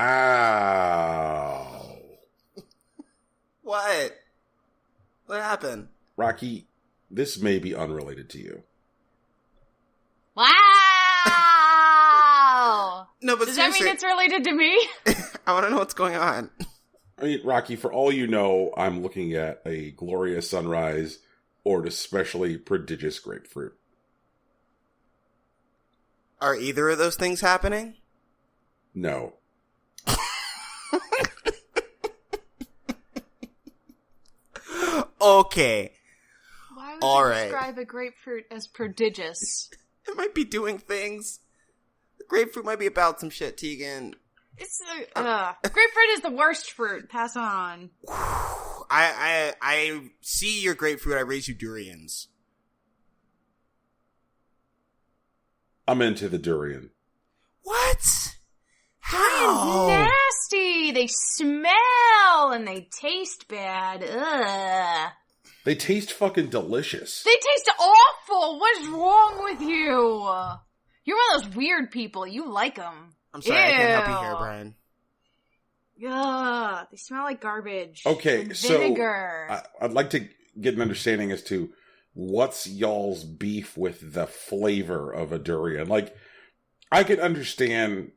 Wow. What? What happened? Rocky, this may be unrelated to you. Wow! No, but does that mean it's related to me? I want to know what's going on. I mean, Rocky, for all you know, I'm looking at a glorious sunrise or an especially prodigious grapefruit. Are either of those things happening? No. Okay. Why would you describe a grapefruit as prodigious? It might be doing things. The grapefruit might be about some shit, Tegan. Grapefruit is the worst fruit. Pass on. I see your grapefruit. I raise you durians. I'm into the durian. What? Durian's nasty. They smell and they taste bad. Ugh. They taste fucking delicious. They taste awful. What's wrong with you? You're one of those weird people. You like them. I'm sorry, I can't help you here, Brian. Ugh, they smell like garbage. Okay, and so vinegar. I'd like to get an understanding as to what's y'all's beef with the flavor of a durian. Like, I can understand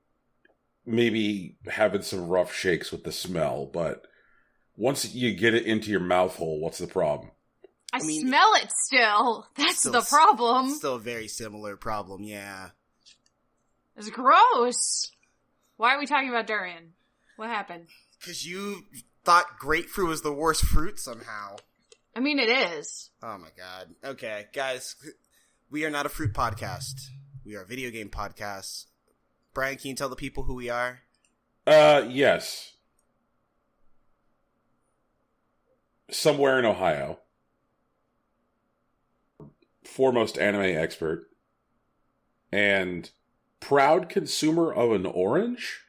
maybe having some rough shakes with the smell, but once you get it into your mouth hole, what's the problem? I smell it still. That's the problem. Still a very similar problem, yeah. It's gross. Why are we talking about durian? What happened? Because you thought grapefruit was the worst fruit somehow. I mean, it is. Oh my god. Okay, guys, we are not a fruit podcast. We are a video game podcast. Brian, can you tell the people who we are? Yes. Somewhere in Ohio. Foremost anime expert. And proud consumer of an orange?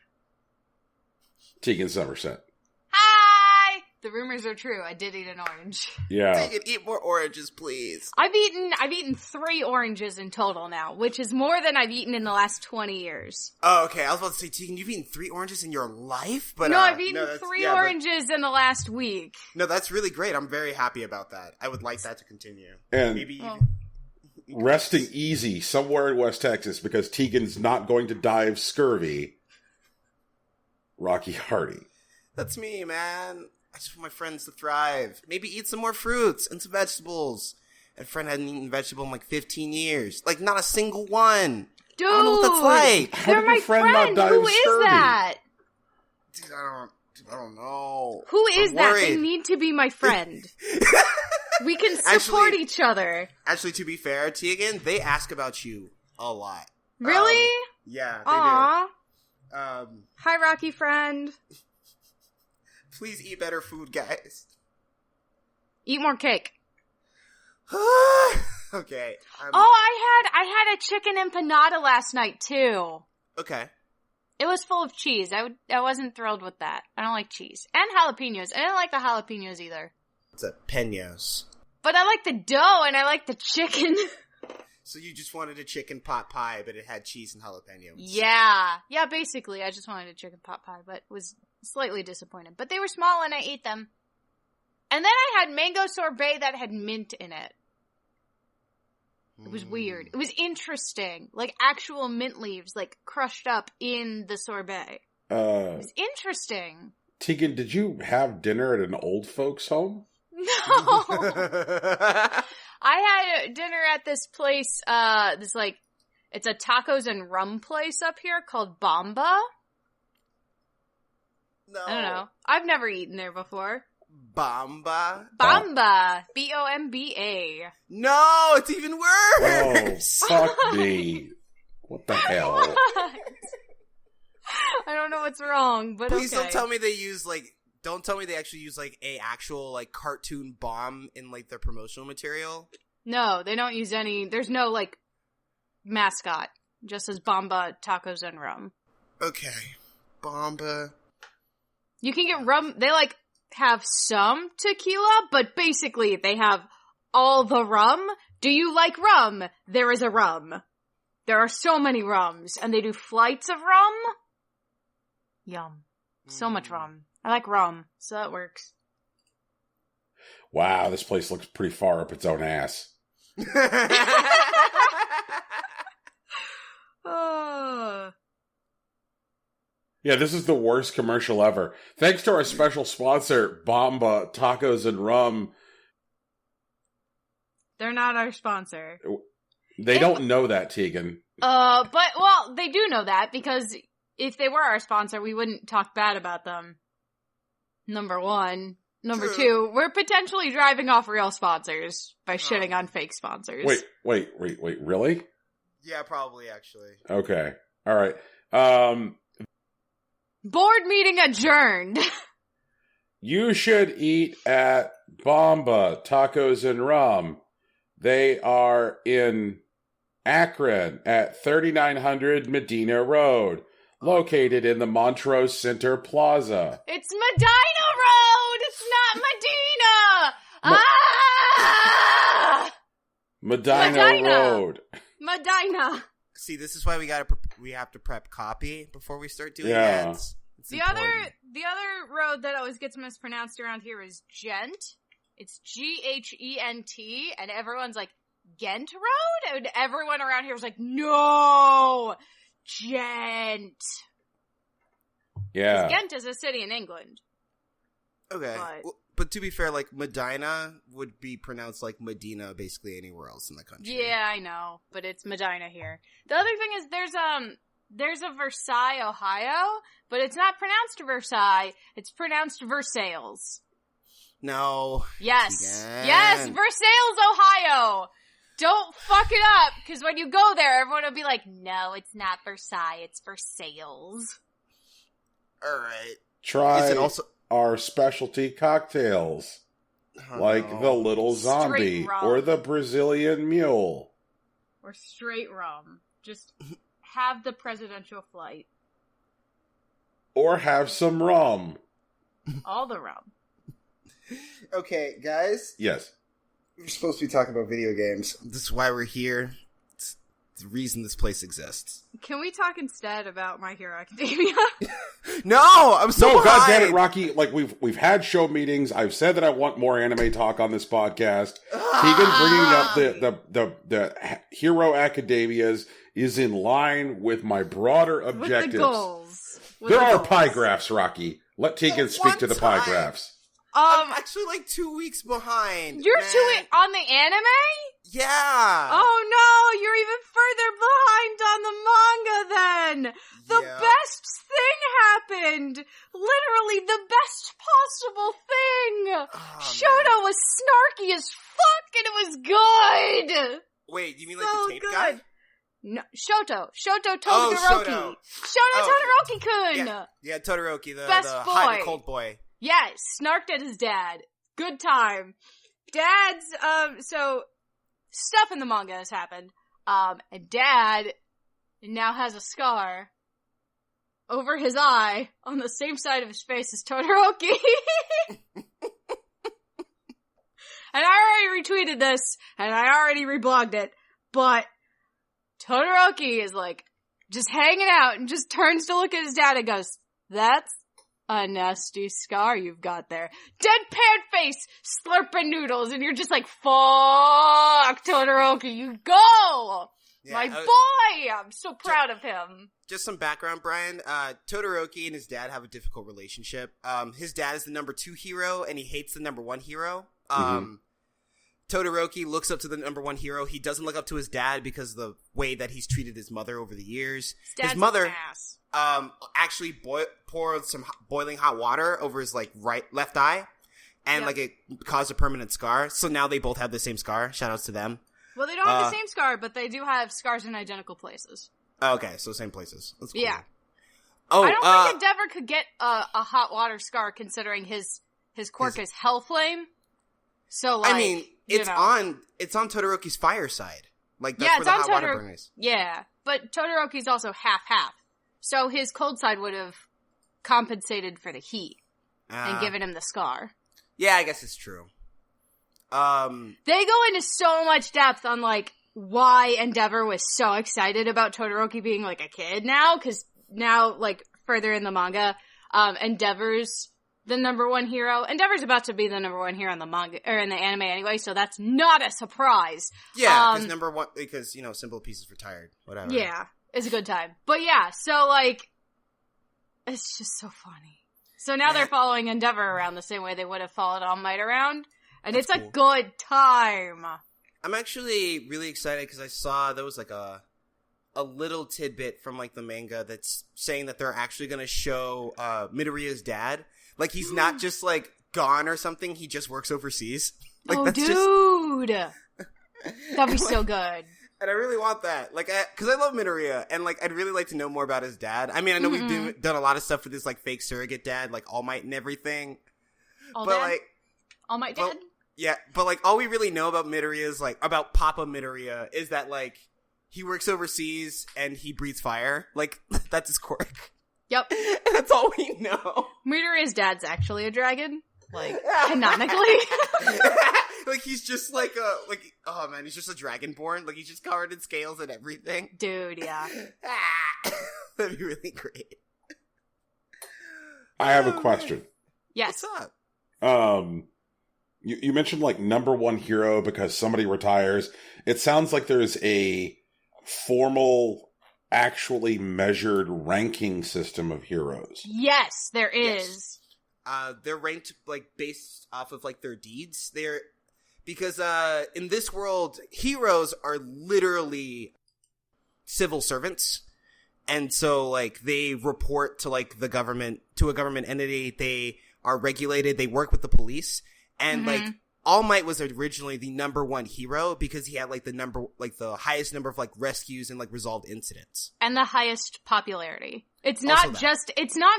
Tegan Somerset. Hi! The rumors are true. I did eat an orange. Yeah. Tegan, eat more oranges, please. I've eaten 3 oranges in total now, which is more than I've eaten in the last 20 years. Oh, okay. I was about to say, Tegan, you've eaten 3 oranges in your life? But no, I've eaten 3 oranges in the last week. No, that's really great. I'm very happy about that. I would like that to continue. And maybe resting easy somewhere in West Texas because Tegan's not going to die of scurvy. Rocky Hardy. That's me, man. I just want my friends to thrive. Maybe eat some more fruits and some vegetables. And friend hadn't eaten vegetable in like 15 years. Like, not a single one. Dude! I don't know what that's like. They're my friend. Who is that? Dude, I don't know. Who is that? They need to be my friend. We can support each other. Actually, to be fair, Tegan, they ask about you a lot. Really? Yeah, they Aww. do. Hi, Rocky friend. Please eat better food, guys. Eat more cake. Okay. I had a chicken empanada last night too. Okay. It was full of cheese. I wasn't thrilled with that. I don't like cheese and jalapenos. I didn't like the jalapenos either. It's a peños. But I like the dough and I like the chicken. So you just wanted a chicken pot pie, but it had cheese and jalapenos. Yeah. Yeah, basically. I just wanted a chicken pot pie, but was slightly disappointed. But they were small and I ate them. And then I had mango sorbet that had mint in it. It was weird. It was interesting. Like actual mint leaves, like crushed up in the sorbet. It was interesting. Tegan, did you have dinner at an old folks' home? No. I had dinner at this place, it's a tacos and rum place up here called Bomba. No. I don't know. I've never eaten there before. Bomba? Bomba. B-O-M-B-A. No, it's even worse! Oh, fuck me. What the hell? I don't know what's wrong, but Please okay. don't tell me they use, don't tell me they actually use, a actual, cartoon bomb in, their promotional material. No, they don't use any, there's no, mascot. Just says Bomba Tacos and Rum. Okay. Bomba. You can get rum, they, have some tequila, but basically they have all the rum. Do you like rum? There is a rum. There are so many rums, and they do flights of rum. Yum. So much rum. I like rum, so that works. Wow, this place looks pretty far up its own ass. Yeah, this is the worst commercial ever. Thanks to our special sponsor, Bomba Tacos and Rum. They're not our sponsor. They don't know that, Tegan. Well, they do know that, because if they were our sponsor, we wouldn't talk bad about them. Number one. Number two, we're potentially driving off real sponsors by shitting on fake sponsors. Wait, really? Yeah, probably, actually. Okay. All right. Board meeting adjourned. You should eat at Bomba Tacos and Rum. They are in Akron at 3900 Medina Road, located in the Montrose Center Plaza. It's Medina Road! It's not Medina! Medina Road. Medina. See, this is why we have to prep copy before we start doing ads. It's the important. other road that always gets mispronounced around here is Gent. It's Gent, and everyone's like, Ghent Road? And everyone around here is like, no! Gent. Yeah. Ghent is a city in England. Okay. But to be fair, like, Medina would be pronounced like Medina basically anywhere else in the country. Yeah, I know, but it's Medina here. The other thing is there's a Versailles, Ohio, but it's not pronounced Versailles, it's pronounced Versailles. No. Yes. Again. Yes, Versailles, Ohio. Don't fuck it up, because when you go there, everyone will be like, no, it's not Versailles, it's Versailles. Alright. Try our specialty cocktails, like the Little Zombie or the Brazilian Mule. Or straight rum. Just have the presidential flight. Or have some rum. All the rum. Okay, guys. Yes. We're supposed to be talking about video games. This is why we're here. It's the reason this place exists. Can we talk instead about My Hero Academia? No, I'm so No, behind. God damn it, Rocky. Like, we've had show meetings. I've said that I want more anime talk on this podcast. Tegan bringing up the Hero Academias is in line with my broader objectives. With the goals. There are pie graphs, Rocky. Let Tegan speak to the pie graphs. I'm actually like 2 weeks behind. You're man. 2 weeks on the anime? Yeah. Oh no, you're even further behind on the manga then. The best thing happened. Literally the best possible thing. Shoto was snarky as fuck and it was good. Wait, you mean like so the tape good. guy? No, Shoto Todoroki. Shoto. Todoroki-kun. Yeah, Todoroki, the Best boy. hot and cold boy. Yes, snarked at his dad. Good time. Dad's, so, stuff in the manga has happened. And Dad now has a scar over his eye on the same side of his face as Todoroki. And I already retweeted this, and I already reblogged it, but Todoroki is like, just hanging out and just turns to look at his dad and goes, that's a nasty scar you've got there. Deadpan face, slurping noodles, and you're just like, fuck, Todoroki, you go! Yeah, my boy! I'm so proud of him. Just some background, Brian. Todoroki and his dad have a difficult relationship. His dad is the number 2 hero, and he hates the number 1 hero. Todoroki looks up to the number 1 hero. He doesn't look up to his dad because of the way that he's treated his mother over the years. His mother actually poured some boiling hot water over his left eye, and it caused a permanent scar. So now they both have the same scar. Shout outs to them. Well, they don't have the same scar, but they do have scars in identical places. Okay, so same places. That's cool. Yeah. Oh, I don't think Endeavor could get a hot water scar considering his quirk is Hellflame. So I mean, it's on Todoroki's fire side. Like that's where the hot water burn is. Yeah, but Todoroki's also half. So his cold side would have compensated for the heat and given him the scar. Yeah, I guess it's true. They go into so much depth on why Endeavor was so excited about Todoroki being a kid now, because now further in the manga, Endeavor's the number one hero. Endeavor's about to be the number one hero in the manga, or in the anime anyway, so that's not a surprise. Yeah, because, Simple Pieces retired. Whatever. Yeah, it's a good time. But yeah, so, like, it's just so funny. So now they're following Endeavor around the same way they would have followed All Might around, and it's cool. A good time. I'm actually really excited because I saw there was, like, a little tidbit from, like, the manga that's saying that they're actually going to show Midoriya's dad. Like, he's not just, like, gone or something. He just works overseas. Like, oh, dude! That'd be so good. And I really want that. Like, because I love Midoriya. And, like, I'd really like to know more about his dad. I mean, I know we've done a lot of stuff with his, like, fake surrogate dad, like All Might and everything. All Might dad? Yeah, but, like, all we really know about Midoriya is, like, about Papa Midoriya is that, like, he works overseas and he breathes fire. Like, that's his quirk. Yep. And that's all we know. Midoriya's dad's actually a dragon. Like, canonically. Like, he's just like oh man, he's just a dragonborn. Like, he's just covered in scales and everything. Dude, yeah. That'd be really great. I have a question. Yes. What's up? You mentioned, like, number one hero because somebody retires. It sounds like there's a formal, actually measured ranking system of heroes. Yes, there is. Yes. They're ranked, like, based off of, like, their deeds. Because in this world, heroes are literally civil servants. And so, like, they report to, like, the government, to a government entity. They are regulated. They work with the police. And, like, All Might was originally the number one hero because he had, like, the highest number of, like, rescues and, like, resolved incidents. And the highest popularity. It's not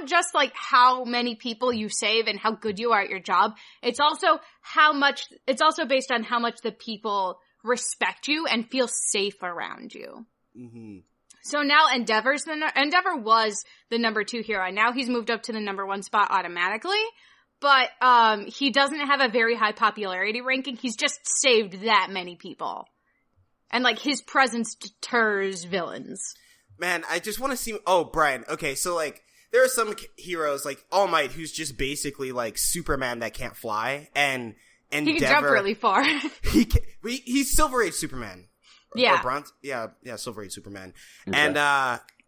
just like how many people you save and how good you are at your job. It's also based on how much the people respect you and feel safe around you. Mm-hmm. So now Endeavor was the number 2 hero, and now he's moved up to the number 1 spot automatically. But he doesn't have a very high popularity ranking. He's just saved that many people. And, like, his presence deters villains. Man, I just want to see... Oh, Brian. Okay, so, like, there are some heroes, like All Might, who's just basically, like, Superman that can't fly. And Endeavor... He can jump really far. He's Silver Age Superman. Yeah. Or Bronze... Yeah, Silver Age Superman. Okay. And,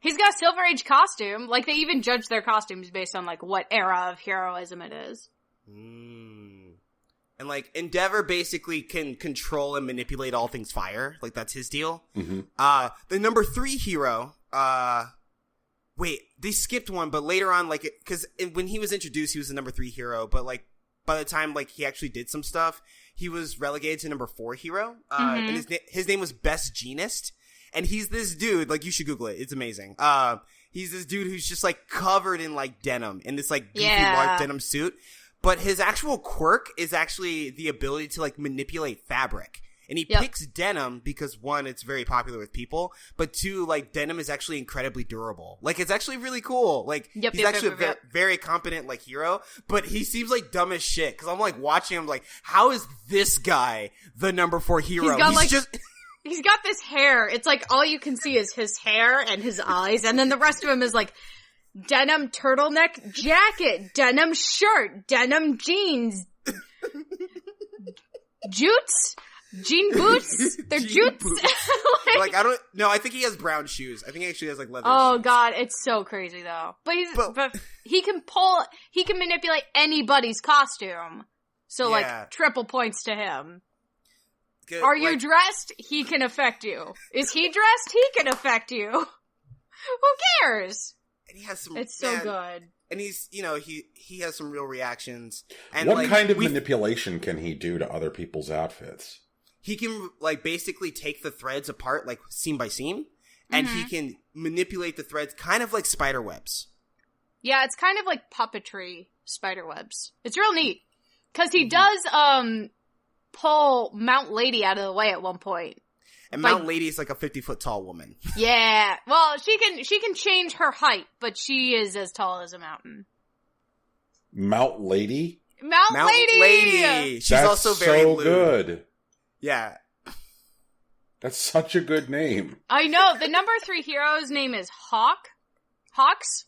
he's got a Silver Age costume. Like, they even judge their costumes based on, like, what era of heroism it is. And, like, Endeavor basically can control and manipulate all things fire. Like, that's his deal. Mm-hmm. The number 3 hero, wait, they skipped one, but later on, like, because when he was introduced, he was the number 3 hero, but, like, by the time, like, he actually did some stuff, he was relegated to number 4 hero. And his name was Best Genist. And he's this dude, like, you should Google it. It's amazing. He's this dude who's just, like, covered in, like, denim, in this, like, goofy, large denim suit. But his actual quirk is actually the ability to, like, manipulate fabric. And he picks denim because, 1, it's very popular with people, but 2, like, denim is actually incredibly durable. Like, it's actually really cool. Like, he's actually a very competent, like, hero, but he seems, like, dumb as shit. Because I'm, like, watching him, like, how is this guy the number 4 hero? He's got this hair. It's like all you can see is his hair and his eyes, and then the rest of him is like denim turtleneck jacket, denim shirt, denim jeans, jutes, jean boots. They're jutes. like I don't. No, I think he has brown shoes. I think he actually has like leather. Oh shoes. God, it's so crazy though. But he can manipulate anybody's costume. So like triple points to him. Good. Are you dressed? He can affect you. Is he dressed? He can affect you. Who cares? And he has some. It's so good. And he's, he has some real reactions. And what kind of manipulation can he do to other people's outfits? He can, like, basically take the threads apart, like, seam by seam, and he can manipulate the threads kind of like spider webs. Yeah, it's kind of like puppetry spider webs. It's real neat. Because he does, pull Mount Lady out of the way at one point. And Mount Lady is like a 50-foot tall woman. Yeah. Well, she can change her height, but she is as tall as a mountain. Mount Lady? Mount Lady! She's also very so good. Yeah. That's such a good name. I know. The number 3 hero's name is Hawks.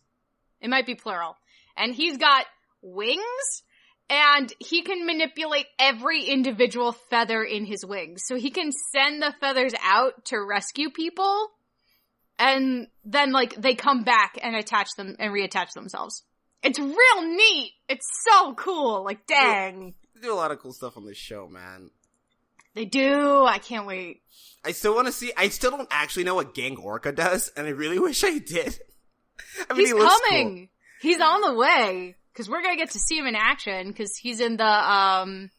It might be plural. and he's got wings, and he can manipulate every individual feather in his wings. So he can send the feathers out to rescue people, and then, like, they come back and attach them and reattach themselves. It's real neat! It's so cool! Like, dang. They do a lot of cool stuff on this show, man. They do! I can't wait. I still don't actually know what Gang Orca does, and I really wish I did. I mean, he's coming! Cool. He's on the way! Because we're gonna get to see him in action, because he's in the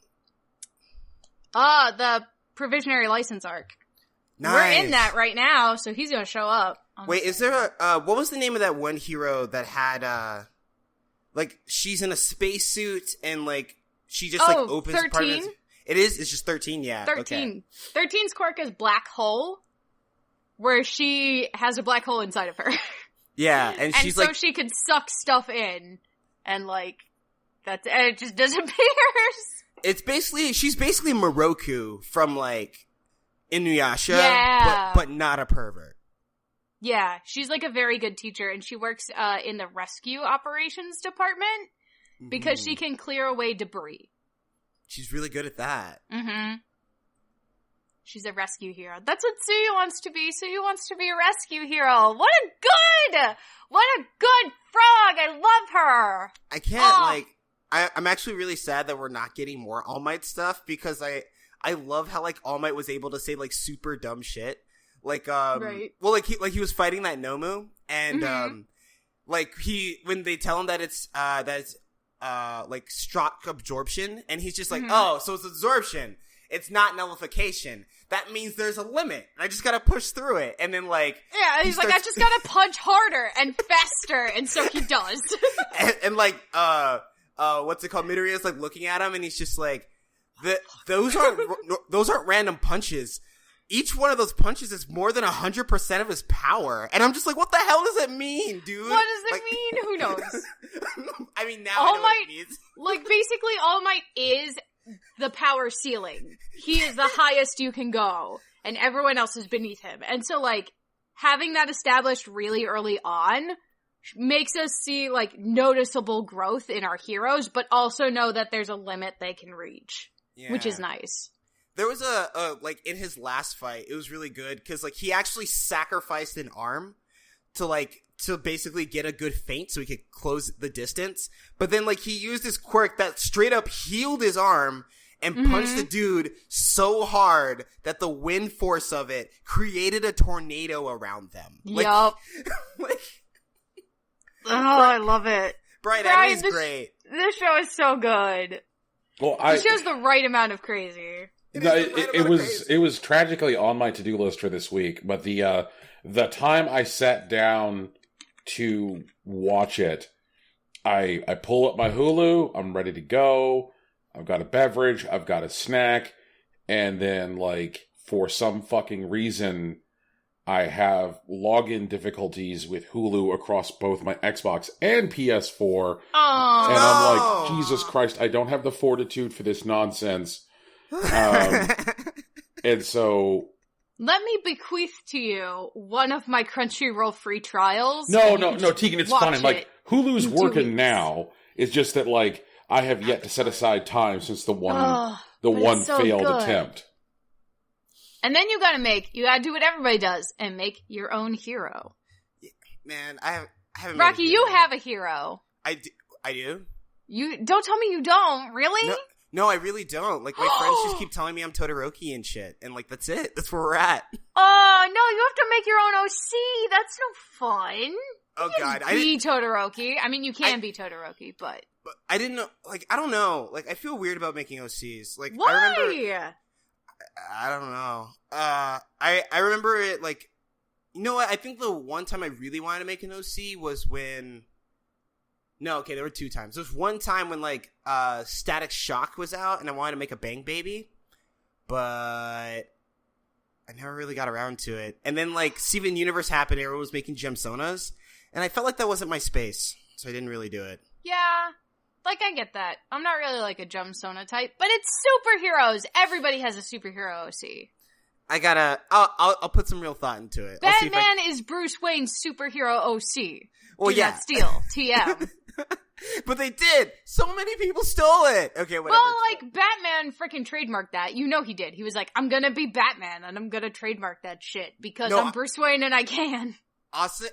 provisionary license arc. Nice. We're in that right now, so he's gonna show up. Wait, is there what was the name of that one hero that had, like, she's in a spacesuit, and, like, she just, like, opens 13? part of it? It is? It's just 13, yeah. 13. Okay. 13's quirk is Black Hole, where she has a black hole inside of her. Yeah, and she's so like... she can suck stuff in, and, like, and it just disappears. She's basically Moroku from, like, Inuyasha, but not a pervert. Yeah, she's, like, a very good teacher, and she works in the rescue operations department, because she can clear away debris. She's really good at that. Mm-hmm. She's a rescue hero. That's what Suyu wants to be. Suyu wants to be a rescue hero. What a good frog! I love her! I can't, I'm actually really sad that we're not getting more All Might stuff, because I love how, like, All Might was able to say, like, super dumb shit. Like, right. Well, he was fighting that Nomu, and, when they tell him that it's shock absorption, and he's just like, oh, so it's absorption. It's not nullification. That means there's a limit. I just gotta push through it. And then, like... Yeah, he's like, I just gotta punch harder and faster, and so he does. and what's it called? Midoriya's, like, looking at him, and he's just like, those aren't random punches. Each one of those punches is more than 100% of his power. And I'm just like, what the hell does it mean, dude? What does it mean? Who knows? I mean, now I know what it means. Like, basically, All Might is the power ceiling. He is the highest you can go, and everyone else is beneath him. And so, like, having that established really early on makes us see, like, noticeable growth in our heroes, but also know that there's a limit they can reach, which is nice. There was like, in his last fight, it was really good, because, like, he actually sacrificed an arm to basically get a good feint so he could close the distance. But then, like, he used his quirk that straight up healed his arm and punched the dude so hard that the wind force of it created a tornado around them. Yup. I love it. Bright Enemy's great. This show is so good. Well, it shows the right amount of crazy. It was tragically on my to-do list for this week, but the time I sat down to watch it, I pull up my Hulu, I'm ready to go, I've got a beverage, I've got a snack, and then, like, for some fucking reason, I have login difficulties with Hulu across both my Xbox and PS4, and I'm like, Jesus Christ, I don't have the fortitude for this nonsense. And so... Let me bequeath to you one of my Crunchyroll free trials. No, Tegan, it's fine. Like, Hulu's working now. It's just that, like, I have yet to set aside time since the one failed attempt. And then you gotta do what everybody does and make your own hero. Man, I haven't. Rocky, you have a hero. I do. You don't tell me you don't. Really? No, I really don't. Like, my friends just keep telling me I'm Todoroki and shit, and, like, that's it. That's where we're at. Oh, no, you have to make your own OC. That's no fun. Oh, God. Be Todoroki. I mean, you can be Todoroki, but I didn't know, like, I don't know. Like, I feel weird about making OCs. Like, why? I don't know. I remember it, like, you know what? I think the one time I really wanted to make an OC was when... No, okay, there were two times. There was one time when, like, Static Shock was out, and I wanted to make a Bang Baby, but I never really got around to it. And then, like, Steven Universe happened, everyone was making Gemsonas, and I felt like that wasn't my space, so I didn't really do it. Yeah, like, I get that. I'm not really, like, a Gemsona type, but it's superheroes! Everybody has a superhero OC. I'll put some real thought into it. Batman is Bruce Wayne's superhero OC. Well, Do not steal. TM. But they did. So many people stole it. Okay, whatever. Well, like, Batman freaking trademarked that. You know he did. He was like, I'm gonna be Batman, and I'm gonna trademark that shit, because I'm Bruce Wayne and I can.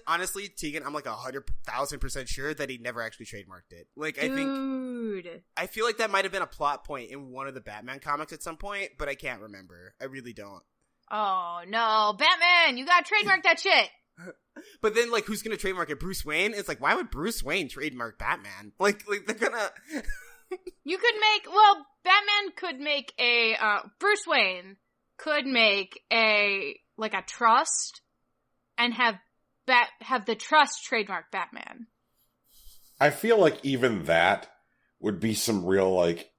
Honestly, Tegan, I'm like 100,000% sure that he never actually trademarked it. Like, I feel like that might have been a plot point in one of the Batman comics at some point, but I can't remember. I really don't. Oh, no. Batman, you gotta trademark that shit. But then, like, who's gonna trademark it? Bruce Wayne? It's like, why would Bruce Wayne trademark Batman? Like they're gonna... You could make... Batman could make a... Bruce Wayne could make a trust and have the trust trademark Batman. I feel like even that would be some real, like,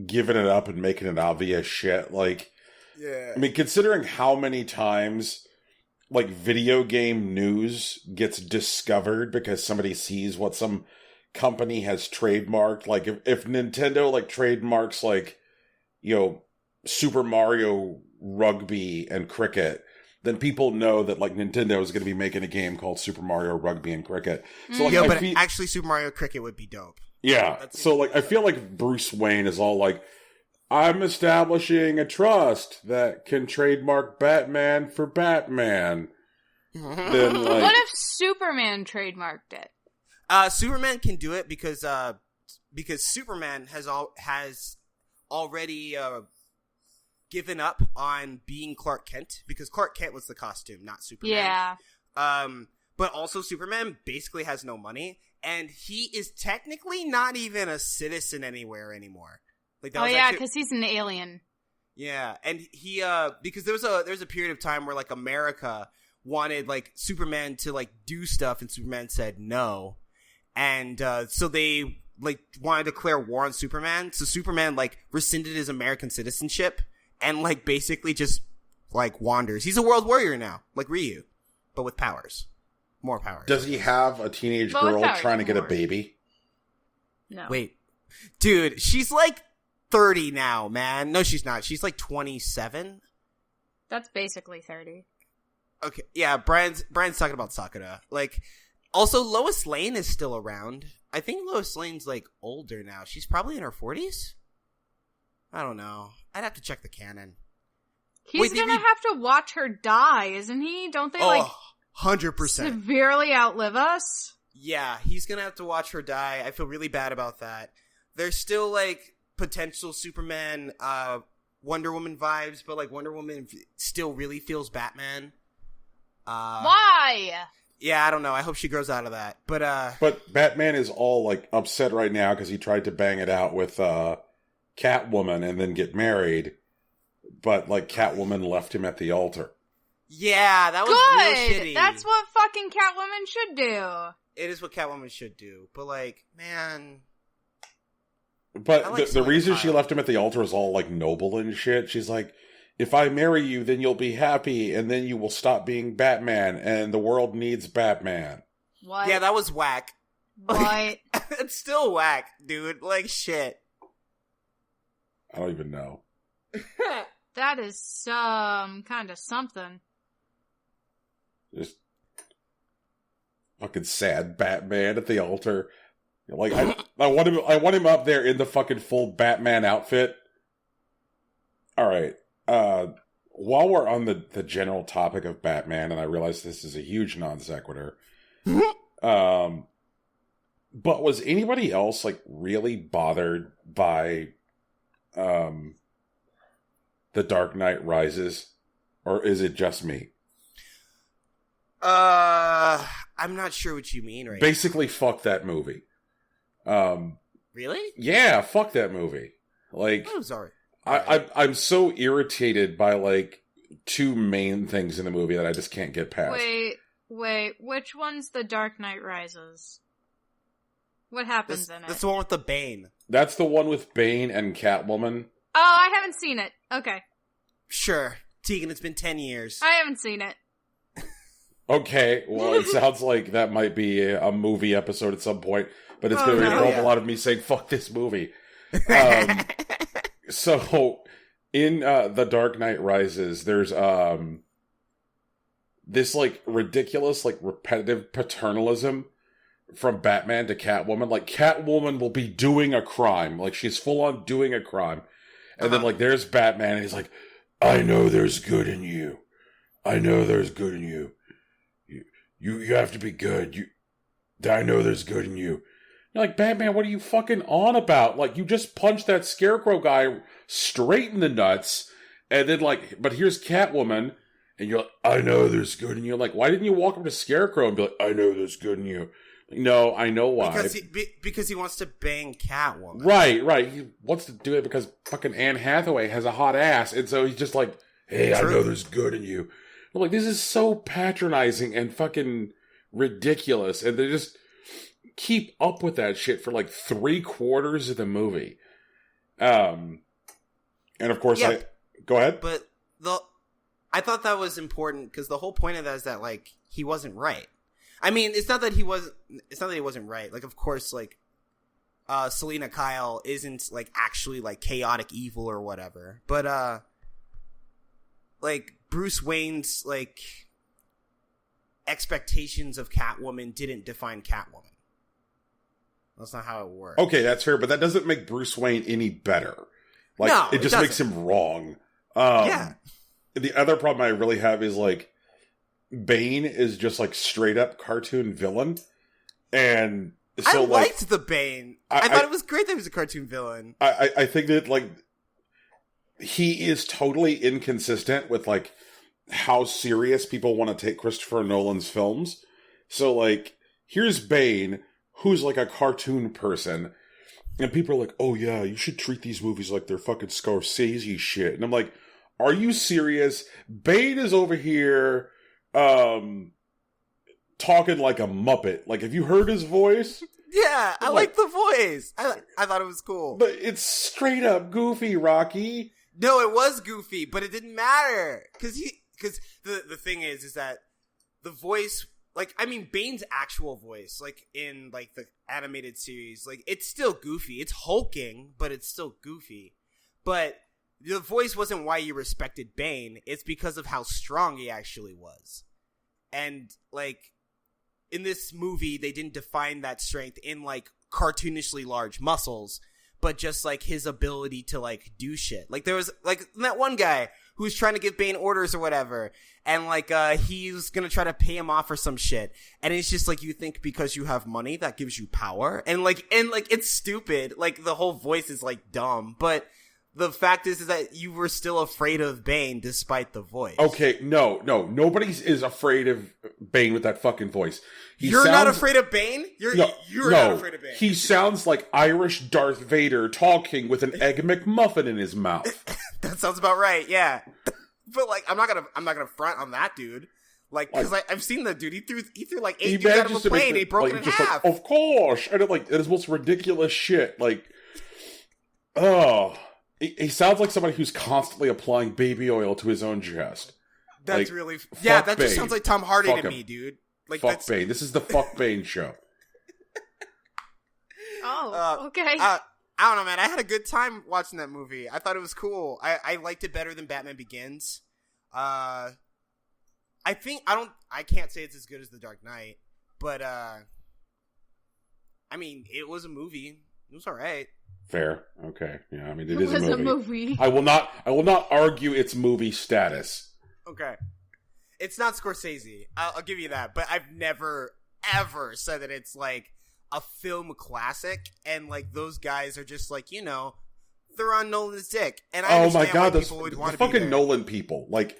giving it up and making it obvious shit. Like, yeah. I mean, considering how many times... like, video game news gets discovered because somebody sees what some company has trademarked. Like, if Nintendo, like, trademarks, like, Super Mario Rugby and Cricket, then people know that, like, Nintendo is going to be making a game called Super Mario Rugby and Cricket. So, like, actually Super Mario Cricket would be dope. Yeah. So, like, I feel like Bruce Wayne is all like, I'm establishing a trust that can trademark Batman for Batman. Then, like, what if Superman trademarked it? Superman can do it because Superman has already given up on being Clark Kent, because Clark Kent was the costume, not Superman. Yeah. But also Superman basically has no money, and he is technically not even a citizen anywhere anymore. Like, because he's an alien. Yeah, and he because there was a period of time where, like, America wanted, like, Superman to, like, do stuff, and Superman said no, and so they, like, wanted to declare war on Superman. So Superman, like, rescinded his American citizenship and, like, basically just, like, wanders. He's a world warrior now, like Ryu, but with powers, more powers. Does he have a teenage girl trying to get a baby? No. Wait, dude, she's like 30 now, man. No, she's not. She's like 27. That's basically 30. Okay, yeah, Brian's talking about Sakura. Like, also, Lois Lane is still around. I think Lois Lane's, like, older now. She's probably in her 40s? I don't know. I'd have to check the canon. He's gonna have to watch her die, isn't he? Don't they, 100%. severely outlive us? Yeah, he's gonna have to watch her die. I feel really bad about that. There's still, like, potential Superman, Wonder Woman vibes, but, like, Wonder Woman still really feels Batman. Why? Yeah, I don't know. I hope she grows out of that. But Batman is all, like, upset right now because he tried to bang it out with Catwoman and then get married, but, like, Catwoman left him at the altar. Yeah, that was real shitty. That's what fucking Catwoman should do. It is what Catwoman should do, but, like, man. But like the reason she left him at the altar is all, like, noble and shit. She's like, if I marry you, then you'll be happy, and then you will stop being Batman, and the world needs Batman. What? Yeah, that was whack. What? It's still whack, dude. Like, shit. I don't even know. That is some kind of something. Just fucking sad Batman at the altar. Like, I want him up there in the fucking full Batman outfit. All right. While we're on the general topic of Batman, and I realize this is a huge non sequitur, but was anybody else, like, really bothered by The Dark Knight Rises, or is it just me? I'm not sure what you mean right Basically, fuck that movie. Really? Yeah, fuck that movie. Like, I'm sorry. I'm so irritated by, like, two main things in the movie that I just can't get past. Wait, which one's The Dark Knight Rises? What happens in it? That's the one with the Bane. That's the one with Bane and Catwoman. Oh, I haven't seen it. Okay. Sure. Tegan, it's been 10 years. I haven't seen it. Okay, well, it sounds like that might be a movie episode at some point, but it's going to involve a lot of me saying, fuck this movie. So, in The Dark Knight Rises, there's this, like, ridiculous, like, repetitive paternalism from Batman to Catwoman. Like, Catwoman will be doing a crime. Like, she's full on doing a crime. And then, like, there's Batman, and he's like, I know there's good in you. I know there's good in you. You have to be good. I know there's good in you. You're like, Batman, what are you fucking on about? Like, you just punched that Scarecrow guy straight in the nuts, and then, like, but here's Catwoman, and you're like, I know there's good in you. Like, why didn't you walk up to Scarecrow and be like, I know there's good in you? No, I know why. Because he wants to bang Catwoman. Right. He wants to do it because fucking Anne Hathaway has a hot ass, and so he's just like, hey, I know there's good in you. I'm like, this is so patronizing and fucking ridiculous, and they just keep up with that shit for like 3/4 of the movie. And of course, go ahead. But I thought that was important because the whole point of that is that, like, he wasn't right. I mean, it's not that he wasn't right. Like, of course, like, Selena Kyle isn't, like, actually, like, chaotic evil or whatever. But, like, Bruce Wayne's, like, expectations of Catwoman didn't define Catwoman. That's not how it works. Okay, that's fair, but that doesn't make Bruce Wayne any better. Like, no, it just makes him wrong. Yeah. The other problem I really have is, like, Bane is just, like, straight up cartoon villain. And so, I liked the Bane. I thought it was great that he was a cartoon villain. I think that, like, he is totally inconsistent with, like, how serious people want to take Christopher Nolan's films. So, like, here's Bane, who's, like, a cartoon person. And people are like, oh, yeah, you should treat these movies like they're fucking Scorsese shit. And I'm like, are you serious? Bane is over here talking like a Muppet. Like, have you heard his voice? Yeah, I like the voice. I thought it was cool. But it's straight up goofy, Rocky. No, it was goofy, but it didn't matter. Because the thing is that the voice, like, I mean, Bane's actual voice, like, in, like, the animated series, like, it's still goofy. It's hulking, but it's still goofy. But the voice wasn't why you respected Bane. It's because of how strong he actually was. And, like, in this movie, they didn't define that strength in, like, cartoonishly large muscles, but just, like, his ability to, like, do shit. Like, there was, like, that one guy who was trying to give Bane orders or whatever, and, like, he's gonna try to pay him off for some shit. And it's just, like, you think because you have money, that gives you power? And, like, it's stupid. Like, the whole voice is, like, dumb, but the fact is that you were still afraid of Bane despite the voice. Okay, no. Nobody is afraid of Bane with that fucking voice. You're not afraid of Bane? You're not afraid of Bane. He sounds like Irish Darth Vader talking with an Egg McMuffin in his mouth. That sounds about right, yeah. But, like, I'm not gonna front on that dude. Like, because I've seen the dude. He threw like 8 dudes out of a plane. He broke it in half. Like, of course. And it is most ridiculous shit. Like, oh. He sounds like somebody who's constantly applying baby oil to his own chest. That's like, really... Yeah, that just sounds like Tom Hardy to me, dude. Like, fuck Bane. This is the Fuck Bane show. Okay. I don't know, man. I had a good time watching that movie. I thought it was cool. I liked it better than Batman Begins. I can't say it's as good as The Dark Knight, but, I mean, it was a movie. It was alright. Fair. Okay. Yeah, I mean, it is a movie. I will not argue its movie status. Okay. It's not Scorsese. I'll give you that. But I've never, ever said that it's, like, a film classic. And, like, those guys are just, like, you know, they're on Nolan's dick. And I understand why people would want to be there. Fucking Nolan people. Like,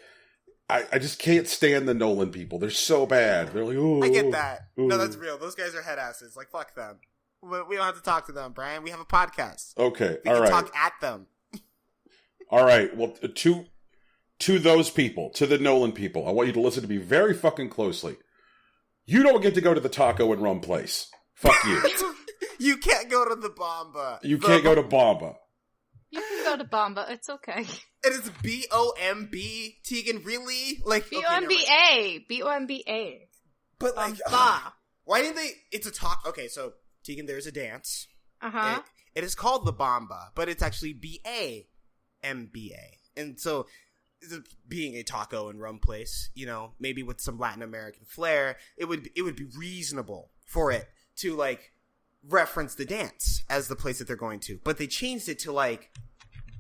I just can't stand the Nolan people. They're so bad. They're like, ooh. I get that. Ooh. No, that's real. Those guys are head asses. Like, fuck them. We don't have to talk to them, Brian. We have a podcast. Okay, we can talk at them. All right. Well, to those people, to the Nolan people, I want you to listen to me very fucking closely. You don't get to go to the taco and rum place. Fuck you. You can't go to the Bomba. You can't go to Bomba. You can go to Bomba. It's okay. It is B-O-M-B, Tegan, really? Like, B-O-M-B-A. B-O-M-B-A. But, like, why didn't they... It's a talk... Okay, so... Tegan, there's a dance. Uh-huh. It is called the Bomba, but it's actually B-A-M-B-A. And so, being a taco and rum place, you know, maybe with some Latin American flair, it would be reasonable for it to like reference the dance as the place that they're going to. But they changed it to like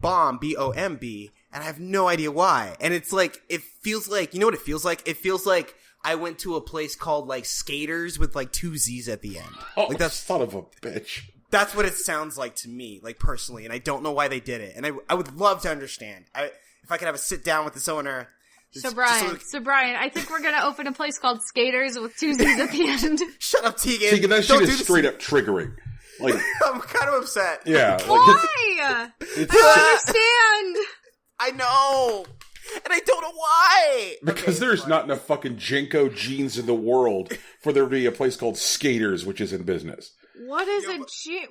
Bomb, B-O-M-B, and I have no idea why. And it's like, it feels like, you know what it feels like? It feels like I went to a place called like Skaters with like 2 Z's at the end. Oh, like that's son of a bitch. That's what it sounds like to me, like personally, and I don't know why they did it. And I would love to understand. If I could have a sit down with this owner. So Brian, I think we're gonna open a place called Skaters with 2 Z's at the end. Shut up, Tegan. Tegan, that shit is straight up triggering. Like, I'm kind of upset. Yeah. Why? I don't understand. I know. And I don't know why. Because there's not enough fucking Jinko jeans in the world for there to be a place called Skaters, which is in business. What is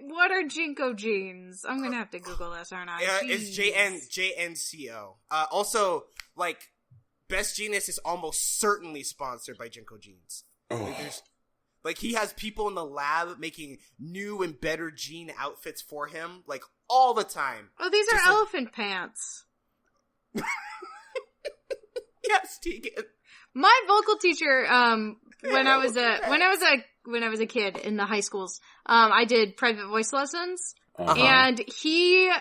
what are Jinko jeans? I'm gonna have to Google this, aren't I? Yeah, it's JNCO. Also, like, Best Jeanist is almost certainly sponsored by Jinko Jeans. Oh. Like, he has people in the lab making new and better jean outfits for him, like, all the time. Oh, these are elephant pants. Yes, Tegan. My vocal teacher, when I was a kid in the high schools, I did private voice lessons, and he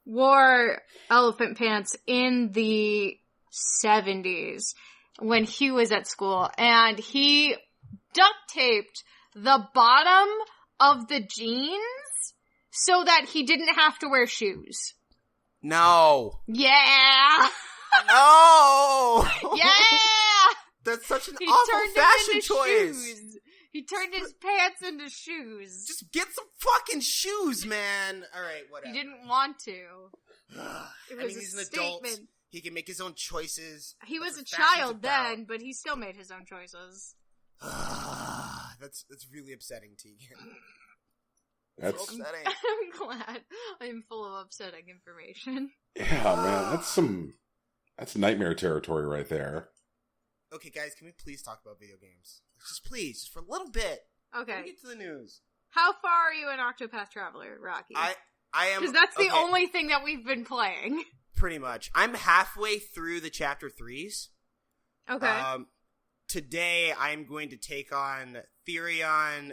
wore elephant pants in the 70s when he was at school, and he duct taped the bottom of the jeans so that he didn't have to wear shoes. No. Yeah. No. Yeah. That's such an awful fashion choice. Shoes. He turned his pants into shoes. Just get some fucking shoes, man. All right, whatever. He didn't want to. It was he's a an adult. statement. He can make his own choices. He was a That's what child fashion's then, but he still made his own choices. That's really upsetting, Tegan. That's so upsetting. I'm glad I'm full of upsetting information. Yeah, man, that's nightmare territory right there. Okay, guys, can we please talk about video games? Just for a little bit. Okay. Let me get to the news. How far are you in Octopath Traveler, Rocky? I am... Because that's the only thing that we've been playing. Pretty much. I'm halfway through the chapter 3s. Okay. Today, I'm going to take on Therion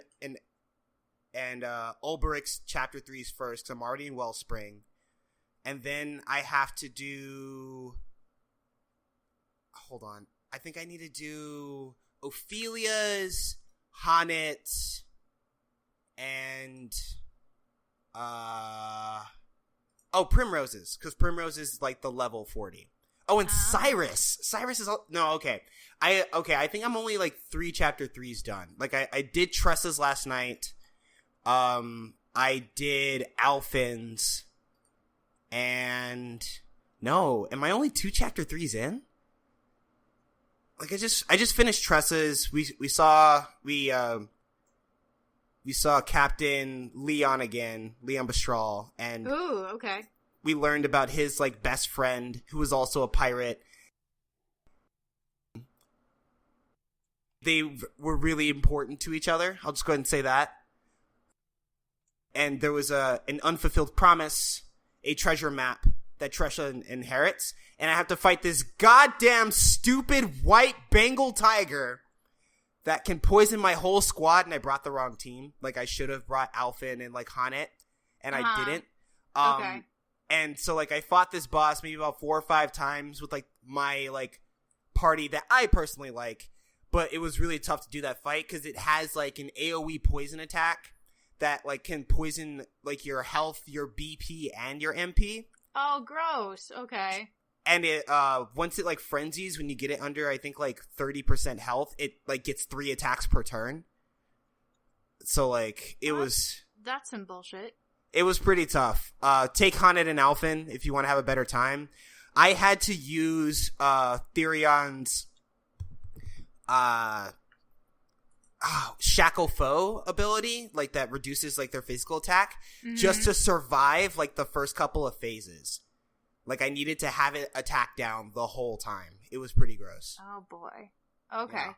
and Ulberic's chapter 3s first, because I'm already in Wellspring. And then I have to do... Hold on. I think I need to do Ophelia's, Honnet's, and Primrose's, because Primrose is like the level 40. Oh, and Cyrus. Cyrus is okay. I think I'm only like 3 chapter 3s done. Like I did Tressa's last night. I did Alphin's, and am I only 2 chapter 3s in? Like I just finished Tressa's. We saw Captain Leon again, Leon Bastral, and ooh, okay. We learned about his like best friend who was also a pirate. They were really important to each other. I'll just go ahead and say that. And there was an unfulfilled promise, a treasure map that Tresha inherits, and I have to fight this goddamn stupid white Bengal tiger that can poison my whole squad, and I brought the wrong team. Like, I should have brought Alphin and, like, Honnet, and I didn't. Okay. And so, like, I fought this boss maybe about 4 or 5 times with, like, my, like, party that I personally like, but it was really tough to do that fight, because it has, like, an AoE poison attack that, like, can poison, like, your health, your BP, and your MP. Oh, gross. Okay. And it, once it, like, frenzies, when you get it under, I think, like, 30% health, it, like, gets 3 attacks per turn. So, like, That's some bullshit. It was pretty tough. Take Honnet and Alphin if you want to have a better time. I had to use, Therion's, Shackle Foe ability, like, that reduces, like, their physical attack, just to survive, like, the first couple of phases. Like, I needed to have it attack down the whole time. It was pretty gross. Oh, boy. Okay. Yeah.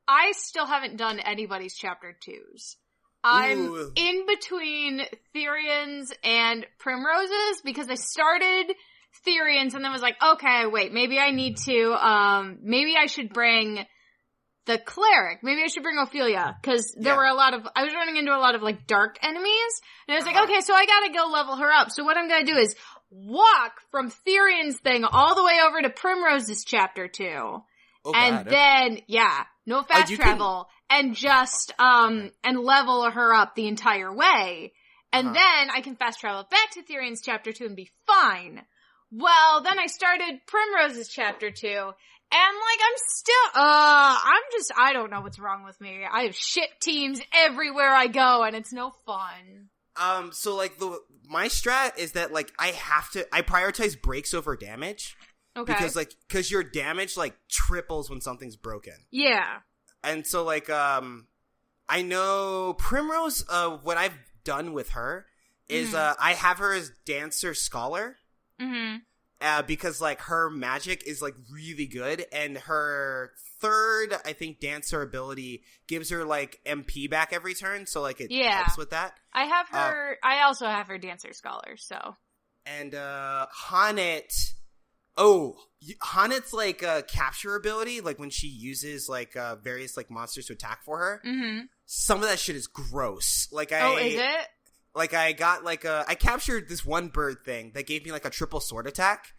I still haven't done anybody's chapter 2s. I'm in between Therion's and Primrose's, because I started Therion's and then was like, okay, wait, maybe I need to, maybe I should bring the cleric. Maybe I should bring Ophelia, because I was running into a lot of, like, dark enemies, and I was like, okay, so I gotta go level her up. So what I'm gonna do is walk from Therian's thing all the way over to Primrose's chapter 2. Oh, and then, no fast travel, and just, and level her up the entire way. And then I can fast travel back to Therian's chapter 2 and be fine. Well, then I started Primrose's chapter 2, and, like, I don't know what's wrong with me. I have shit teams everywhere I go, and it's no fun. So, like, my strat is that, like, I prioritize breaks over damage. Okay. Because your damage, like, triples when something's broken. Yeah. And so, like, I know Primrose, what I've done with her is, I have her as Dancer Scholar. Mm-hmm. Because, like, her magic is, like, really good, and her third, I think, Dancer ability gives her, like, MP back every turn, so, like, it helps with that. I have her, I also have her Dancer Scholar, so. And, Hanet, Hanet's, like, capture ability, like, when she uses, like, various, like, monsters to attack for her, some of that shit is gross. Like, is it? Like, I got, like, I captured this one bird thing that gave me, like, a triple sword attack.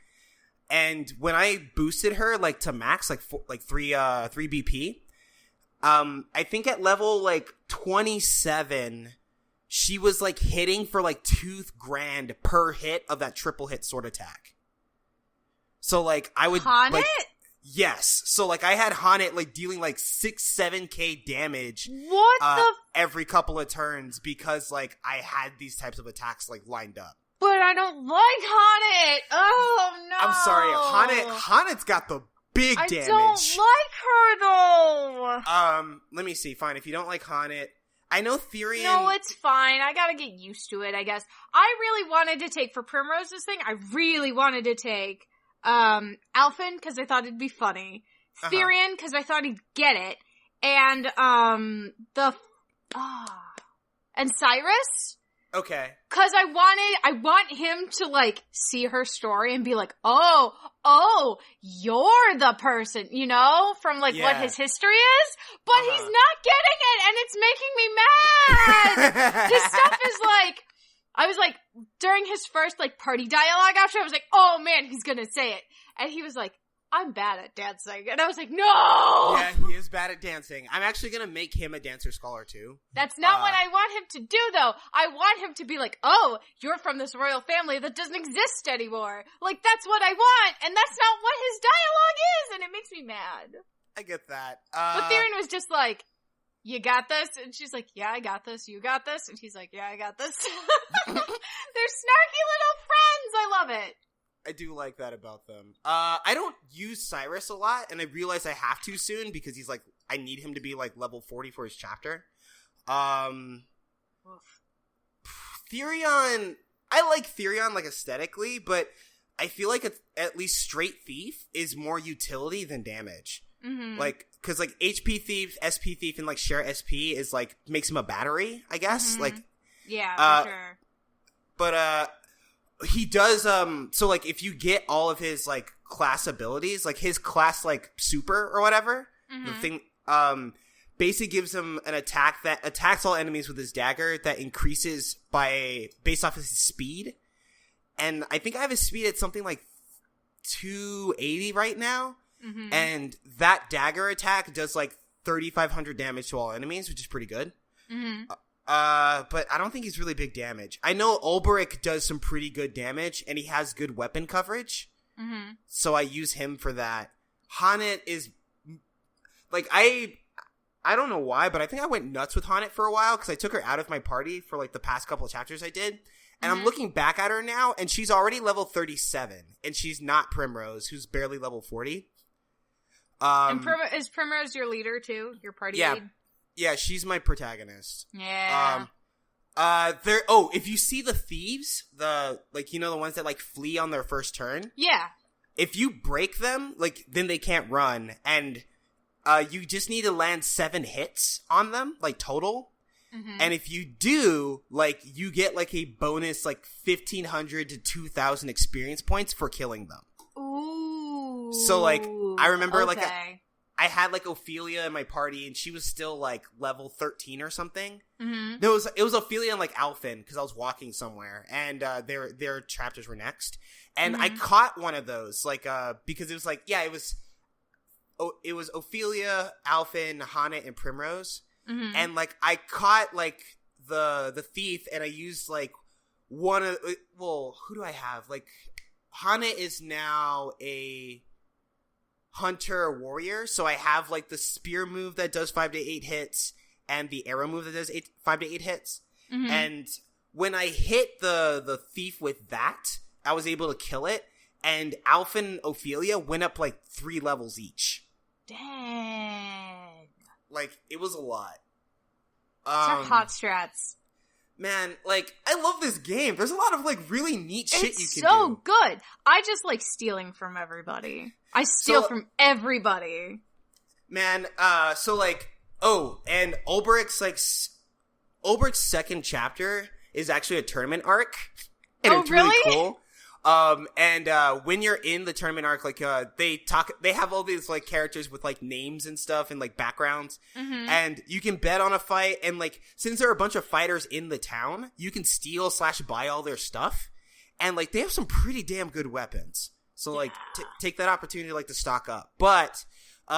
And when I boosted her, like, to max, like, 3 BP, I think at level, like, 27, she was, like, hitting for, like, 2 grand per hit of that triple hit sword attack. So, like, I would... Hanet? Like, yes. So, like, I had Hanet, like, dealing, like, 7K damage. Every couple of turns because, like, I had these types of attacks, like, lined up. But I don't like Hanet! Oh, no! I'm sorry, Hanet's got the big damage. I don't like her, though! Let me see. Fine, if you don't like Hanet... I know Therian... No, it's fine. I gotta get used to it, I guess. I really wanted to take, for Primrose's thing, I really wanted to take... Alphen, because I thought it'd be funny. Therian, because I thought he'd get it. And, and Cyrus. Okay. Because I want him to, like, see her story and be like, oh, you're the person, you know, from, like, what his history is. But he's not getting it, and it's making me mad! His stuff is, like... I was like, during his first, like, party dialogue after, I was like, oh man, he's gonna say it. And he was like, I'm bad at dancing. And I was like, no! Yeah, he is bad at dancing. I'm actually gonna make him a Dancer Scholar too. That's not what I want him to do, though. I want him to be like, oh, you're from this royal family that doesn't exist anymore. Like, that's what I want, and that's not what his dialogue is, and it makes me mad. I get that. But Therian was just like, you got this? And she's like, yeah, I got this. You got this? And he's like, yeah, I got this. They're snarky little friends. I love it. I do like that about them. I don't use Cyrus a lot, and I realize I have to soon because he's like, I need him to be like level 40 for his chapter. Therion, I like Therion like aesthetically, but I feel like at least straight thief is more utility than damage. Mm-hmm. Like, cause like HP thief, SP thief, and like share SP is like, makes him a battery, I guess. Mm-hmm. Like, yeah, for sure. But, he does, so like if you get all of his like class abilities, like his class like super or whatever, the thing, basically gives him an attack that attacks all enemies with his dagger that increases based off of his speed. And I think I have his speed at something like 280 right now. Mm-hmm. And that dagger attack does like 3,500 damage to all enemies, which is pretty good. Mm-hmm. But I don't think he's really big damage. I know Ulberich does some pretty good damage, and he has good weapon coverage. Mm-hmm. So I use him for that. Hanet is like, I don't know why, but I think I went nuts with Hanet for a while because I took her out of my party for like the past couple of chapters I did. And I'm looking back at her now, and she's already level 37, and she's not Primrose, who's barely level 40. And is Primrose your leader too? Your party lead? Yeah, she's my protagonist. Yeah. If you see the thieves, the ones that like flee on their first turn. Yeah. If you break them, like, then they can't run, and you just need to land 7 hits on them, like, total. Mm-hmm. And if you do, like, you get like a bonus like 1,500 to 2,000 experience points for killing them. Ooh. So like, I remember I had like Ophelia in my party, and she was still like level 13 or something. Mm-hmm. It was Ophelia and like Alphen, because I was walking somewhere, and their chapters were next, and I caught one of those like because it was like it was Ophelia, Alphen, Hana, and Primrose, and like I caught like the thief, and I used like one of who do I have? Like Hana is now a hunter warrior, so I have like the spear move that does 5 to 8 hits and the arrow move that does 5 to 8 hits. And when I hit the thief with that, I was able to kill it, and Alpha and Ophelia went up like 3 levels each. Dang. Like, it was a lot. These are hot strats. Man, like, I love this game. There's a lot of, like, really neat shit you can do. It's so good. I just like stealing from everybody. I steal from everybody. Man, so, like, and Ulbricht's second chapter is actually a tournament arc. And it's really cool. When you're in the tournament arc, like, they have all these, like, characters with, like, names and stuff and, like, backgrounds. And you can bet on a fight, and, like, since there are a bunch of fighters in the town, you can steal / buy all their stuff. And, like, they have some pretty damn good weapons. So, like, take that opportunity, like, to stock up. But,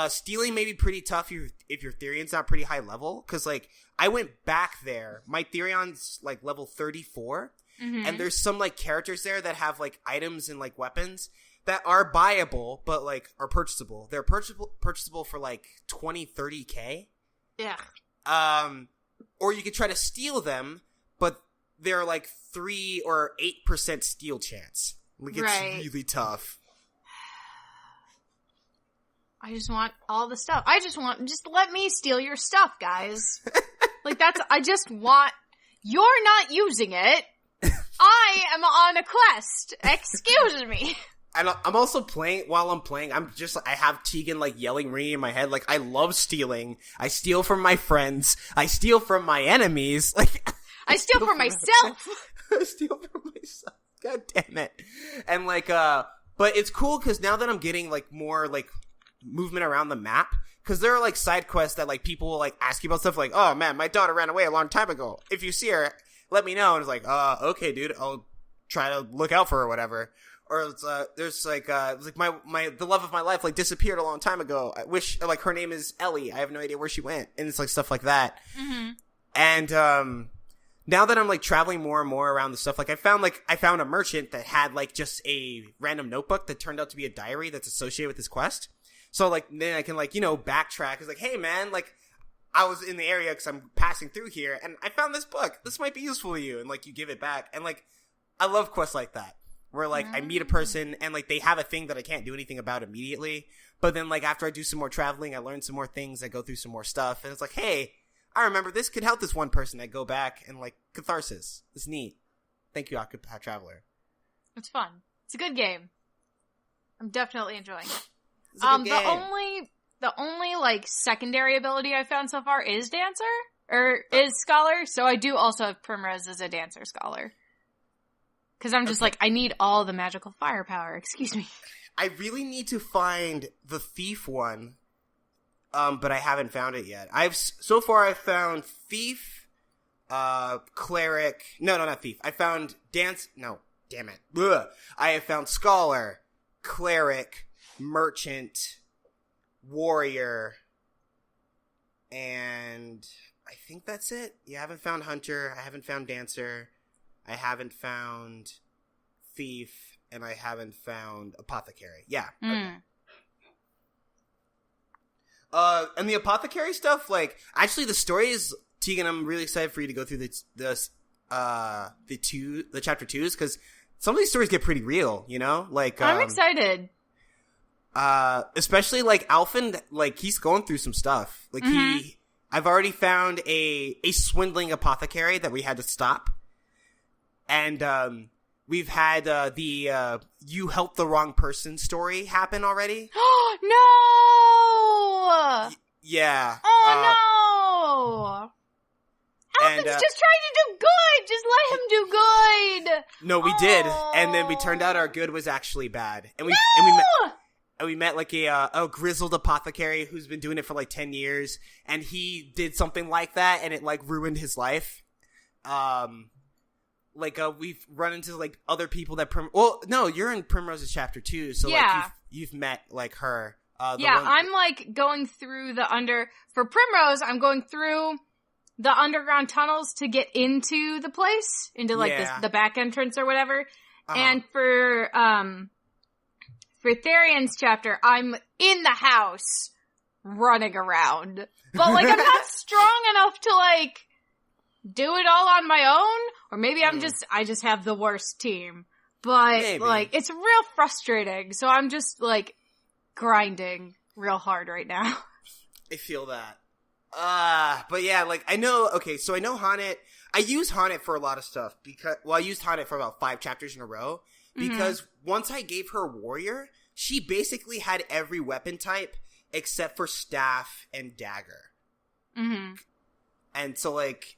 stealing may be pretty tough if your Therion's not pretty high level. Because, like, I went back there. My Therion's, like, level 34. And there's some, like, characters there that have, like, items and, like, weapons that are buyable, but, like, are purchasable. They're purchasable for, like, 20, 30K. Yeah. Or you could try to steal them, but they're, like, 3 or 8% steal chance. Like, it's really tough. I just want all the stuff. Just let me steal your stuff, guys. Like, you're not using it. I am on a quest. Excuse me. And I'm also playing, while I'm playing, I have Tegan, like, yelling ringing in my head, like, I love stealing. I steal from my friends. I steal from my enemies. Like, I steal from myself. I steal from myself. God damn it. And, like, but it's cool, because now that I'm getting, like, more, like, movement around the map, because there are, like, side quests that, like, people will, like, ask you about stuff, like, oh, man, my daughter ran away a long time ago. If you see her, let me know. And it's like, okay, dude, I'll try to look out for her or whatever. Or it's, there's like, the love of my life, like, disappeared a long time ago. I wish, like, her name is Ellie. I have no idea where she went. And it's like stuff like that. And, now that I'm, like, traveling more and more around the stuff, like, I found a merchant that had, like, just a random notebook that turned out to be a diary that's associated with this quest. So, like, then I can, like, backtrack. It's like, hey, man, like, I was in the area because I'm passing through here, and I found this book. This might be useful to you. And, like, you give it back. And, like, I love quests like that, where, like, I meet a person, and, like, they have a thing that I can't do anything about immediately. But then, like, after I do some more traveling, I learn some more things. I go through some more stuff. And it's like, hey, I remember this could help this one person. I go back, and, like, catharsis. It's neat. Thank you, Occupied Traveler. It's fun. It's a good game. I'm definitely enjoying it. It's a good game. The only, like, secondary ability I've found so far is Dancer, or is Scholar, so I do also have Primrose as a Dancer Scholar. Because I'm just like, I need all the magical firepower, excuse me. I really need to find the Thief one, but I haven't found it yet. So far I've found Thief, Cleric, no, not Thief. I found damn it. Ugh. I have found Scholar, Cleric, Merchant, Warrior, and I think that's it. I haven't found Hunter, I haven't found Dancer, I haven't found Thief, and I haven't found Apothecary. Yeah. Okay. And the Apothecary stuff, like, actually the story is, Tegan, I'm really excited for you to go through the chapter 2s, because some of these stories get pretty real, Like, I'm excited. Especially, like, Alphen, like, he's going through some stuff. Like, I've already found a swindling apothecary that we had to stop. And, we've had, the you helped the wrong person story happen already. No! Yeah. Oh, no! Alphen's just trying to do good! Just let him do good! No, we did. And then we turned out our good was actually bad. And we met like a grizzled apothecary who's been doing it for like 10 years, and he did something like that, and it like ruined his life. We've run into like other people that you're in Primrose's chapter 2, so like you've met like her. I'm like going through for Primrose, I'm going through the underground tunnels to get into the place, into like the back entrance or whatever. And for Therion's chapter, I'm in the house running around. But like I'm not strong enough to like do it all on my own, or maybe I just have the worst team. But maybe. Like it's real frustrating. So I'm just like grinding real hard right now. I feel that. But yeah, like I know Haunted. I use Haunted for a lot of stuff I used Haunted for about 5 chapters in a row because once I gave her Warrior, she basically had every weapon type except for staff and dagger. Mm-hmm. And so like,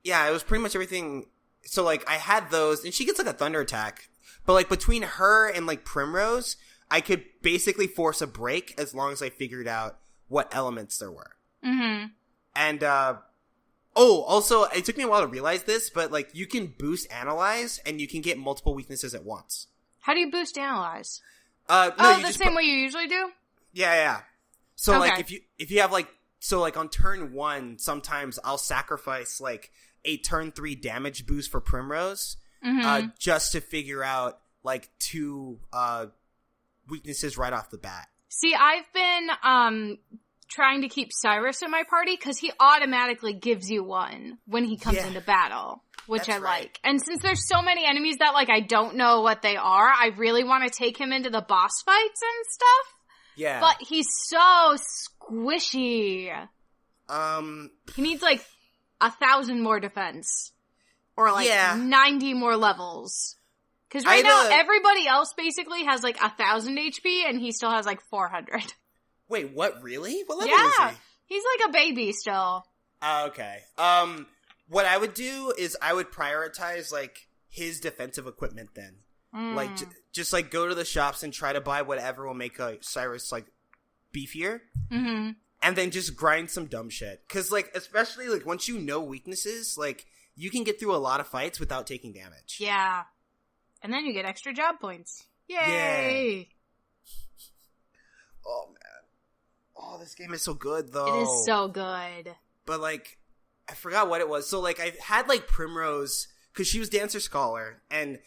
yeah, it was pretty much everything. So like I had those, and she gets like a thunder attack, but like between her and like Primrose, I could basically force a break as long as I figured out what elements there were. Mm-hmm. And, also, it took me a while to realize this, but, like, you can boost Analyze, and you can get multiple weaknesses at once. How do you boost Analyze? The same way you usually do? Yeah. So, like, if you have, like, so, like, on turn 1, sometimes I'll sacrifice, like, a turn 3 damage boost for Primrose, just to figure out, like, 2, weaknesses right off the bat. See, I've been, trying to keep Cyrus in my party because he automatically gives you one when he comes into battle, which I like. And since there's so many enemies that like I don't know what they are, I really want to take him into the boss fights and stuff. Yeah. But he's so squishy. He needs like 1,000 more defense. Or like 90 more levels. Because right now everybody else basically has like 1,000 HP and he still has like 400. Wait, what? Really? What level is he? He's like a baby still. Okay. What I would do is I would prioritize like his defensive equipment then. Like just like go to the shops and try to buy whatever will make Cyrus like beefier. Mm-hmm. And then just grind some dumb shit. Cause like especially like once you know weaknesses, like you can get through a lot of fights without taking damage. Yeah. And then you get extra job points. Yay! Yeah. Oh man. Oh, this game is so good, though. It is so good. But, like, I forgot what it was. So, like, I had, like, Primrose, because she was Dancer Scholar, and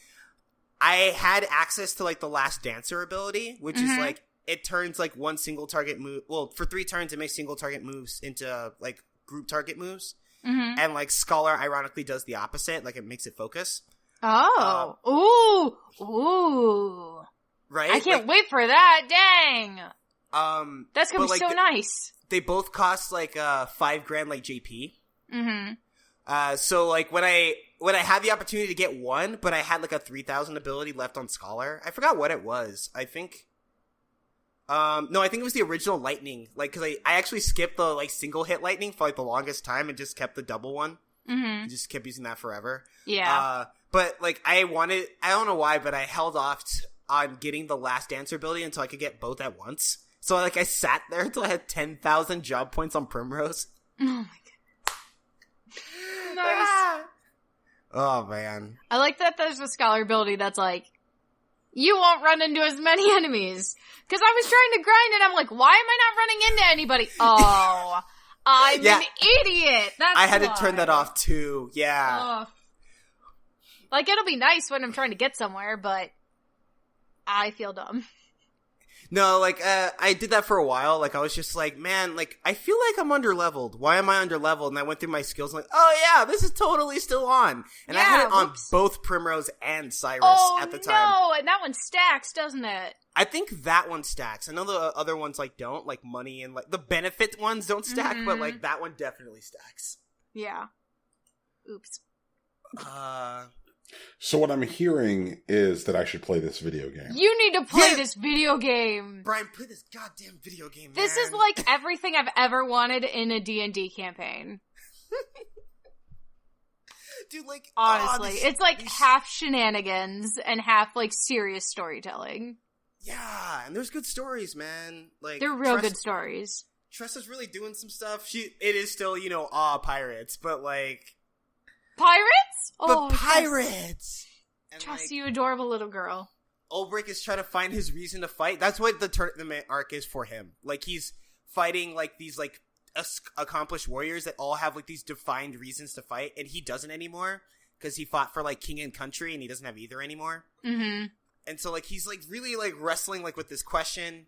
I had access to, like, the Last Dancer ability, which is, like, it turns, like, one single target move. Well, for 3 turns, it makes single target moves into, like, group target moves. Mm-hmm. And, like, Scholar, ironically, does the opposite. Like, it makes it focus. Oh. Ooh. Right? I can't wait for that. Dang. That's gonna be like, so nice. They both cost like $5,000 like JP. Mm-hmm. So like when I had the opportunity to get one, but I had like a 3,000 ability left on Scholar. I forgot what it was. I think I think it was the original Lightning. Like cause I actually skipped the like single hit Lightning for like the longest time and just kept the double one. Mm-hmm. And just kept using that forever. Yeah. But like I don't know why, but I held off on getting the Last Dancer ability until I could get both at once. So, like, I sat there until I had 10,000 job points on Primrose. Oh, my God. Nice. Oh, man. I like that there's a Scholar ability that's like, you won't run into as many enemies. Because I was trying to grind and I'm like, why am I not running into anybody? Oh, I'm an idiot. That's I had to turn that off, too. Yeah. Like, it'll be nice when I'm trying to get somewhere, but I feel dumb. No, like, I did that for a while. Like, I was just like, man, like, I feel like I'm underleveled. Why am I underleveled? And I went through my skills and like, oh yeah, this is totally still on. And I had it on both Primrose and Cyrus at the time. Oh, no, and that one stacks, doesn't it? I think that one stacks. I know the other ones, like, don't. Like, money and, like, the benefit ones don't stack, but, like, that one definitely stacks. Yeah. Oops. So what I'm hearing is that I should play this video game. You need to play this video game. Brian, play this goddamn video game, man. This is like everything I've ever wanted in a D&D campaign. Dude, like... Honestly, it's like half shenanigans and half, like, serious storytelling. Yeah, and there's good stories, man. Like they're real good stories. Tressa's really doing some stuff. It is still, pirates, but like pirates. But pirates. Trust, you adorable little girl. Ulbrich is trying to find his reason to fight. That's what the tournament arc is for him. Like he's fighting like these like accomplished warriors that all have like these defined reasons to fight, and he doesn't anymore because he fought for like king and country, and he doesn't have either anymore. Mm-hmm. And so like he's like really like wrestling like with this question,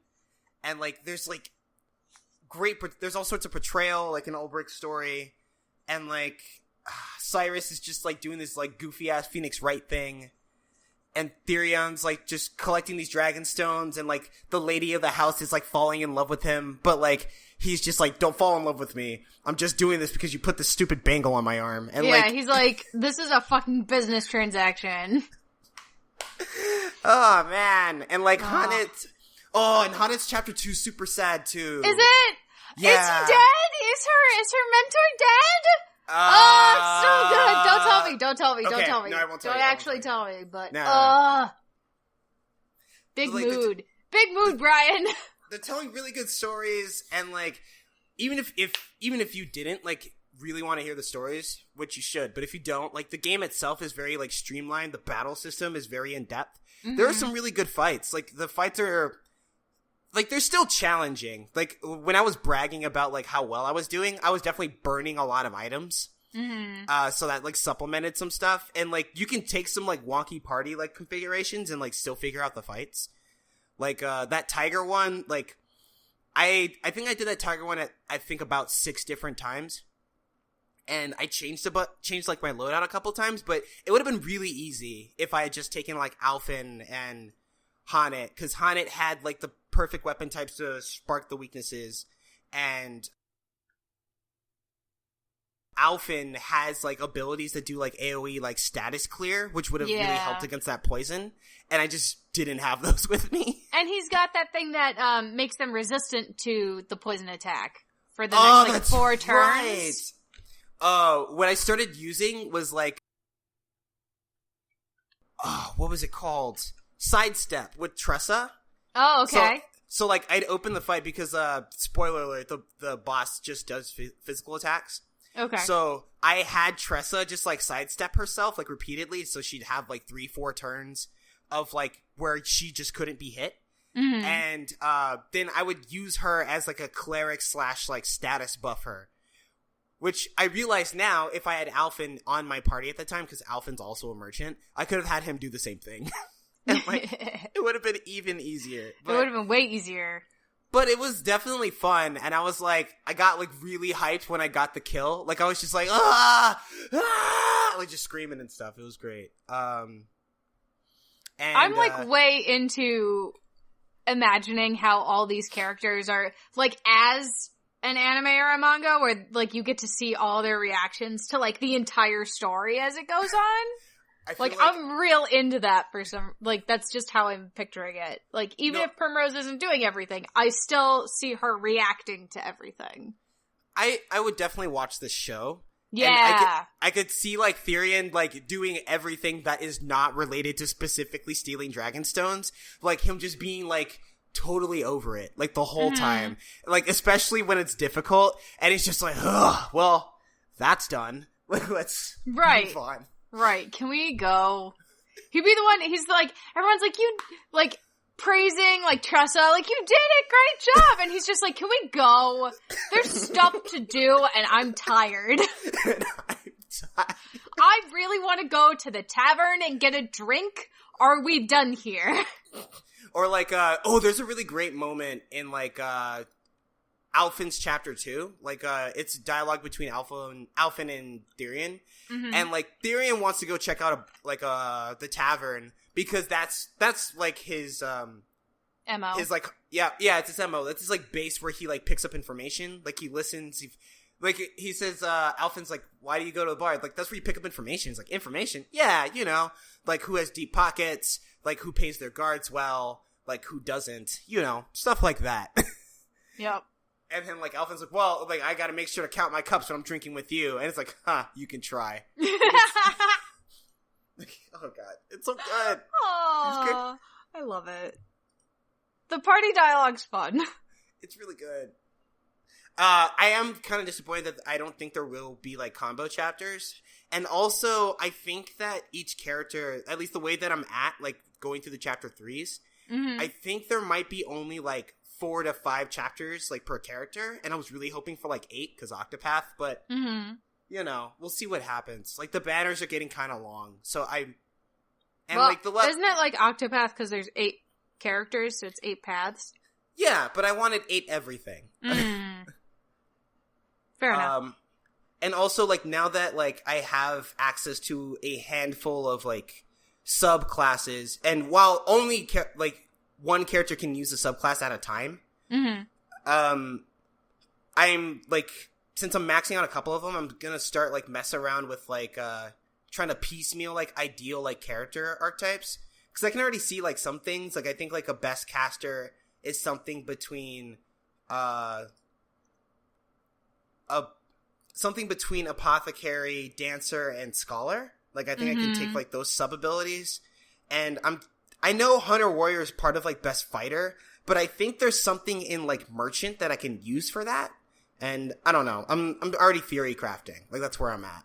and like there's like there's all sorts of portrayal like in Ulbrich's story, and like Cyrus is just like doing this like goofy ass Phoenix Wright thing. And Thyrion's, like, just collecting these dragon stones, and, like, the lady of the house is, like, falling in love with him, but, like, he's just like, don't fall in love with me. I'm just doing this because you put this stupid bangle on my arm. And yeah, he's like, this is a fucking business transaction. Oh, man. And, like, Hannet... Oh, and Hannet's chapter 2 is super sad, too. Is it? Yeah. Is he dead? Is her mentor dead? Oh, so good. Don't tell me. Don't tell me. Okay. Don't tell me. No, I won't tell Don't you. actually tell me. But big like, mood. Big mood, Brian. They're telling really good stories, and like, even if you didn't like really want to hear the stories, which you should, but if you don't, like, the game itself is very like streamlined. The battle system is very in depth. Mm-hmm. There are some really good fights. Like the fights are. Like, they're still challenging. Like, when I was bragging about, like, how well I was doing, I was definitely burning a lot of items. Mm-hmm. So that, like, supplemented some stuff. And, like, you can take some, like, wonky party, like, configurations and, like, still figure out the fights. Like, that tiger one, like, I think I did that tiger one at, I think, about 6 different times. And I changed, like, my loadout a couple times, but it would have been really easy if I had just taken, like, Alphen and Hannet, because Hannet had, like, the perfect weapon types to spark the weaknesses, and Alphen has, like, abilities that do, like, AoE, like, status clear, which would have really helped against that poison, and I just didn't have those with me. And he's got that thing that makes them resistant to the poison attack for the next, like, 4 turns. Right. What I started using was, like, what was it called? Sidestep with Tressa. Oh, okay. So like, I'd open the fight because, spoiler alert, the boss just does physical attacks. Okay. So I had Tressa just, like, sidestep herself, like, repeatedly, so she'd have, like, 3-4 turns of, like, where she just couldn't be hit. Mm-hmm. And, then I would use her as, like, a cleric / like, status buffer. Which I realize now, if I had Alphen on my party at the time, because Alphen's also a merchant, I could have had him do the same thing. And, like, it would have been even easier. It would have been way easier. But it was definitely fun, and I was like, I got, like, really hyped when I got the kill. Like, I was just like, like, just screaming and stuff. It was great. And I'm, like, way into imagining how all these characters are, like, as an anime or a manga, where, like, you get to see all their reactions to, like, the entire story as it goes on. Like, I'm real into that for some, like, that's just how I'm picturing it. Like, even if Primrose isn't doing everything, I still see her reacting to everything. I would definitely watch this show. Yeah. And I could see, like, Therion, like, doing everything that is not related to specifically stealing Dragonstones. Like, him just being, like, totally over it, like, the whole time. Like, especially when it's difficult, and he's just like, ugh, well, that's done. Let's move on. Right, can we go? He'd be the one, he's like, everyone's like, you, like, praising, like, Tressa, like, you did it, great job! And he's just like, can we go? There's stuff to do, and I'm tired. I really want to go to the tavern and get a drink. Are we done here? Or, like, there's a really great moment in, like, Alphen's chapter 2. Like, it's dialogue between Alphen and Therion. Mm-hmm. And, like, Therion wants to go check out, the tavern, because that's, like, his, MO. His, like, yeah, it's his MO. That's his, like, base where he, like, picks up information. Like, he listens, like, he says, Alphen's like, why do you go to the bar? Like, that's where you pick up information. He's like, information? Yeah, you know, like, who has deep pockets, like, who pays their guards well, like, who doesn't, you know, stuff like that. Yep. And then, like, Alphen's like, well, like, I gotta make sure to count my cups when I'm drinking with you. And it's like, you can try. Like, oh, God. It's so good. Aww. I love it. The party dialogue's fun. It's really good. I am kind of disappointed that I don't think there will be, like, combo chapters. And also, I think that each character, at least the way that I'm at, like, going through the chapter 3s, I think there might be only, like, 4 to 5 chapters, like, per character. And I was really hoping for, like, 8, because Octopath. But, you know, we'll see what happens. Like, the banners are getting kind of long. So And, well, like, isn't it like Octopath because there's 8 characters, so it's 8 paths? Yeah, but I wanted 8 everything. Fair enough. And also, like, now that, like, I have access to a handful of, like, subclasses, and while only, one character can use a subclass at a time, I'm, like, since I'm maxing out a couple of them, I'm gonna start, like, mess around with, like, trying to piecemeal, like, ideal, like, character archetypes. Because I can already see, like, some things, like, I think, like, a best caster is something between, apothecary, dancer, and scholar. Like, I think I can take, like, those sub-abilities. And I know Hunter Warrior is part of, like, best fighter, but I think there's something in, like, merchant that I can use for that. And I don't know. I'm already theory crafting. Like, that's where I'm at.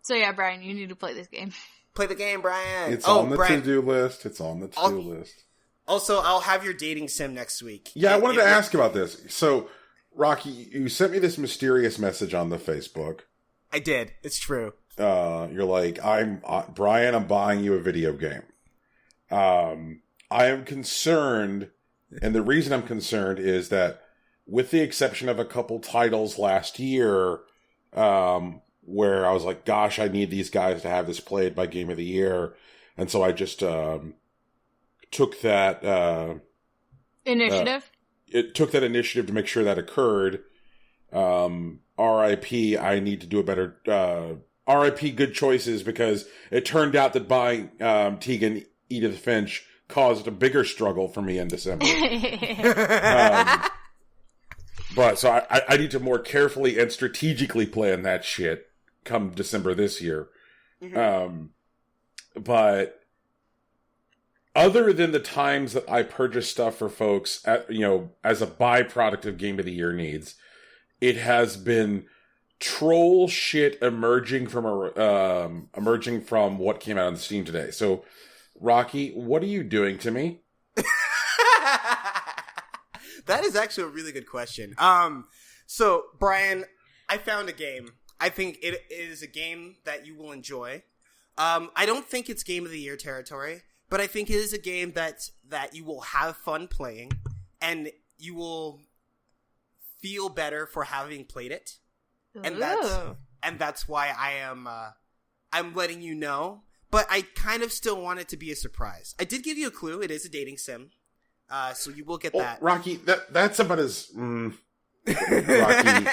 So yeah, Brian, you need to play this game. Play the game, Brian. It's on the to-do list. It's on the to-do list. Also, I'll have your dating sim next week. Yeah, I wanted to ask about this. So, Rocky, you sent me this mysterious message on the Facebook. I did. It's true. You're like, Brian, I'm buying you a video game. I am concerned, and the reason I'm concerned is that with the exception of a couple titles last year, where I was like, gosh, I need these guys to have this played by Game of the Year. And so I just took that initiative. It took that initiative to make sure that occurred. RIP, I need to do a better RIP good choices, because it turned out that buying Tegan Edith Finch caused a bigger struggle for me in December. But so I need to more carefully and strategically plan that shit come December this year. But other than the times that I purchase stuff for folks, as a byproduct of Game of the Year needs, it has been troll shit emerging from what came out on Steam today. So, Rocky, what are you doing to me? That is actually a really good question. So, Brian, I found a game. I think it is a game that you will enjoy. I don't think it's Game of the Year territory, but I think it is a game that you will have fun playing, and you will feel better for having played it. And that's why I'm letting you know. But I kind of still want it to be a surprise. I did give you a clue. It is a dating sim. So you will get that. Rocky, that's about as... Rocky.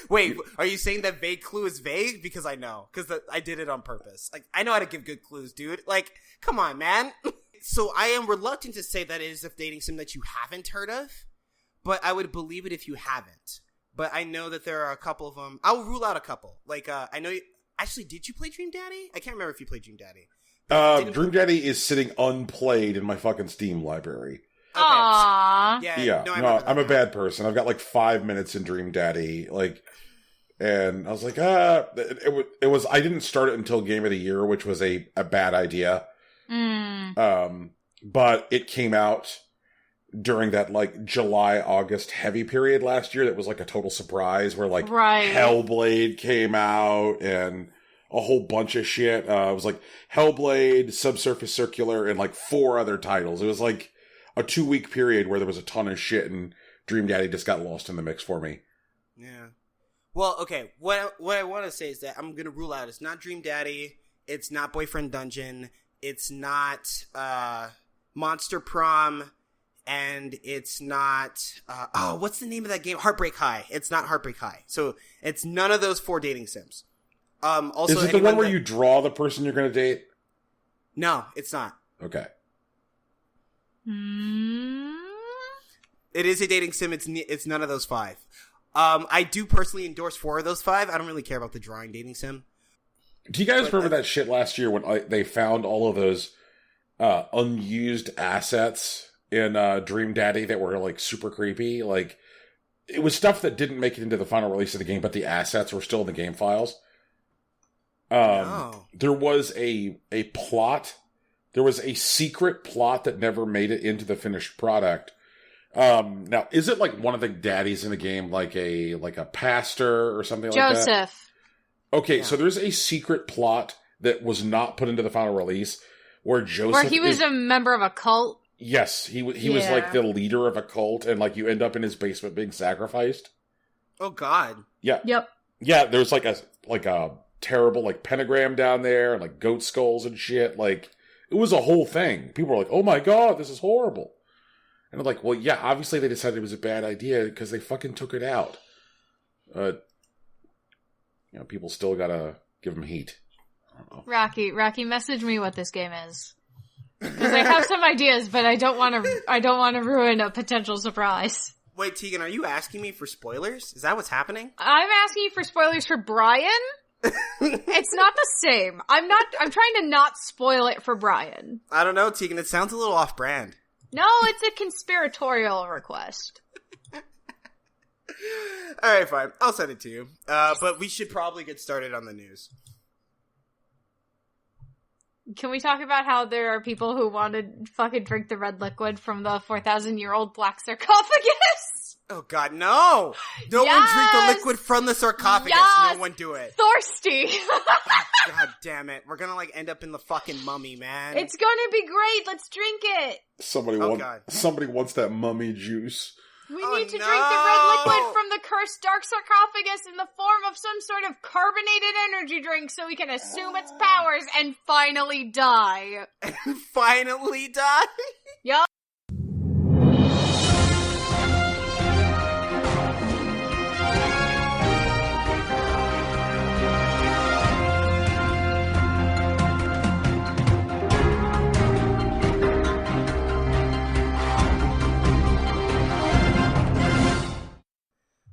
Wait, are you saying that vague clue is vague? Because I know. Because I did it on purpose. Like, I know how to give good clues, dude. Like, come on, man. So I am reluctant to say that it is a dating sim that you haven't heard of. But I would believe it if you haven't. But I know that there are a couple of them. I'll rule out a couple. Like, I know... Actually, did you play Dream Daddy? I can't remember if you played Dream Daddy. Dream Daddy is sitting unplayed in my fucking Steam library. Okay. Aww. Yeah. No, I'm a bad person. I've got like 5 minutes in Dream Daddy, and I was like, it was. I didn't start it until Game of the Year, which was a bad idea. But it came out during that like July, August heavy period last year. That was like a total surprise, where like Hellblade came out and a whole bunch of shit. It was like Hellblade, Subsurface Circular, and like 4 other titles. It was like a 2-week period where there was a ton of shit, and Dream Daddy just got lost in the mix for me. Yeah. Well, okay. What I want to say is that I'm gonna rule out it's not Dream Daddy, it's not Boyfriend Dungeon, it's not Monster Prom, and it's not what's the name of that game? Heartbreak High. It's not Heartbreak High. So it's none of those 4 dating sims. Also, is it the one where you draw the person you're gonna date? No, it's not. Okay. It is a dating sim. It's none of those 5. I do personally endorse 4 of those 5. I don't really care about the drawing dating sim. Do you guys remember that shit last year when they found all of those unused assets in Dream Daddy that were like super creepy. Like, it was stuff that didn't make it into the final release of the game, but the assets were still in the game files. There was a plot. There was a secret plot that never made it into the finished product. Now, is it like one of the daddies in the game, like a pastor or something like that? Joseph. Okay, yeah. So there's a secret plot that was not put into the final release where Joseph... Where he was a member of a cult? Yes, he was like the leader of a cult, and like you end up in his basement being sacrificed. Oh, God. Yeah. Yep. Yeah, there's like a terrible like pentagram down there, and like goat skulls and shit. Like, it was a whole thing. People were like, oh my God, this is horrible. And I'm like, well, yeah, obviously they decided it was a bad idea because they fucking took it out. People still gotta give them heat. I don't know. Rocky, message me what this game is. Because I have some ideas, but I don't want to ruin a potential surprise. Wait, Tegan, are you asking me for spoilers? Is that what's happening? I'm asking you for spoilers for Brian. It's not the same. I'm trying to not spoil it for Brian. I don't know, Tegan. It sounds a little off-brand. No, it's a conspiratorial request. Alright, fine. I'll send it to you. But we should probably get started on the news. Can we talk about how there are people who want to fucking drink the red liquid from the 4,000-year-old black sarcophagus? Oh God, no! No one drink the liquid from the sarcophagus. Yes! No one do it. Thirsty! God damn it. We're gonna end up in the fucking mummy, man. It's gonna be great. Let's drink it. Somebody wants that mummy juice. We need to drink the red liquid from the cursed dark sarcophagus in the form of some sort of carbonated energy drink so we can assume its powers and finally die. Finally die? Yup.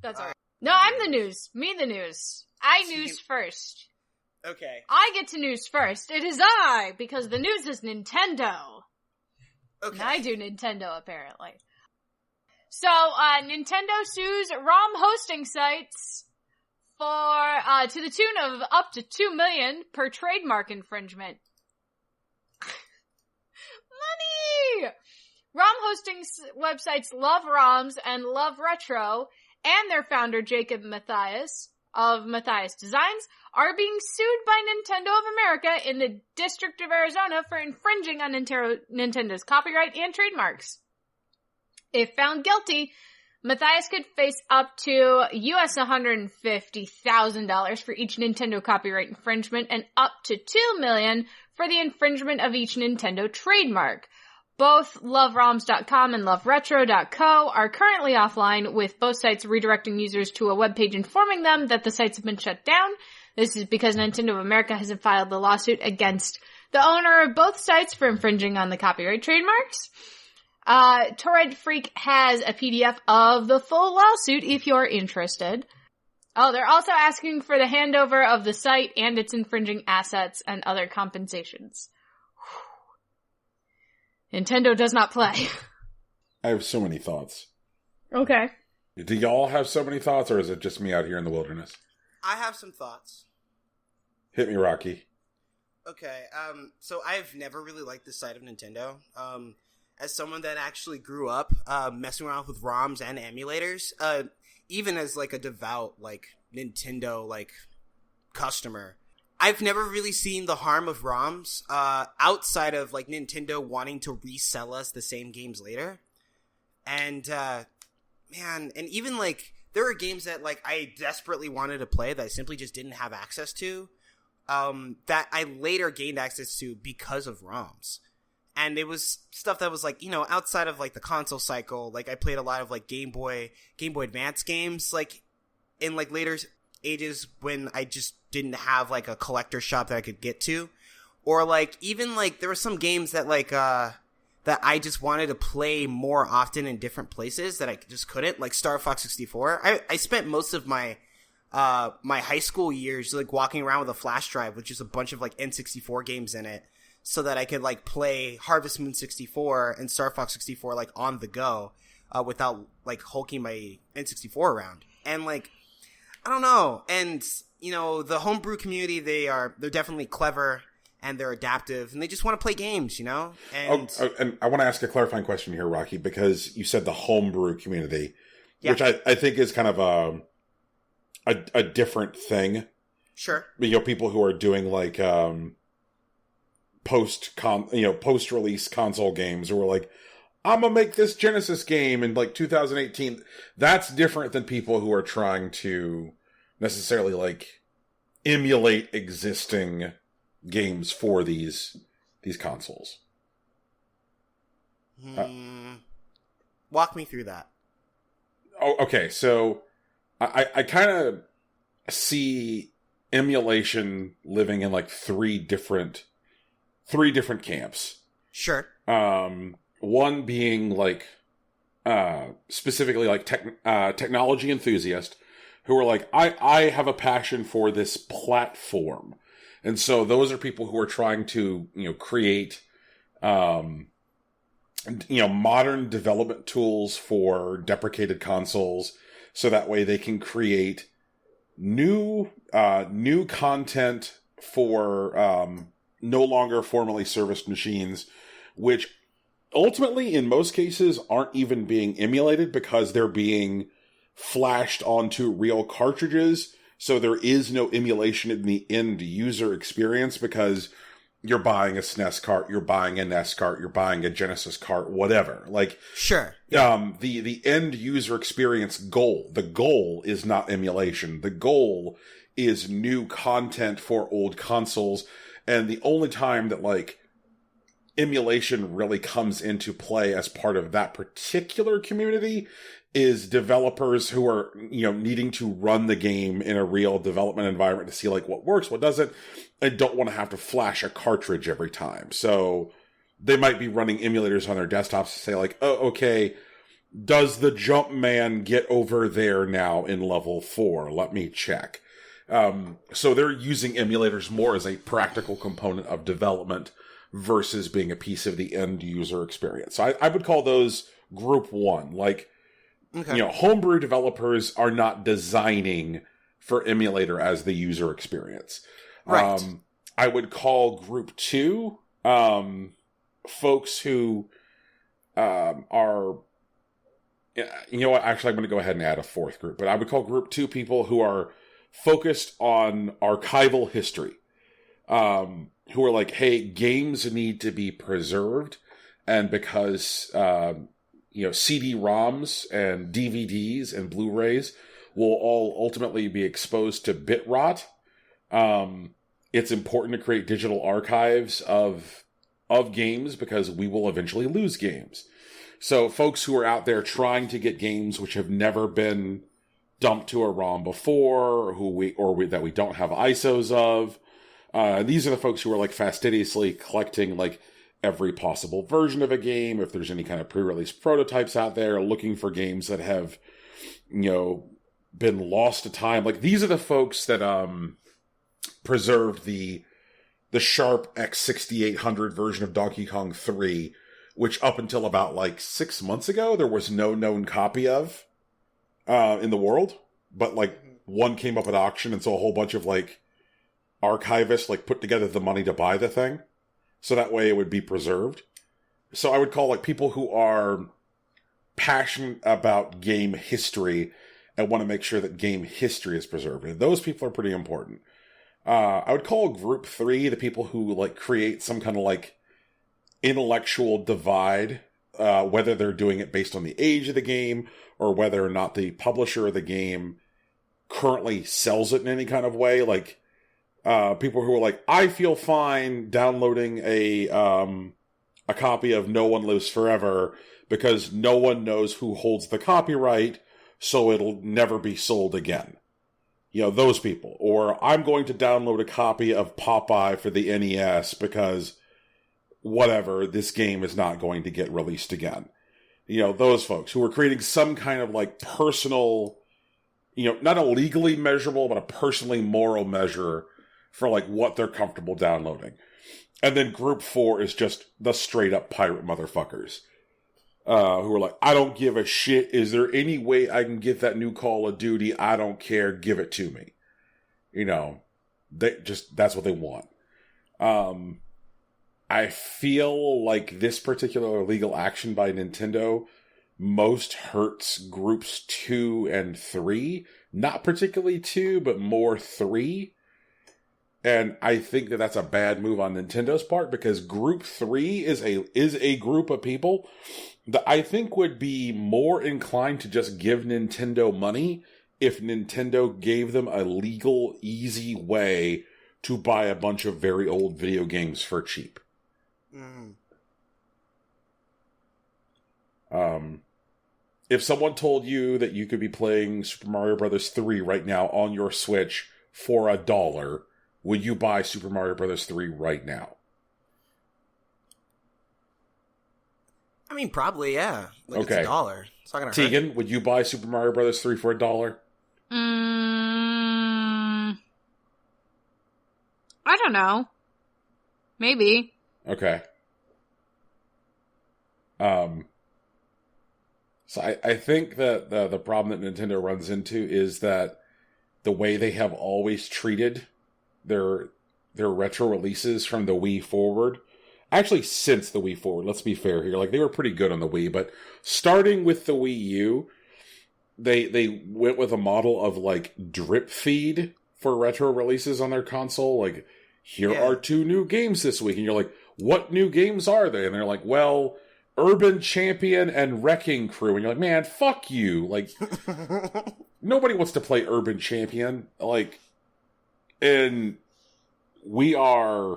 That's alright. No, I'm the news. Me the news. I news first. Okay. I get to news first. It is I, because the news is Nintendo. Okay. And I do Nintendo, apparently. So, Nintendo sues ROM hosting sites for, to the tune of up to $2 million per trademark infringement. Money! ROM hosting websites Love ROMs and Love Retro and their founder Jacob Matthias of Matthias Designs are being sued by Nintendo of America in the District of Arizona for infringing on Nintendo's copyright and trademarks. If found guilty, Matthias could face up to US $150,000 for each Nintendo copyright infringement and up to $2 million for the infringement of each Nintendo trademark. Both LoveRoms.com and LoveRetro.co are currently offline, with both sites redirecting users to a webpage informing them that the sites have been shut down. This is because Nintendo of America hasn't filed the lawsuit against the owner of both sites for infringing on the copyright trademarks. Torrid Freak has a PDF of the full lawsuit if you're interested. Oh, they're also asking for the handover of the site and its infringing assets and other compensations. Nintendo does not play. I have so many thoughts. Okay. Do y'all have so many thoughts, or is it just me out here in the wilderness? I have some thoughts. Hit me, Rocky. Okay, so I've never really liked this side of Nintendo. As someone that actually grew up messing around with ROMs and emulators, even as like a devout like Nintendo like customer, I've never really seen the harm of ROMs outside of like Nintendo wanting to resell us the same games later. And man, and even like there are games that like I desperately wanted to play that I simply just didn't have access to, that I later gained access to because of ROMs. And it was stuff that was like, you know, outside of like the console cycle. Like I played a lot of like Game Boy Advance games, like in like later ages when I just didn't have like a collector shop that I could get to, or like even like there were some games that like that I just wanted to play more often in different places that I just couldn't, like Star Fox 64. I spent most of my my high school years like walking around with a flash drive with just a bunch of like N64 games in it, so that I could like play Harvest Moon 64 and Star Fox 64 like on the go without like hulking my N64 around. And like, I don't know. And you know, the homebrew community, they're definitely clever and they're adaptive and they just want to play games, you know? And and I want to ask a clarifying question here, Rocky, because you said the homebrew community, which I think is kind of a different thing. Sure. You know, people who are doing like post-release console games who are like, I'm gonna make this Genesis game in like 2018. That's different than people who are trying to necessarily like emulate existing games for these consoles. Walk me through that. Oh, okay. So I kind of see emulation living in like three different camps. Sure. One being like specifically like technology enthusiast who are like, I have a passion for this platform. And so those are people who are trying to, you know, create modern development tools for deprecated consoles so that way they can create new content for no longer formerly serviced machines, which ultimately in most cases aren't even being emulated because they're being flashed onto real cartridges. So there is no emulation in the end user experience because you're buying a SNES cart, you're buying a NES cart, you're buying a Genesis cart, whatever. Like, sure. The end user experience the goal is not emulation. The goal is new content for old consoles. And the only time that like emulation really comes into play as part of that particular community is developers who are, you know, needing to run the game in a real development environment to see like what works, what doesn't, and don't want to have to flash a cartridge every time. So they might be running emulators on their desktops to say like, oh, okay, does the Jumpman get over there now in level 4? Let me check. So they're using emulators more as a practical component of development versus being a piece of the end user experience. So I would call those group one. Like, okay, you know, homebrew developers are not designing for emulator as the user experience. Right. I would call group two, folks who, are, you know what, actually I'm going to go ahead and add a fourth group, but I would call group two people who are focused on archival history, who are like, hey, games need to be preserved. And because, CD-ROMs and DVDs and Blu-rays will all ultimately be exposed to bit rot, it's important to create digital archives of games because we will eventually lose games. So folks who are out there trying to get games which have never been dumped to a ROM before, that we don't have ISOs of, these are the folks who are like fastidiously collecting like every possible version of a game, if there's any kind of pre-release prototypes out there, looking for games that have, you know, been lost to time. Like, these are the folks that preserved the Sharp X6800 version of Donkey Kong 3, which up until about like 6 months ago, there was no known copy of in the world. But like one came up at auction, and so a whole bunch of like archivists like put together the money to buy the thing. So that way it would be preserved. So I would call like people who are passionate about game history and want to make sure that game history is preserved. And those people are pretty important. I would call group three the people who like create some kind of like intellectual divide, whether they're doing it based on the age of the game or whether or not the publisher of the game currently sells it in any kind of way. Like, people who are like, I feel fine downloading a copy of No One Lives Forever because no one knows who holds the copyright, so it'll never be sold again. You know, those people. Or I'm going to download a copy of Popeye for the NES because whatever, this game is not going to get released again. You know, those folks who are creating some kind of like personal, you know, not a legally measurable, but a personally moral measure for like what they're comfortable downloading. And then group 4 is just the straight up pirate motherfuckers. Who are like, I don't give a shit. Is there any way I can get that new Call of Duty? I don't care. Give it to me. You know, that's what they want. I feel like this particular legal action by Nintendo most hurts groups 2 and 3. Not particularly 2, but more 3. And I think that that's a bad move on Nintendo's part, because group 3 is a group of people that I think would be more inclined to just give Nintendo money if Nintendo gave them a legal, easy way to buy a bunch of very old video games for cheap. If someone told you that you could be playing Super Mario Bros. 3 right now on your Switch for $1, would you buy Super Mario Bros. 3 right now? I mean, probably, yeah. Like, okay. It's $1. It's not gonna hurt. Tegan, would you buy Super Mario Bros. 3 for $1? I don't know. Maybe. Okay. So I think that the problem that Nintendo runs into is that the way they have always treated their retro releases from the Wii forward, actually since the Wii forward, let's be fair here, like they were pretty good on the Wii, but starting with the Wii U, they went with a model of like drip feed for retro releases on their console. Like, here are 2 new games this week, and you're like, what new games are they? And they're like, well, Urban Champion and Wrecking Crew. And you're like, man, fuck you. Like, nobody wants to play Urban Champion. Like, and we are,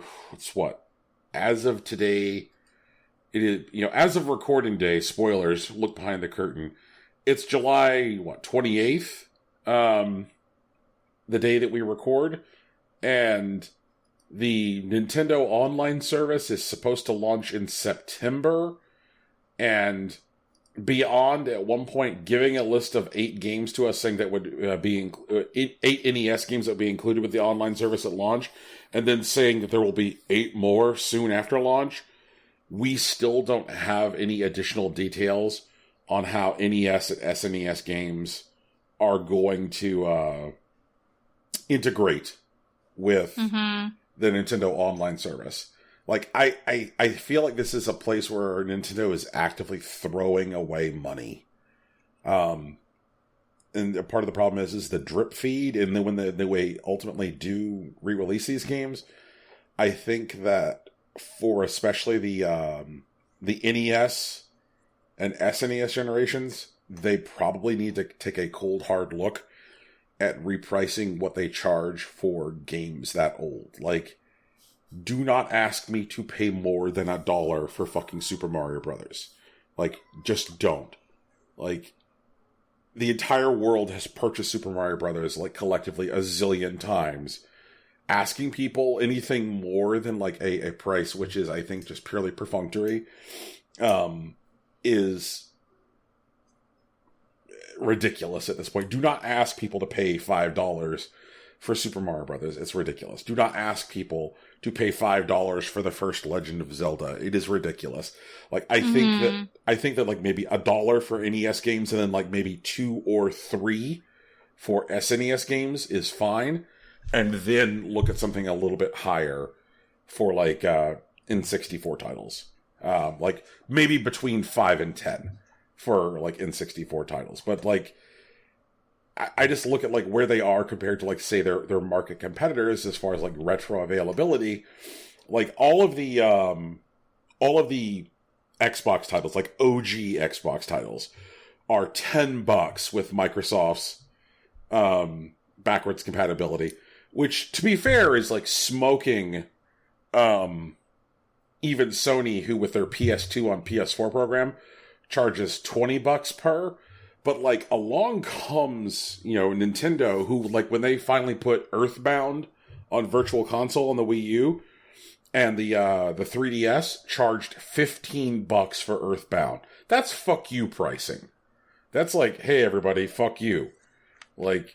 as of today, it is, as of recording day, spoilers, look behind the curtain. It's July, 28th, the day that we record. And the Nintendo Online service is supposed to launch in September. And beyond, at one point, giving a list of 8 games to us, saying that would be 8 NES games that would be included with the online service at launch, and then saying that there will be 8 more soon after launch, we still don't have any additional details on how NES and SNES games are going to integrate with the Nintendo Online service. Like, I feel like this is a place where Nintendo is actively throwing away money. And part of the problem is the drip feed, and then when they ultimately do re-release these games, I think that for especially the NES and SNES generations, they probably need to take a cold, hard look at repricing what they charge for games that old. Like, do not ask me to pay more than $1 for fucking Super Mario Brothers. Like, just don't. Like, the entire world has purchased Super Mario Brothers, like, collectively a zillion times. Asking people anything more than, like, a price, which is, I think, just purely perfunctory, is ridiculous at this point. Do not ask people to pay $5 for Super Mario Brothers. It's ridiculous. Do not ask people to pay $5 for the first Legend of Zelda. It is ridiculous. Like, I think that like maybe $1 for NES games and then like maybe 2 or 3 for SNES games is fine. And then look at something a little bit higher for like N64 titles. Like maybe between 5 and 10 for like N64 titles. But like, I just look at like where they are compared to like, say, their market competitors as far as like retro availability. Like all of the Xbox titles, like OG Xbox titles, are $10 with Microsoft's backwards compatibility, which, to be fair, is like smoking even Sony, who with their PS2 on PS4 program charges $20 per. But, like, along comes, Nintendo, who, like, when they finally put Earthbound on Virtual Console on the Wii U, and the 3DS charged $15 for Earthbound. That's fuck you pricing. That's like, hey, everybody, fuck you. Like,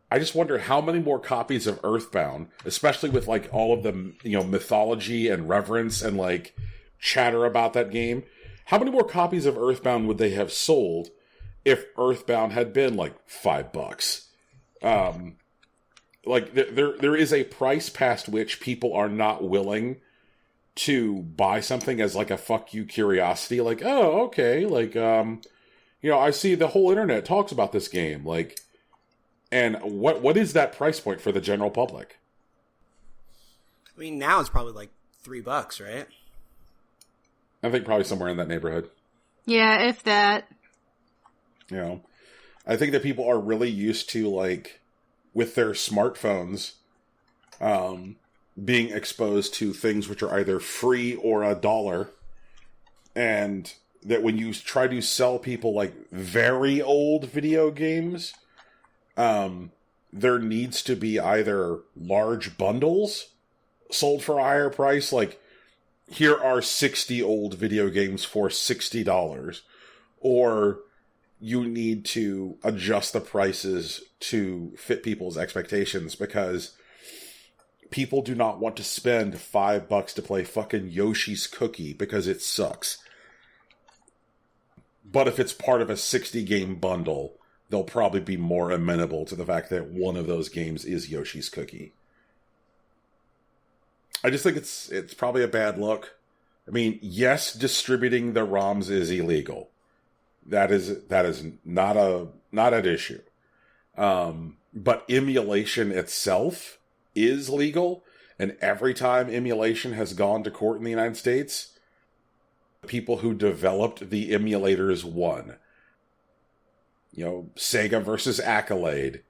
I just wonder how many more copies of Earthbound, especially with like all of the, you know, mythology and reverence and like chatter about that game, how many more copies of Earthbound would they have sold if Earthbound had been like $5? Like there is a price past which people are not willing to buy something as like a fuck you curiosity. Like, oh, okay, like you know, I see the whole internet talks about this game, like. And what is that price point for the general public? I mean, now it's probably like $3, right? I think probably somewhere in that neighborhood. Yeah, if that. You know, I think that people are really used to, like, with their smartphones, being exposed to things which are either free or $1, and that when you try to sell people like very old video games, there needs to be either large bundles sold for a higher price, like here are 60 old video games for $60, or you need to adjust the prices to fit people's expectations, because people do not want to spend $5 to play fucking Yoshi's Cookie because it sucks. But if it's part of a 60 game bundle, they'll probably be more amenable to the fact that one of those games is Yoshi's Cookie. I just think it's probably a bad look. I mean, yes, distributing the ROMs is illegal. That is not an issue. But emulation itself is legal, and every time emulation has gone to court in the United States, the people who developed the emulators won. You know, Sega versus Accolade,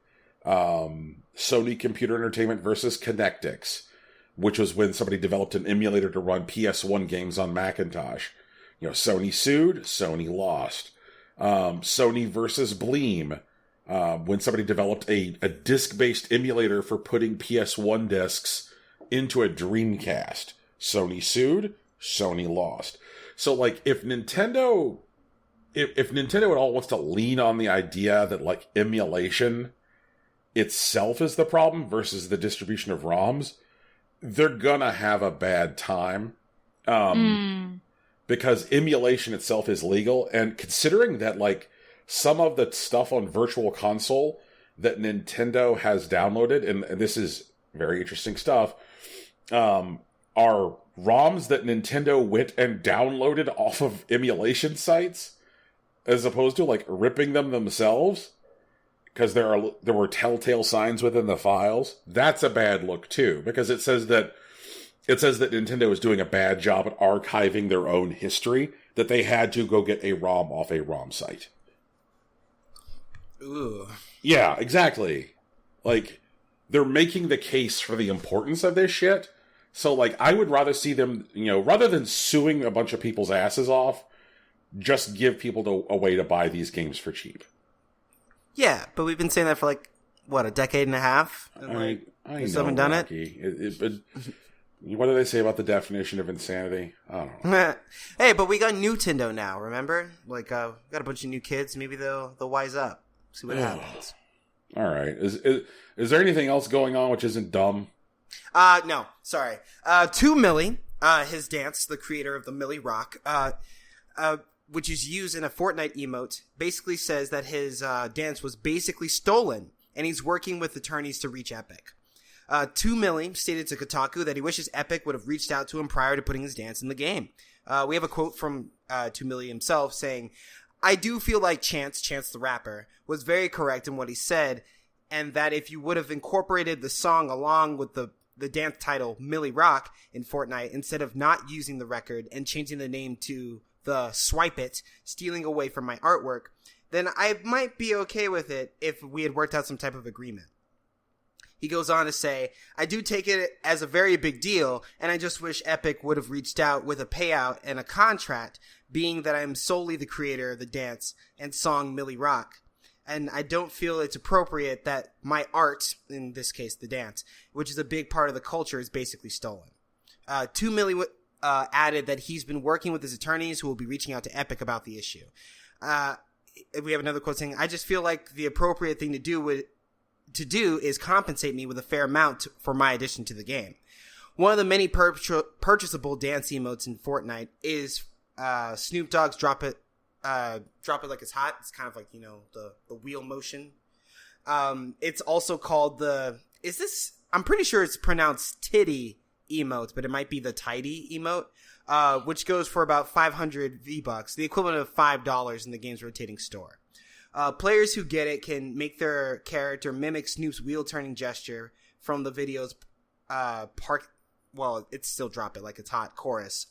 Sony Computer Entertainment versus Connectix, which was when somebody developed an emulator to run PS1 games on Macintosh. You know, Sony sued, Sony lost. Sony versus Bleem, when somebody developed a disc-based emulator for putting PS1 discs into a Dreamcast. Sony sued, Sony lost. So, like, if Nintendo at all wants to lean on the idea that, like, emulation itself is the problem versus the distribution of ROMs, they're gonna have a bad time. Because emulation itself is legal, and considering that, like, some of the stuff on Virtual Console that Nintendo has downloaded, and this is very interesting stuff, are ROMs that Nintendo went and downloaded off of emulation sites, as opposed to, like, ripping them themselves, because there were telltale signs within the files. That's a bad look, too, because it says that Nintendo is doing a bad job at archiving their own history, that they had to go get a ROM off a ROM site. Ooh. Yeah, exactly. Like, they're making the case for the importance of this shit. So, like, I would rather see them, you know, rather than suing a bunch of people's asses off, just give people a way to buy these games for cheap. Yeah, but we've been saying that for, like, what, a decade and a half? And, I we still haven't done it. What do they say about the definition of insanity? I don't know. Hey, but we got Nintendo now, remember? Like, we got a bunch of new kids. Maybe they'll wise up. See what happens. All right. Is there anything else going on which isn't dumb? No. Sorry. 2 Millie, his dance, the creator of the Millie Rock, which is used in a FORTNITE emote, basically says that his dance was basically stolen, and he's working with attorneys to reach Epic. 2 Millie stated to Kotaku that he wishes Epic would have reached out to him prior to putting his dance in the game. We have a quote from 2 Millie himself saying, "I do feel like Chance the rapper, was very correct in what he said, and that if you would have incorporated the song along with the dance title Millie Rock in Fortnite, instead of not using the record and changing the name to the Swipe It, stealing away from my artwork, then I might be okay with it if we had worked out some type of agreement." He goes on to say, "I do take it as a very big deal, and I just wish Epic would have reached out with a payout and a contract, being that I am solely the creator of the dance and song Millie Rock. And I don't feel it's appropriate that my art, in this case the dance, which is a big part of the culture, is basically stolen." 2 Millie added that he's been working with his attorneys who will be reaching out to Epic about the issue. We have another quote saying, "I just feel like the appropriate thing to do to do is compensate me with a fair amount for my addition to the game. One of the many purchasable dance emotes in Fortnite is Snoop Dogg's Drop It Like It's Hot. It's kind of like, the wheel motion. It's also called I'm pretty sure it's pronounced titty emote, but it might be the tidy emote, which goes for about 500 V-Bucks, the equivalent of $5 in the game's rotating store. Players who get it can make their character mimic Snoop's wheel-turning gesture from the video's it's still Drop It Like It's Hot chorus.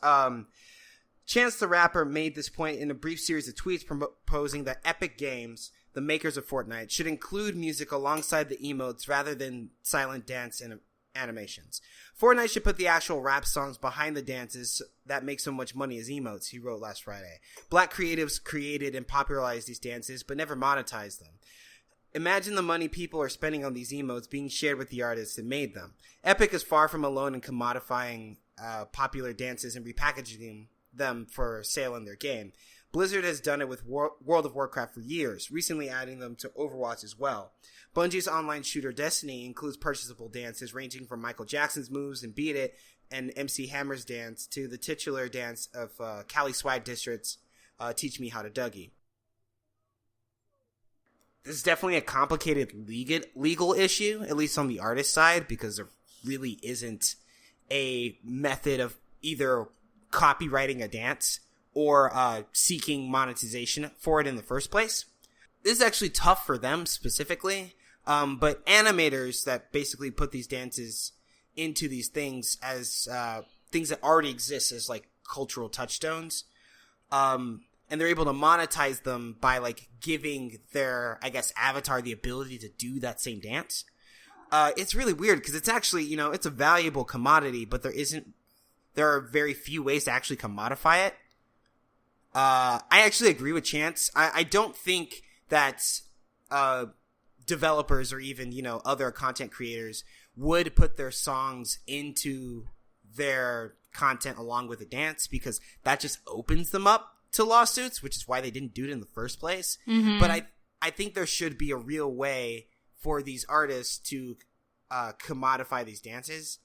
Chance the Rapper made this point in a brief series of tweets proposing that Epic Games, the makers of Fortnite, should include music alongside the emotes rather than silent dance and animations. Fortnite should put the actual rap songs behind the dances that make so much money as emotes, he wrote last Friday. Black creatives created and popularized these dances, but never monetized them. Imagine the money people are spending on these emotes being shared with the artists that made them. Epic is far from alone in commodifying popular dances and repackaging them for sale in their game. Blizzard has done it with World of Warcraft for years, recently adding them to Overwatch as well. Bungie's online shooter Destiny includes purchasable dances ranging from Michael Jackson's moves in Beat It and MC Hammer's dance to the titular dance of Cali Swag District's Teach Me How to Dougie. This is definitely a complicated legal issue, at least on the artist side, because there really isn't a method of either copywriting a dance or seeking monetization for it in the first place. This is actually tough for them specifically, but animators that basically put these dances into these things as things that already exist as like cultural touchstones, and they're able to monetize them by like giving their, I guess, avatar the ability to do that same dance. It's really weird because it's actually, it's a valuable commodity, but there are very few ways to actually commodify it. I actually agree with Chance. I don't think that developers or even, other content creators would put their songs into their content along with the dance, because that just opens them up to lawsuits, which is why they didn't do it in the first place. Mm-hmm. But I think there should be a real way for these artists to commodify these dances,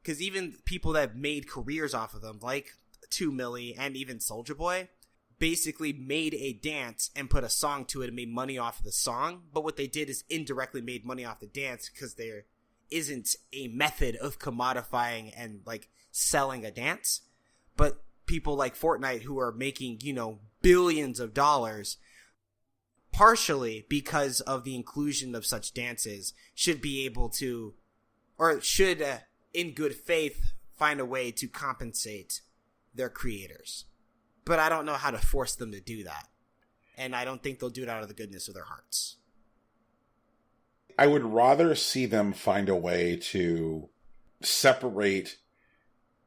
because even people that made careers off of them, like 2 Milli and even Soulja Boy, basically made a dance and put a song to it and made money off of the song. But what they did is indirectly made money off the dance, because there isn't a method of commodifying and like selling a dance. But people like Fortnite, who are making, billions of dollars, partially because of the inclusion of such dances, should be able to, or should, in good faith, find a way to compensate their creators. But I don't know how to force them to do that. And I don't think they'll do it out of the goodness of their hearts. I would rather see them find a way to separate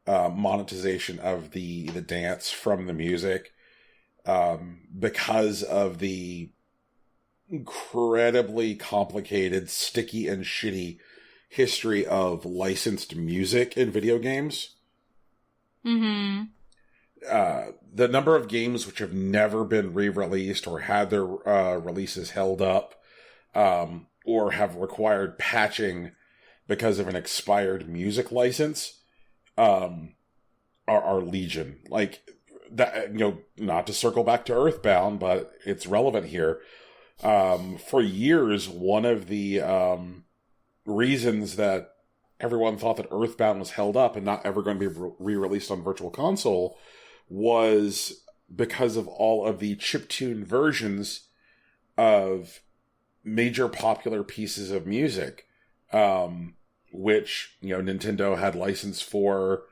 monetization of the dance from the music, because of the incredibly complicated, sticky, and shitty history of licensed music in video games. Mm-hmm. The number of games which have never been re-released or had their releases held up, or have required patching because of an expired music license, are legion. Like that, not to circle back to Earthbound, but it's relevant here. For years, one of the reasons that everyone thought that Earthbound was held up and not ever going to be re-released on Virtual Console was because of all of the chiptune versions of major popular pieces of music, which, Nintendo had licensed for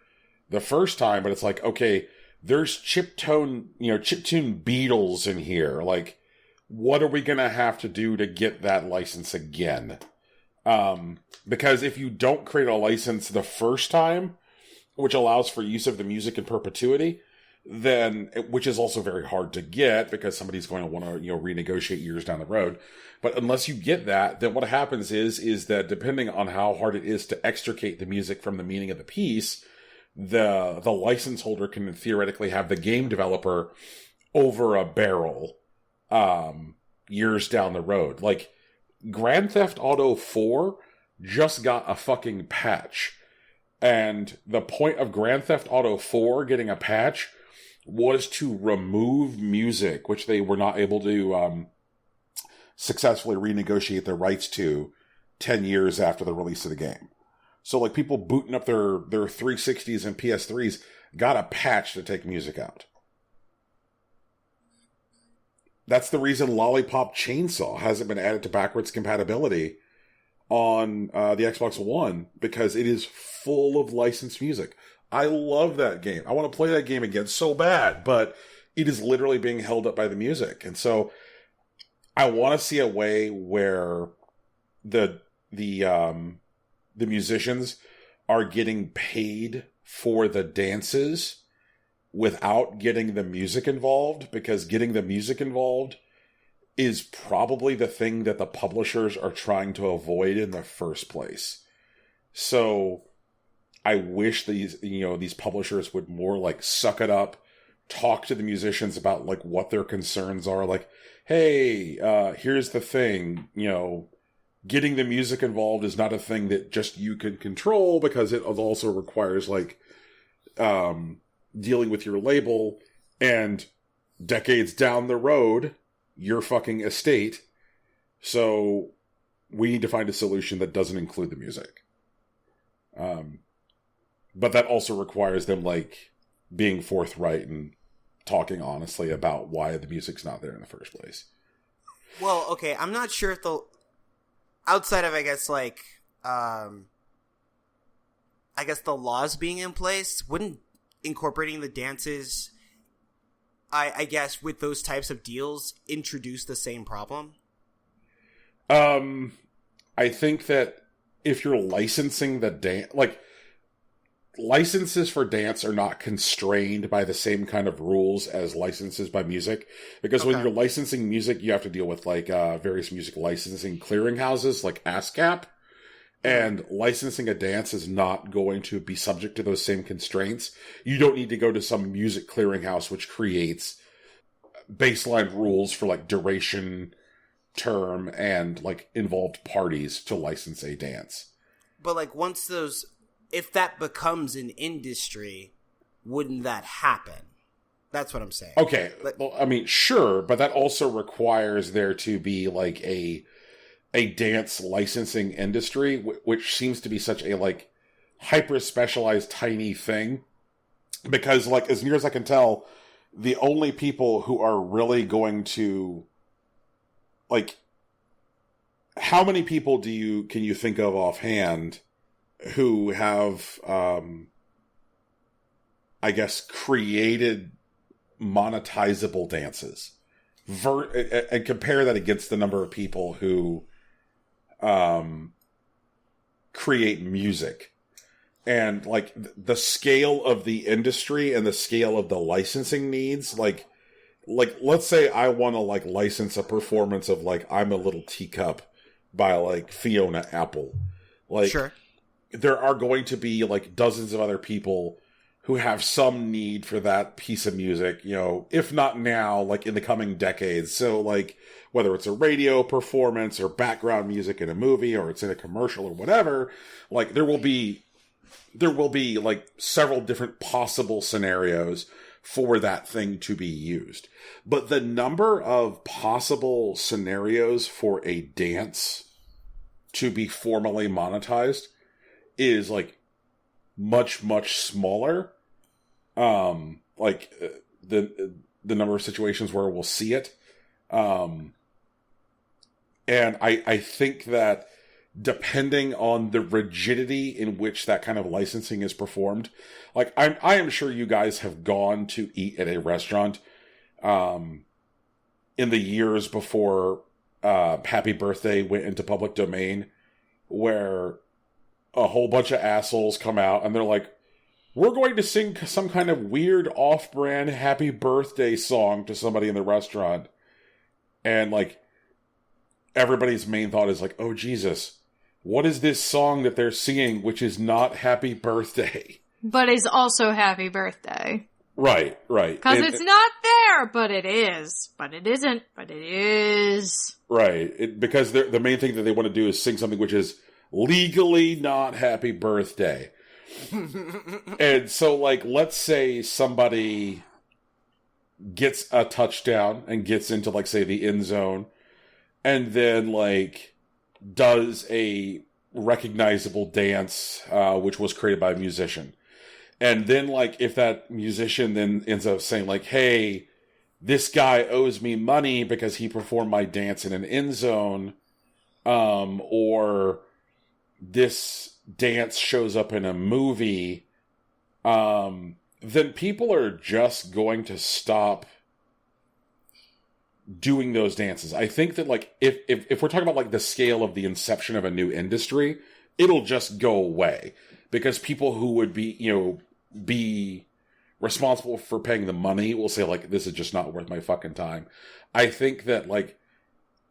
the first time, but it's like, okay, there's chiptune Beatles in here. Like, what are we going to have to do to get that license again? Because if you don't create a license the first time, which allows for use of the music in perpetuity, then, which is also very hard to get because somebody's going to want to, renegotiate years down the road. But unless you get that, then what happens is that depending on how hard it is to extricate the music from the meaning of the piece, the license holder can theoretically have the game developer over a barrel, years down the road. Like, Grand Theft Auto 4 just got a fucking patch. And the point of Grand Theft Auto 4 getting a patch was to remove music, which they were not able to successfully renegotiate their rights to 10 years after the release of the game. So, like, people booting up their 360s and PS3s got a patch to take music out. That's the reason Lollipop Chainsaw hasn't been added to backwards compatibility on the Xbox One, because it is full of licensed music. I love that game. I want to play that game again so bad, but it is literally being held up by the music. And so I want to see a way where the musicians are getting paid for the dances without getting the music involved, because getting the music involved is probably the thing that the publishers are trying to avoid in the first place. So I wish these publishers would more like suck it up, talk to the musicians about like what their concerns are. Like, hey, here's the thing, getting the music involved is not a thing that just you can control, because it also requires like dealing with your label, and decades down the road, your fucking estate. So we need to find a solution that doesn't include the music. But that also requires them like being forthright and talking honestly about why the music's not there in the first place. Well, okay, I'm not sure if outside of, I guess, like, I guess the laws being in place, wouldn't incorporating the dances, I guess, with those types of deals introduce the same problem? I think that if you're licensing the dance, like, licenses for dance are not constrained by the same kind of rules as licenses by music, because when you're licensing music, you have to deal with like various music licensing clearinghouses like ASCAP, and licensing a dance is not going to be subject to those same constraints. You don't need to go to some music clearinghouse which creates baseline rules for like duration, term, and like involved parties to license a dance. But like if that becomes an industry, wouldn't that happen? That's what I'm saying. Okay, well, I mean, sure, but that also requires there to be like a dance licensing industry, which seems to be such a like hyper specialized tiny thing. Because like, as near as I can tell, the only people who are really going to like, how many people can you think of offhand who have, I guess, created monetizable dances? And compare that against the number of people who create music. And, like, the scale of the industry and the scale of the licensing needs, like let's say I want to, like, license a performance of, like, I'm a Little Teacup by, like, Fiona Apple. Like, sure. There are going to be, like, dozens of other people who have some need for that piece of music, if not now, like, in the coming decades. So, like, whether it's a radio performance or background music in a movie or it's in a commercial or whatever, like, there will be, like, several different possible scenarios for that thing to be used. But the number of possible scenarios for a dance to be formally monetized is, like, much, much smaller. Like, the number of situations where we'll see it. And I think that depending on the rigidity in which that kind of licensing is performed, like, I am sure you guys have gone to eat at a restaurant, in the years before, Happy Birthday went into public domain, where a whole bunch of assholes come out and they're like, we're going to sing some kind of weird off-brand happy birthday song to somebody in the restaurant. And, like, everybody's main thought is like, oh, Jesus, what is this song that they're singing which is not happy birthday? But is also happy birthday. Right. Because it's not there, but it is. But it isn't, but it is. Right. Because the main thing that they want to do is sing something which is legally not happy birthday. And so, like, let's say somebody gets a touchdown and gets into, like, say, the end zone, and then, like, does a recognizable dance, which was created by a musician. And then, like, if that musician then ends up saying, like, hey, this guy owes me money because he performed my dance in an end zone, or this dance shows up in a movie, then people are just going to stop doing those dances. I think that, like, if we're talking about, like, the scale of the inception of a new industry, it'll just go away. Because people who would be responsible for paying the money will say, like, this is just not worth my fucking time. I think that, like,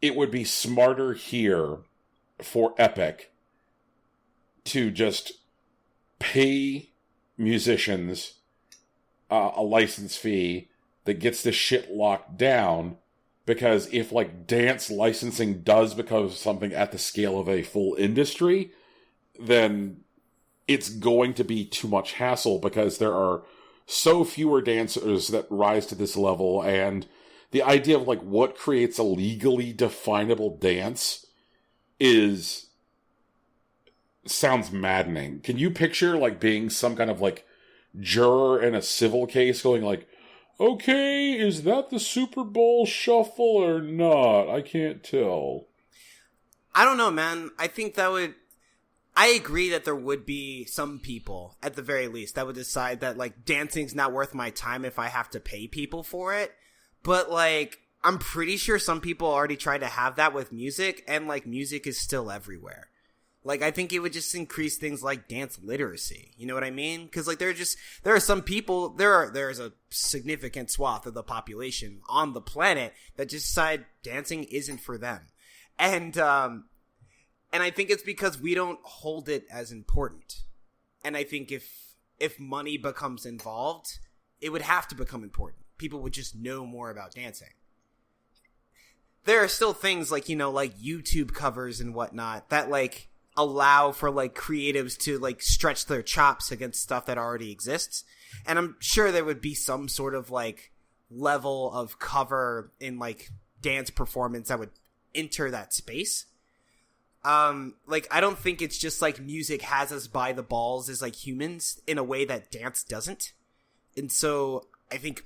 it would be smarter here for Epic to just pay musicians a license fee that gets this shit locked down, because if, like, dance licensing does become something at the scale of a full industry, then it's going to be too much hassle, because there are so fewer dancers that rise to this level, and the idea of, like, what creates a legally definable dance sounds maddening. Can you picture, like, being some kind of, like, juror in a civil case going, like, okay, is that the Super Bowl shuffle or not? I can't tell. I don't know, man. I think I agree that there would be some people, at the very least, that would decide that, like, dancing's not worth my time if I have to pay people for it. But, like, I'm pretty sure some people already try to have that with music, and, like, music is still everywhere. Like, I think it would just increase things like dance literacy. You know what I mean? Because, like, there are some people, there's a significant swath of the population on the planet that just decide dancing isn't for them. And I think it's because we don't hold it as important. And I think if money becomes involved, it would have to become important. People would just know more about dancing. There are still things like, like YouTube covers and whatnot that, like, allow for, like, creatives to, like, stretch their chops against stuff that already exists. And I'm sure there would be some sort of, like, level of cover in, like, dance performance that would enter that space. Like, I don't think it's just, like, music has us by the balls as, like, humans in a way that dance doesn't. And so I think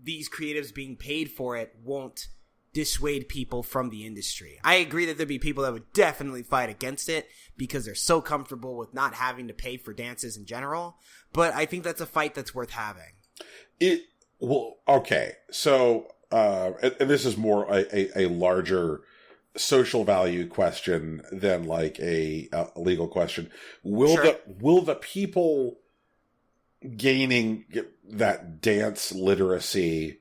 these creatives being paid for it won't dissuade people from the industry. I agree that there'd be people that would definitely fight against it because they're so comfortable with not having to pay for dances in general. But I think that's a fight that's worth having. Okay. So, and this is more a larger social value question than, like, a legal question. Will the people gaining that dance literacy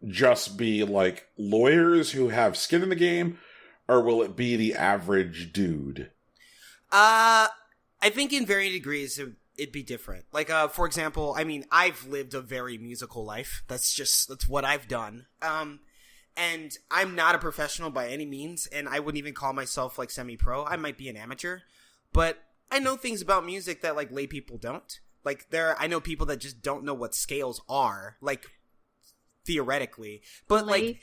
just be, like, lawyers who have skin in the game, or will it be the average dude? I think in varying degrees it'd be different. Like, for example, I mean, I've lived a very musical life. That's what I've done. And I'm not a professional by any means, and I wouldn't even call myself, like, semi-pro. I might be an amateur, but I know things about music that, like, lay people don't. Like, I know people that just don't know what scales are, like, theoretically, but like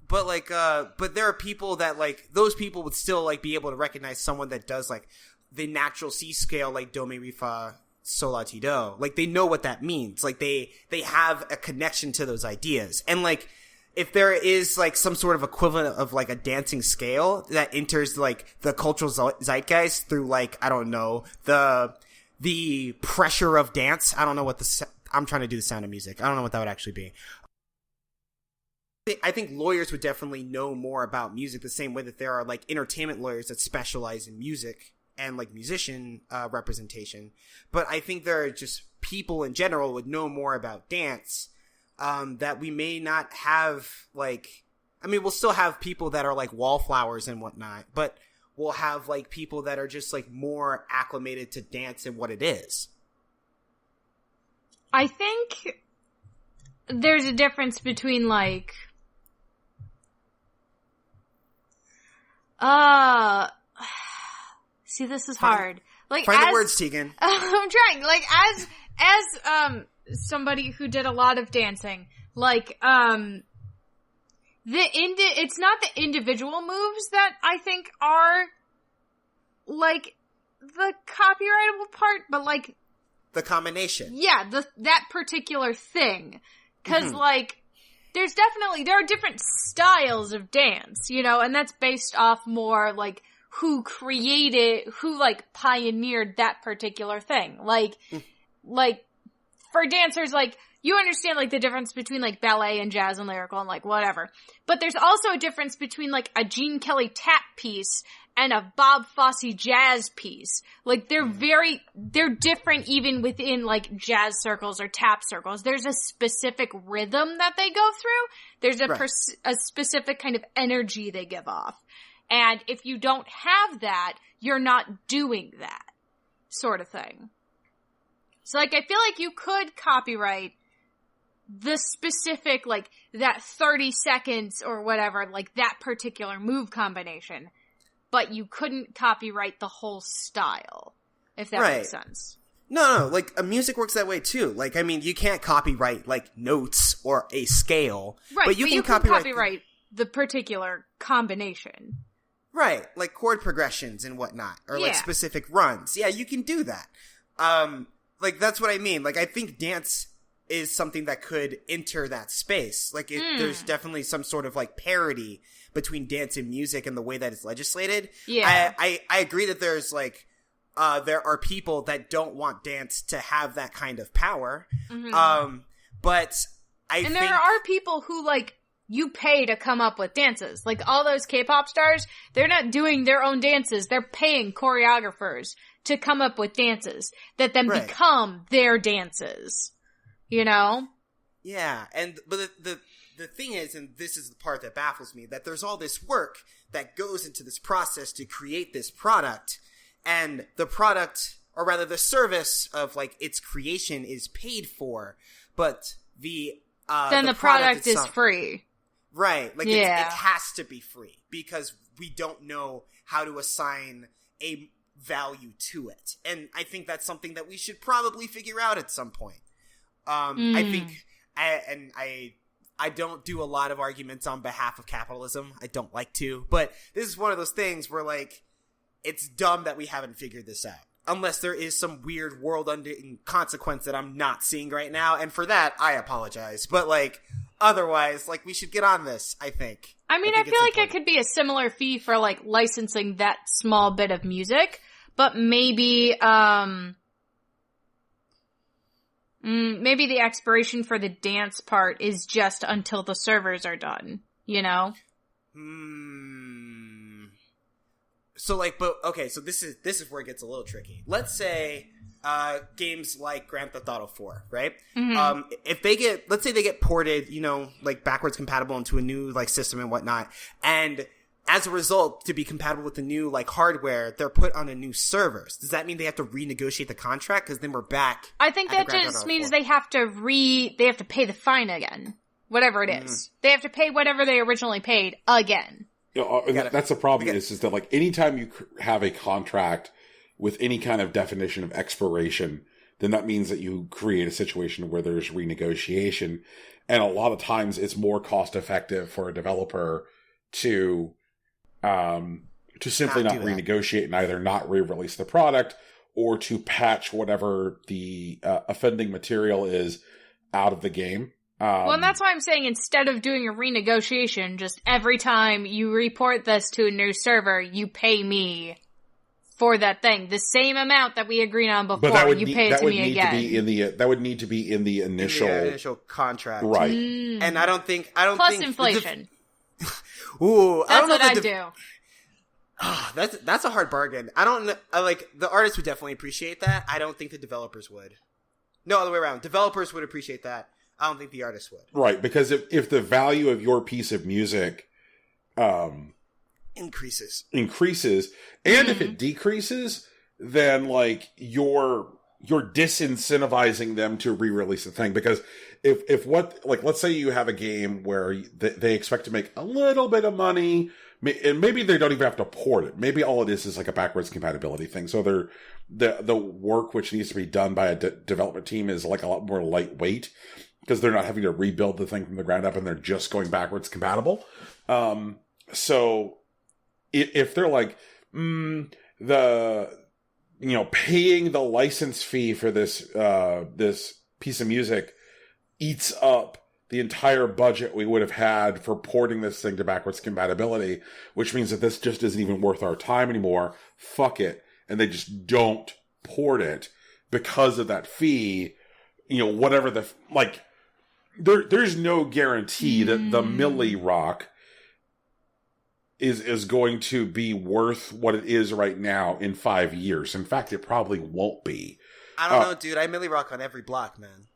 but there are people that, like, those people would still, like, be able to recognize someone that does, like, the natural C scale, like do, mi, re, fa, sol, la, ti, do. Like, they know what that means. Like, they have a connection to those ideas. And, like, if there is, like, some sort of equivalent of, like, a dancing scale that enters, like, the cultural zeitgeist through, like, I don't know, the pressure of dance. I don't know what I'm trying to do the Sound of Music. I don't know what that would actually be. I think lawyers would definitely know more about music the same way that there are, like, entertainment lawyers that specialize in music and, like, musician representation. But I think there are just people in general would know more about dance that we may not have, like, I mean, we'll still have people that are, like, wallflowers and whatnot, but we'll have, like, people that are just, like, more acclimated to dance and what it is. I think there's a difference between, like, See, this is hard. Like, find the words, Tegan. I'm trying. Like, as somebody who did a lot of dancing, like, it's not the individual moves that I think are, like, the copyrightable part, but, like, the combination. Yeah, that particular thing. 'Cause, like, there are different styles of dance, you know, and that's based off more, like, who pioneered that particular thing. Like, for dancers, like, you understand, like, the difference between, like, ballet and jazz and lyrical and, like, whatever. But there's also a difference between, like, a Gene Kelly tap piece and a Bob Fosse jazz piece. Like, they're different even within, like, jazz circles or tap circles. There's a specific rhythm that they go through. There's a specific kind of energy they give off. And if you don't have that, you're not doing that sort of thing. So, like, I feel like you could copyright the specific, like, that 30 seconds or whatever, like, that particular move combination. But you couldn't copyright the whole style, if that makes sense. No, like, music works that way, too. Like, I mean, you can't copyright, like, notes or a scale. Right, but you can copyright the particular combination. Right, like chord progressions and whatnot, or like specific runs. Yeah, you can do that. Like, that's what I mean. Like, I think dance is something that could enter that space. Like, there's definitely some sort of, like, parity between dance and music and the way that it's legislated. Yeah. I agree that there's, like, there are people that don't want dance to have that kind of power. Mm-hmm. But I think... there are people who, like, you pay to come up with dances. Like, all those K-pop stars, they're not doing their own dances. They're paying choreographers to come up with dances that then become their dances. You know? Yeah, but the thing is, and this is the part that baffles me, that there's all this work that goes into this process to create this product, and the product, or rather the service of, like, its creation is paid for, but then the product is free. Right. Like, it has to be free because we don't know how to assign a value to it. And I think that's something that we should probably figure out at some point. I think, I don't do a lot of arguments on behalf of capitalism. I don't like to. But this is one of those things where, like, it's dumb that we haven't figured this out. Unless there is some weird world-ending consequence that I'm not seeing right now. And for that, I apologize. But, like, otherwise, like, we should get on this, I think. I mean, I feel like it could be a similar fee for, like, licensing that small bit of music. But maybe, maybe the expiration for the dance part is just until the servers are done, you know? So, like, but, okay, so this is where it gets a little tricky. Let's say, games like Grand Theft Auto 4, right? Mm-hmm. Let's say they get ported, you know, like, backwards compatible into a new, like, system and whatnot, and as a result, to be compatible with the new, like, hardware, they're put on a new servers. Does that mean they have to renegotiate the contract? Because then we're back. I think that just means they have to pay the fine again. Whatever it is. They have to pay whatever they originally paid again. That's the problem is that, like, anytime you have a contract with any kind of definition of expiration, then that means that you create a situation where there's renegotiation. And a lot of times it's more cost effective for a developer to simply not renegotiate and either not re-release the product or to patch whatever the offending material is out of the game. Well, and that's why I'm saying instead of doing a renegotiation, just every time you report this to a new server, you pay me for that thing. The same amount that we agreed on before, pay it to me again. That would need to be in the initial contract. Right. And I don't think... Plus inflation. Ooh, that's what I do. That's a hard bargain. I don't know. Like, the artists would definitely appreciate that. I don't think the developers would. No, other way around. Developers would appreciate that. I don't think the artists would. Right, because if the value of your piece of music increases, and if it decreases, then, like, you're disincentivizing them to re-release the thing. Because if let's say you have a game where they expect to make a little bit of money, and maybe they don't even have to port it. Maybe all it is like a backwards compatibility thing. So the work which needs to be done by a development team is like a lot more lightweight because they're not having to rebuild the thing from the ground up and they're just going backwards compatible. So if they're like, paying the license fee for this piece of music eats up the entire budget we would have had for porting this thing to backwards compatibility, which means that this just isn't even worth our time anymore. Fuck it. And they just don't port it because of that fee, whatever there's no guarantee that the Millie Rock is going to be worth what it is right now in 5 years. In fact, it probably won't be. I don't know, dude. I Millie Rock on every block, man.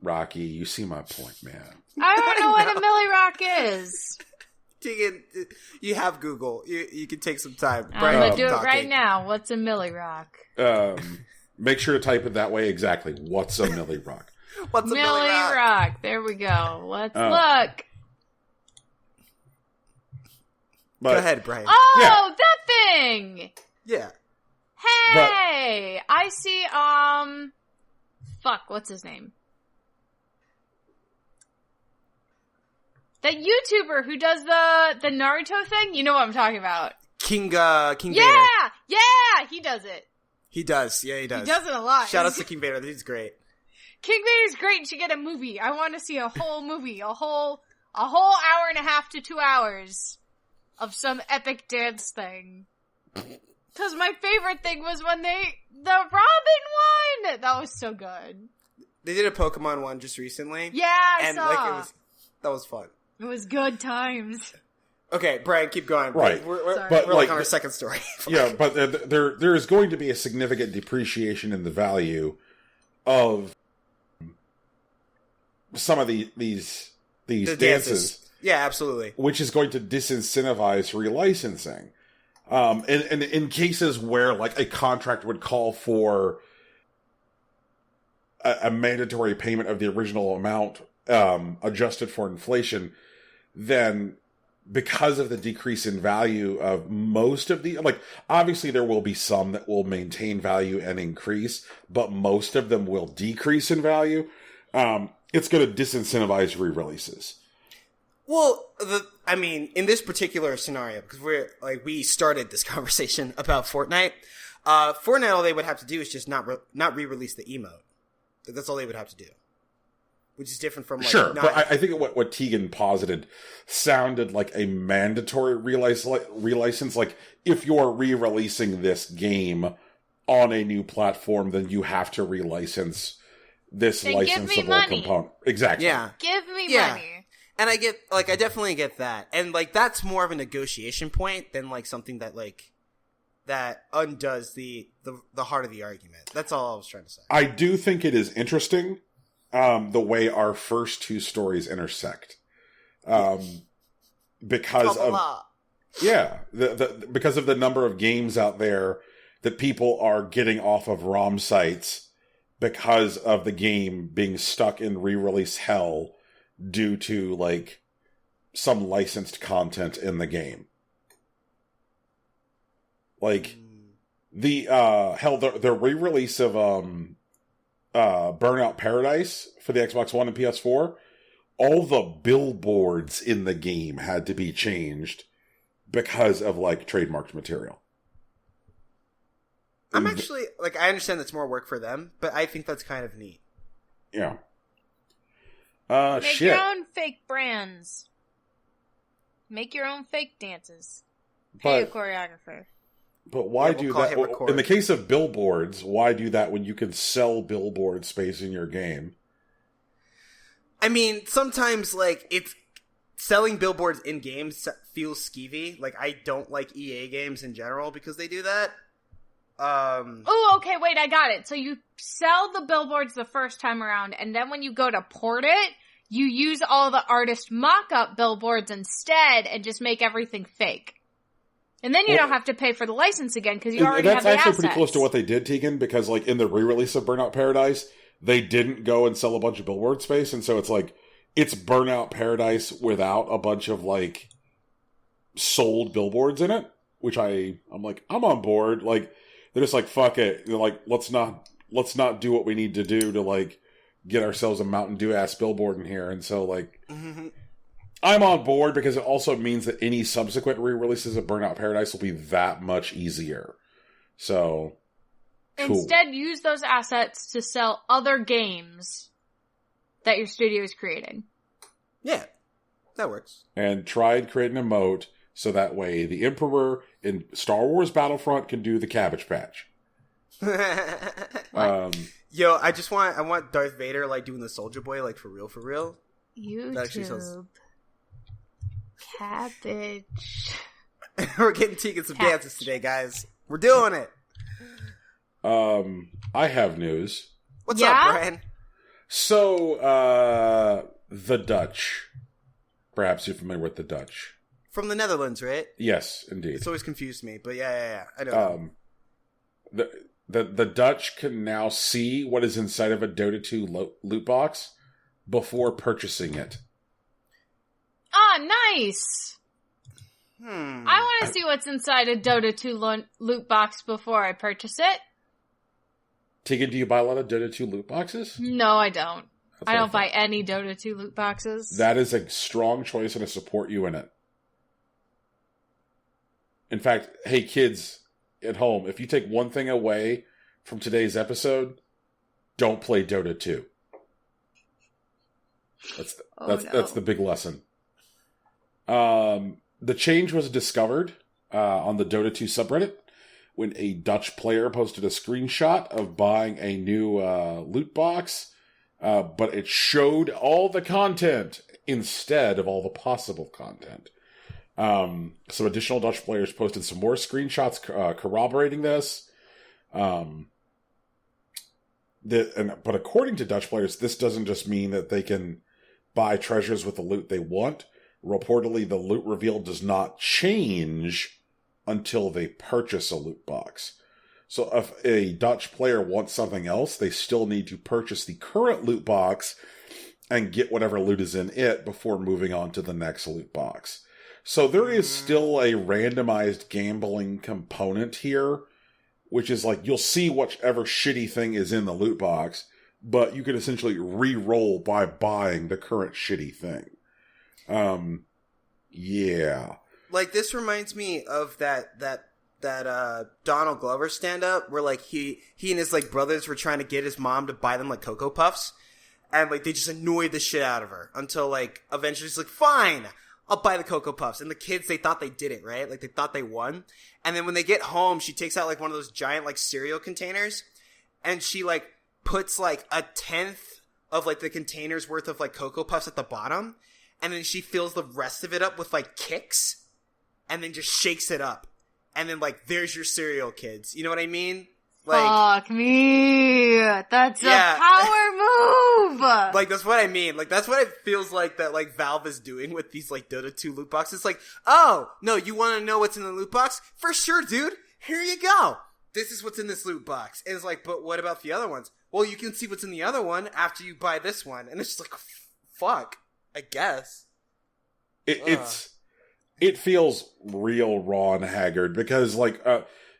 Rocky, you see my point, man. I don't know what a Millie Rock is. Tegan, you have Google. You can take some time. I'm going to do it right now. What's a Millie Rock? Make sure to type it that way exactly. What's a Millie Rock? What's a Millie Rock? There we go. Let's look. Go ahead, Brian. Oh, yeah. That thing! Yeah. Hey! I see, what's his name? That YouTuber who does the Naruto thing? You know what I'm talking about. King yeah! Vader. Yeah! He does it. He does. Yeah, he does. He does it a lot. Shout out to King Vader. He's great. King Vader's great. You should get a movie. I want to see a whole movie. A whole hour and a half to 2 hours of some epic dance thing. Because my favorite thing was when the Robin one! That was so good. They did a Pokemon one just recently. Yeah, I saw. That was fun. It was good times. Okay, Brian, keep going. Right. We're like on our second story. Yeah, but there is going to be a significant depreciation in the value of some of these dances. Yeah, absolutely. Which is going to disincentivize relicensing. And in cases where like a contract would call for a mandatory payment of the original amount adjusted for inflation, then because of the decrease in value of most of the, obviously there will be some that will maintain value and increase, but most of them will decrease in value. It's going to disincentivize re-releases. Well, in this particular scenario, because we started this conversation about Fortnite. Fortnite, all they would have to do is just not re-release the emote. That's all they would have to do. Which is different from sure, but I think what Tegan posited sounded like a mandatory relicense. Like if you're re-releasing this game on a new platform, then you have to relicense this then licensable component. Exactly. Yeah. Give me money. And I definitely get that. And that's more of a negotiation point than something that that undoes the heart of the argument. That's all I was trying to say. I do think it is interesting the way our first two stories intersect. Because of because of the number of games out there that people are getting off of ROM sites because of the game being stuck in re-release hell due to some licensed content in the game. The re-release of Burnout Paradise for the Xbox One and PS4, all the billboards in the game had to be changed because of trademarked material. I'm actually I understand that's more work for them, but I think that's kind of neat. Yeah. Make your own fake brands. Make your own fake dances. Pay a choreographer. But why do that? In the case of billboards, why do that when you can sell billboard space in your game? I mean, sometimes it's selling billboards in games feels skeevy. I don't like EA games in general because they do that. Oh, okay, wait, I got it. So you sell the billboards the first time around, and then when you go to port it, you use all the artist mock-up billboards instead and just make everything fake. And then you don't have to pay for the license again because you already have the assets. That's actually pretty close to what they did, Tegan, because in the re-release of Burnout Paradise, they didn't go and sell a bunch of billboard space, and so it's it's Burnout Paradise without a bunch of sold billboards in it, which I'm like, I'm on board. Like, they're just like, fuck it. They're like, let's not do what we need to do to, like, get ourselves a Mountain Dew ass billboard in here. And so, like, I'm on board because it also means that any subsequent re-releases of Burnout Paradise will be that much easier. So, cool. Instead, use those assets to sell other games that your studio is creating. Yeah, that works. And try and create an emote so that way the Emperor in Star Wars Battlefront can do the Cabbage Patch. Yo, I want Darth Vader, like, doing the Soldier Boy, like, for real. YouTube. That actually sounds... Cabbage. We're getting Tegan some dances today, guys. We're doing it. I have news. What's up, Brian? So, the Dutch. Perhaps you're familiar with the Dutch. From the Netherlands, right? Yes, indeed. It's always confused me, but yeah. I know. The Dutch can now see what is inside of a Dota 2 loot box before purchasing it. Oh, nice! I want to see what's inside a Dota 2 loot box before I purchase it. Tegan, do you buy a lot of Dota 2 loot boxes? No, I don't. I don't buy any Dota 2 loot boxes. That is a strong choice and I support you in it. In fact, hey kids at home, if you take one thing away from today's episode, don't play Dota 2. That's the big lesson. The change was discovered on the Dota 2 subreddit when a Dutch player posted a screenshot of buying a new loot box, but it showed all the content instead of all the possible content. Some additional Dutch players posted some more screenshots corroborating this. But according to Dutch players, this doesn't just mean that they can buy treasures with the loot they want. Reportedly, the loot reveal does not change until they purchase a loot box. So if a Dutch player wants something else, they still need to purchase the current loot box and get whatever loot is in it before moving on to the next loot box. So there is still a randomized gambling component here, which is like you'll see whichever shitty thing is in the loot box, but you can essentially re-roll by buying the current shitty thing. Yeah. Like, this reminds me of that Donald Glover stand-up where, like, he and his, like, brothers were trying to get his mom to buy them, like, Cocoa Puffs. And, like, they just annoyed the shit out of her until, like, eventually she's like, fine, I'll buy the Cocoa Puffs. And the kids, they thought they did it, right? Like, they thought they won. And then when they get home, she takes out, like, one of those giant, like, cereal containers. And she, like, puts, like, 1/10 of, like, the container's worth of, like, Cocoa Puffs at the bottom. And then she fills the rest of it up with, like, Kicks. And then just shakes it up. And then, like, there's your cereal, kids. You know what I mean? Like, fuck me. That's a power move. Like, that's what I mean. Like, that's what it feels like that, like, Valve is doing with these, like, Dota 2 loot boxes. Like, oh, no, you want to know what's in the loot box? For sure, dude. Here you go. This is what's in this loot box. And it's like, but what about the other ones? Well, you can see what's in the other one after you buy this one. And it's just like, fuck, I guess. It feels real raw and haggard because, like,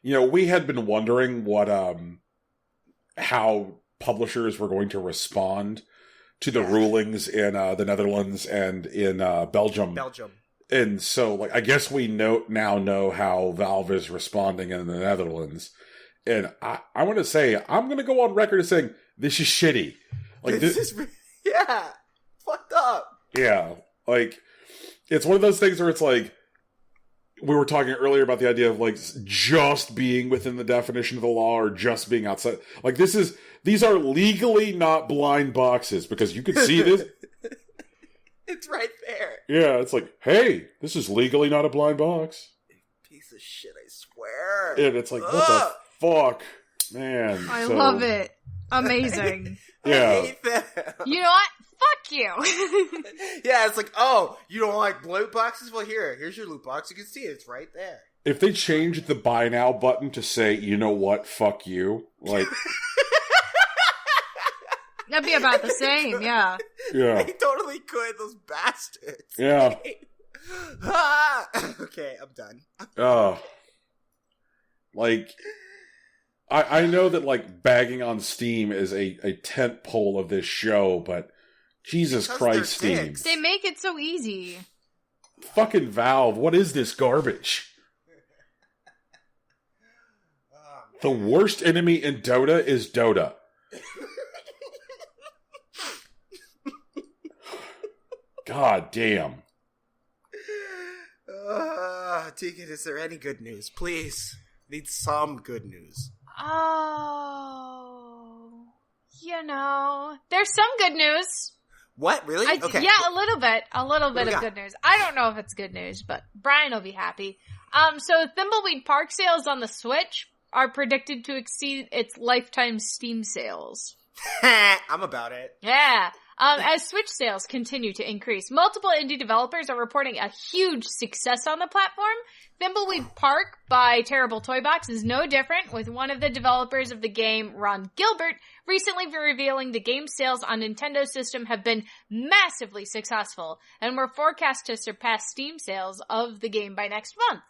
we had been wondering what, how publishers were going to respond to the rulings in the Netherlands and in Belgium. And so, like, I guess we now know how Valve is responding in the Netherlands. And I want to say, I'm going to go on record as saying, this is shitty. Like, this is fucked up. Yeah. Like, it's one of those things where it's like, we were talking earlier about the idea of, like, just being within the definition of the law or just being outside. Like, these are legally not blind boxes because you can see this. It's right there. Yeah, it's like, hey, this is legally not a blind box. Piece of shit, I swear. And it's like, what the fuck? Man. I love it. Amazing. Yeah. I hate that. You know what? Fuck you. Yeah, it's like, oh, you don't like loot boxes? Well, here's your loot box. You can see it. It's right there. If they changed the buy now button to say, you know what, fuck you, like... That'd be about the same, yeah. Yeah. They totally could, those bastards. Yeah. Okay, Okay, I'm done. Like, I know that, like, bagging on Steam is a tent pole of this show, but Jesus Christ, Steam. They make it so easy. Fucking Valve, what is this garbage? The worst enemy in Dota is Dota. God damn. Deacon, is there any good news? Please. Need some good news. Oh. There's some good news. What? Really? Okay. Yeah, a little bit. A little bit of good news. I don't know if it's good news, but Brian will be happy. So Thimbleweed Park sales on the Switch are predicted to exceed its lifetime Steam sales. I'm about it. Yeah. As Switch sales continue to increase, multiple indie developers are reporting a huge success on the platform. Thimbleweed Park by Terrible Toy Box is no different, with one of the developers of the game, Ron Gilbert, recently revealing the game's sales on Nintendo system have been massively successful and were forecast to surpass Steam sales of the game by next month.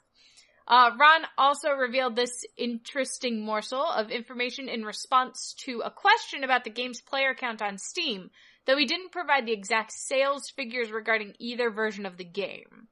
Ron also revealed this interesting morsel of information in response to a question about the game's player count on Steam, though he didn't provide the exact sales figures regarding either version of the game.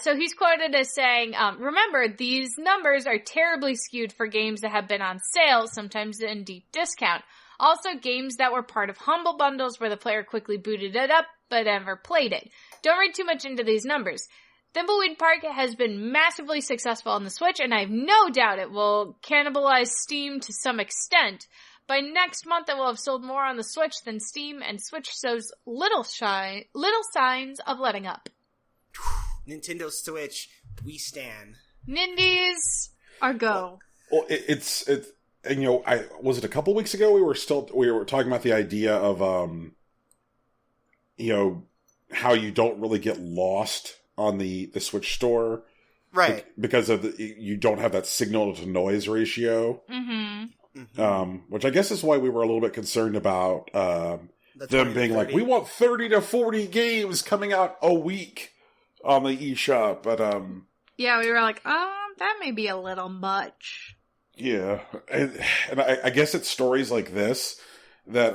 So he's quoted as saying, remember, these numbers are terribly skewed for games that have been on sale, sometimes in deep discount. Also, games that were part of Humble Bundles where the player quickly booted it up but never played it. Don't read too much into these numbers. Thimbleweed Park has been massively successful on the Switch, and I have no doubt it will cannibalize Steam to some extent. By next month, it will have sold more on the Switch than Steam, and Switch shows little signs of letting up. Nintendo Switch, we stan. Nindies are go. Well, it's and was it a couple weeks ago we were talking about the idea of how you don't really get lost on the Switch store, right? Because of you don't have that signal to noise ratio. Which I guess is why we were a little bit concerned about them being like, we want 30 to 40 games coming out a week on the eShop, but yeah, we were like, that may be a little much. Yeah, and I guess it's stories like this that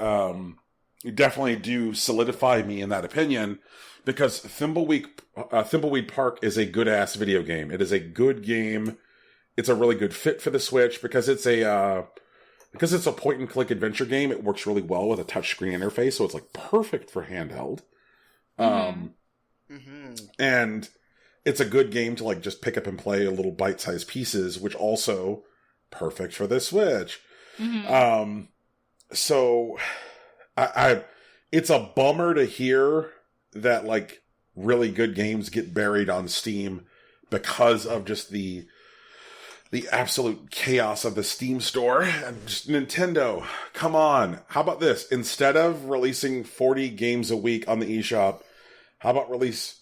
definitely do solidify me in that opinion, because Thimbleweed Park is a good-ass video game. It is a good game. It's a really good fit for the Switch because it's a point-and-click adventure game. It works really well with a touchscreen interface, so it's like perfect for handheld. And it's a good game to like just pick up and play a little bite-sized pieces, which also perfect for the Switch. So it's a bummer to hear that like really good games get buried on Steam because of just the absolute chaos of the Steam store. And just Nintendo, come on. How about this? Instead of releasing 40 games a week on the eShop, how about release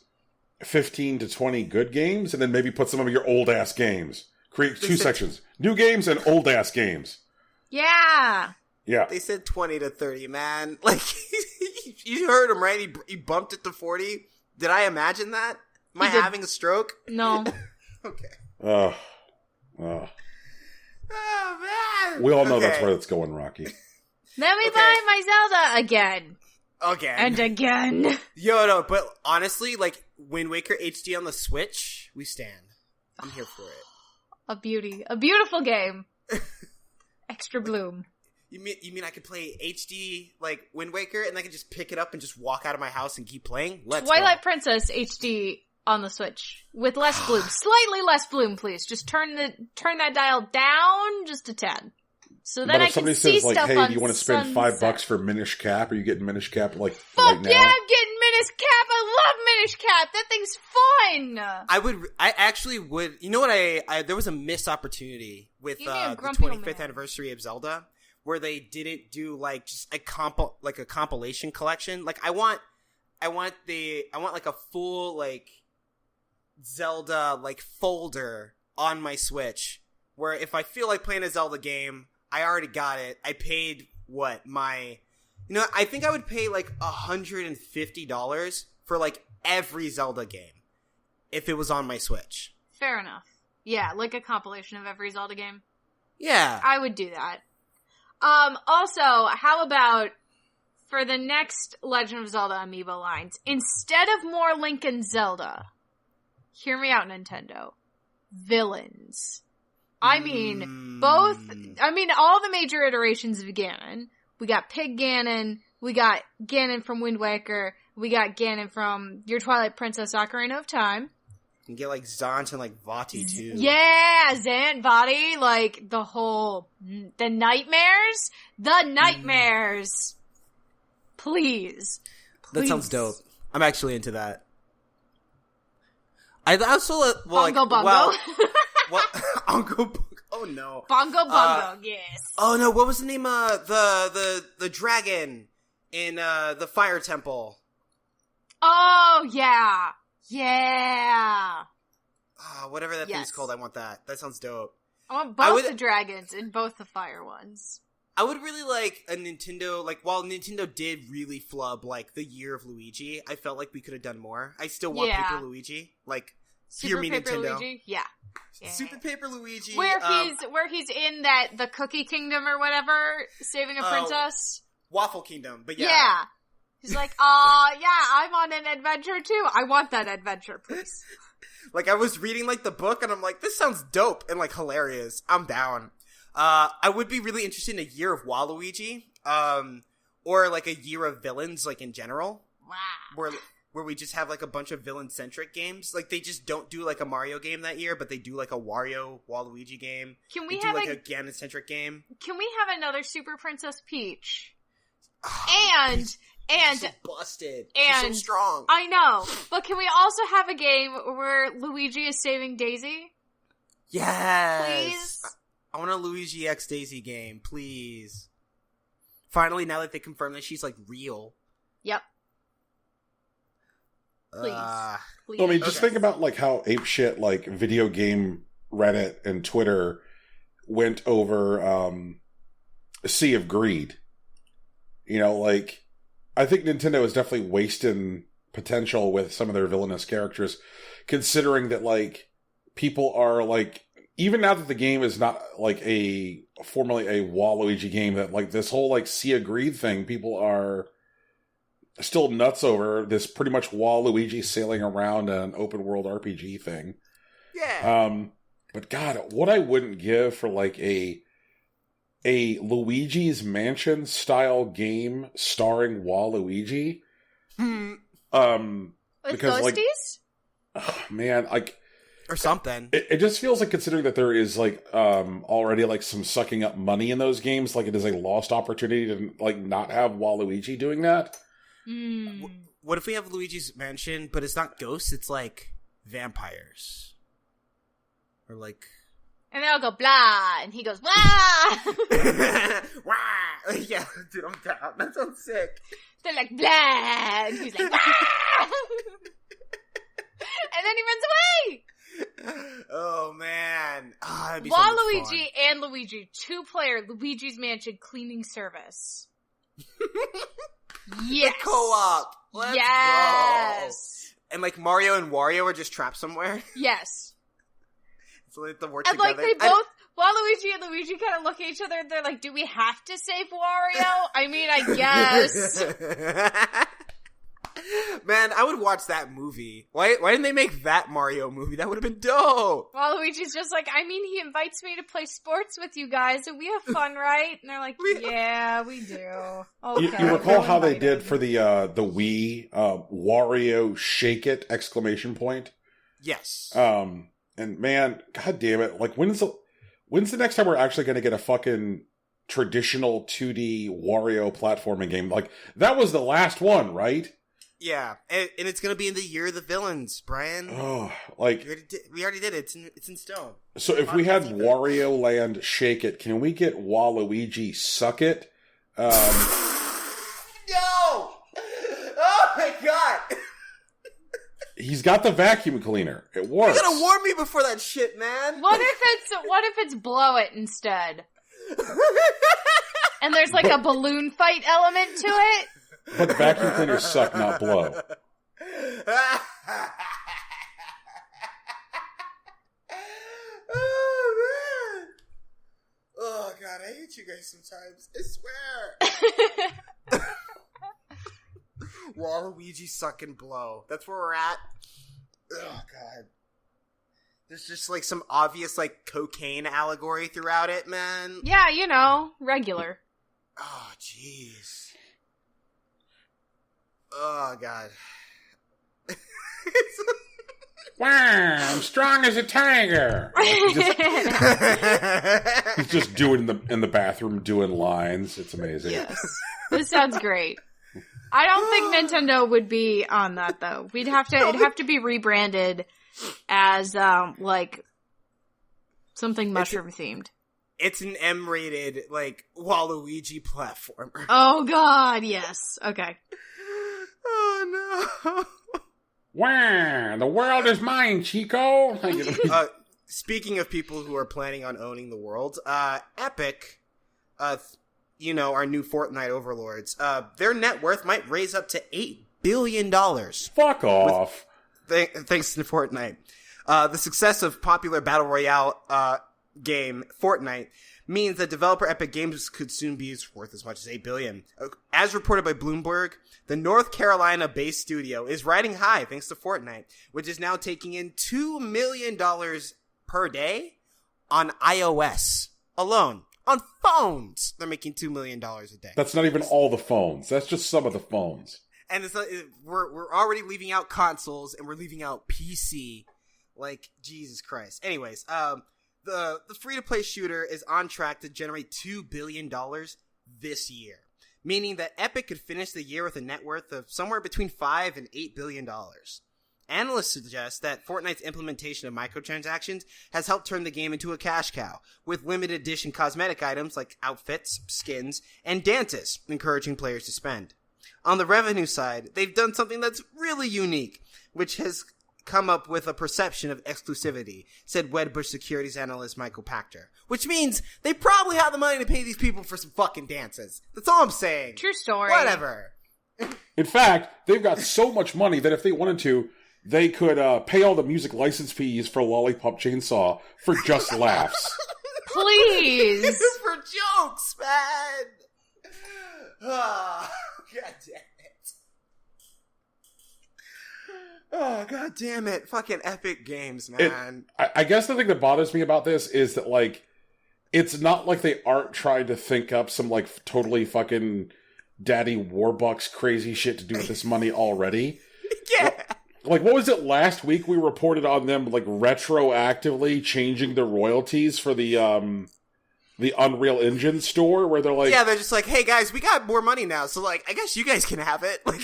15 to 20 good games and then maybe put some of your old-ass games? Create two sections. New games and old-ass games. Yeah. Yeah. They said 20 to 30, man. Like, you heard him, right? He bumped it to 40. Did I imagine that? Am I having a stroke? No. Okay. Oh, man. We all know that's where it's going, Rocky. Let me buy my Zelda again. And again. No, but honestly, like, Wind Waker HD on the Switch, we stand. I'm here for it. A beauty. A beautiful game. Extra bloom. You mean I could play HD, like, Wind Waker, and I could just pick it up and just walk out of my house and keep playing? Twilight Princess HD on the Switch. With less bloom. Slightly less bloom, please. Just turn that dial down just a tad. So then I can see stuff on But if somebody says, like, hey, do you want to spend $5 for Minish Cap? Are you getting Minish Cap, like, Fuck right now? Yeah, I'm getting Minish Cap! I love Minish Cap! That thing's fun! I actually would, you know what, there was a missed opportunity with the 25th anniversary of Zelda, where they didn't do, like, just a compilation collection. Like, I want like a full, like, Zelda, like, folder on my Switch, where if I feel like playing a Zelda game, I already got it. I paid I think I would pay like $150 for like every Zelda game. if it was on my Switch. Fair enough. Yeah, like a compilation of every Zelda game. Yeah. I would do that. Also, how about for the next Legend of Zelda amiibo lines, instead of more Link and Zelda, hear me out, Nintendo, villains. I mean, all the major iterations of Ganon. We got Pig Ganon, we got Ganon from Wind Waker, we got Ganon from Your Twilight Princess Ocarina of Time. You can get, like, Zant and, like, Vati, too. Yeah, Zant, Vati, like, the nightmares? The nightmares! Please. That sounds dope. I'm actually into that. I also, Bongo Bongo? What? Bongo Bongo? Oh, no. Bongo Bongo, yes. Oh, no, what was the name of the dragon in, the Fire Temple? Oh, yeah. Yeah. Whatever that thing's called, I want that. That sounds dope. I want both the dragons and both the fire ones. I would really like a Nintendo, like, while Nintendo did really flub, like, the year of Luigi, I felt like we could have done more. I still want Paper Luigi. Like, Super hear me, Paper Nintendo. Luigi? Yeah. Super Paper Luigi. Where he's in the Cookie Kingdom or whatever, saving a princess. Waffle Kingdom, but yeah. Yeah. He's like, I'm on an adventure too. I want that adventure, please. Like, I was reading, like, the book, and I'm like, this sounds dope and, like, hilarious. I'm down. I would be really interested in a year of Waluigi, or, like, a year of villains, like, in general. Wow. Where we just have, like, a bunch of villain-centric games. Like, they just don't do, like, a Mario game that year, but they do, like, a Waluigi game. Can we have, like, a Ganon-centric game? Can we have another Super Princess Peach? And so busted. And she's so strong. I know. But can we also have a game where Luigi is saving Daisy? Yes. Please? I want a Luigi X Daisy game, please. Finally, now that they confirm that she's, like, real. Yep. Please. Please. I mean, just think about, like, how apeshit, like, video game Reddit and Twitter went over a Sea of Greed. You know, like, I think Nintendo is definitely wasting potential with some of their villainous characters, considering that, like, people are, like, even now that the game is not, like, formally a Waluigi game, that, like, this whole, like, Sea of Greed thing, people are still nuts over this pretty much Waluigi sailing around an open world RPG thing. Yeah. But God, what I wouldn't give for, like, a Luigi's Mansion style game starring Waluigi. With because, ghosties? like, oh, man, like, or something. It just feels like, considering that there is, like, already, like, some sucking up money in those games, like, it is a lost opportunity to, like, not have Waluigi doing that. What if we have Luigi's Mansion, but it's not ghosts, it's, like, vampires? Or, like... And they'll go, blah, and he goes, blah! Wah! Yeah, dude, I'm down. That sounds sick. They're like, blah! And he's like, blah! And then he runs away! Oh, man. Oh, that'd be Waluigi and Luigi, 2-player Luigi's Mansion cleaning service. Yes! The co-op! Let's go! And, like, Mario and Wario are just trapped somewhere? Yes. So they have to work and, together. like, they both, Waluigi and Luigi kind of look at each other and they're like, do we have to save Wario? I mean, I guess. Man, I would watch that movie. Why didn't they make that Mario movie? That would have been dope. Waluigi's just like, I mean, he invites me to play sports with you guys, and we have fun, right? And they're like, yeah, we do. Okay. You recall how they did for the Wii, Wario Shake It! Exclamation point? Yes. And man, god damn it, like, when's the next time we're actually going to get a fucking traditional 2D Wario platforming game? Like, that was the last one, right? Yeah, and it's going to be in the year of the villains, Brian. Oh, like... We already did it. It's in stone. So if we had Wario Land Shake It, can we get Waluigi Suck It? No! Oh my god! He's got the vacuum cleaner. It works. You gotta warn me before that shit, man. What if it's blow it instead? And there's like a balloon fight element to it? But vacuum cleaners suck, not blow. you guys sometimes. I swear. Waluigi suck and blow. That's where we're at. Oh, God. There's just, like, some obvious, like, cocaine allegory throughout it, man. Yeah, you know, regular. Oh, jeez. Oh, God. Wow, I'm strong as a tiger. He's just doing in the bathroom, doing lines. It's amazing. Yes. This sounds great. I don't think Nintendo would be on that, though. It'd have to be rebranded as, like, something mushroom-themed. It's an M-rated, like, Waluigi platformer. Oh, God, yes. Okay. Oh, no. Wow, the world is mine, Chico. Speaking of people who are planning on owning the world, Epic, you know, our new Fortnite overlords, their net worth might raise up to $8 billion. Fuck off. Thanks to Fortnite. The success of popular Battle Royale game Fortnite means that developer Epic Games could soon be worth as much as $8 billion. As reported by Bloomberg, the North Carolina-based studio is riding high thanks to Fortnite, which is now taking in $2 million per day on iOS alone. On phones, they're making $2 million a day. That's not even all the phones. That's just some of the phones. And we're already leaving out consoles, and we're leaving out PC. Like, Jesus Christ. Anyways, the free-to-play shooter is on track to generate $2 billion this year, meaning that Epic could finish the year with a net worth of somewhere between $5 and $8 billion. Analysts suggest that Fortnite's implementation of microtransactions has helped turn the game into a cash cow, with limited edition cosmetic items like outfits, skins, and dances encouraging players to spend. On the revenue side, they've done something that's really unique, which has come up with a perception of exclusivity, said Wedbush Securities analyst Michael Pachter. Which means they probably have the money to pay these people for some fucking dances. That's all I'm saying. True story. Whatever. In fact, they've got so much money that if they wanted to, they could pay all the music license fees for Lollipop Chainsaw for just laughs. Please. For jokes, man. Oh, God damn it. Oh, God damn it. Fucking Epic Games, man. I guess the thing that bothers me about this is that, like, it's not like they aren't trying to think up some, like, totally fucking Daddy Warbucks crazy shit to do with this money already. Yeah. Like, what was it last week we reported on them, like, retroactively changing the royalties for the Unreal Engine store, where they're like... Yeah, they're just like, hey, guys, we got more money now, so, like, I guess you guys can have it. Like...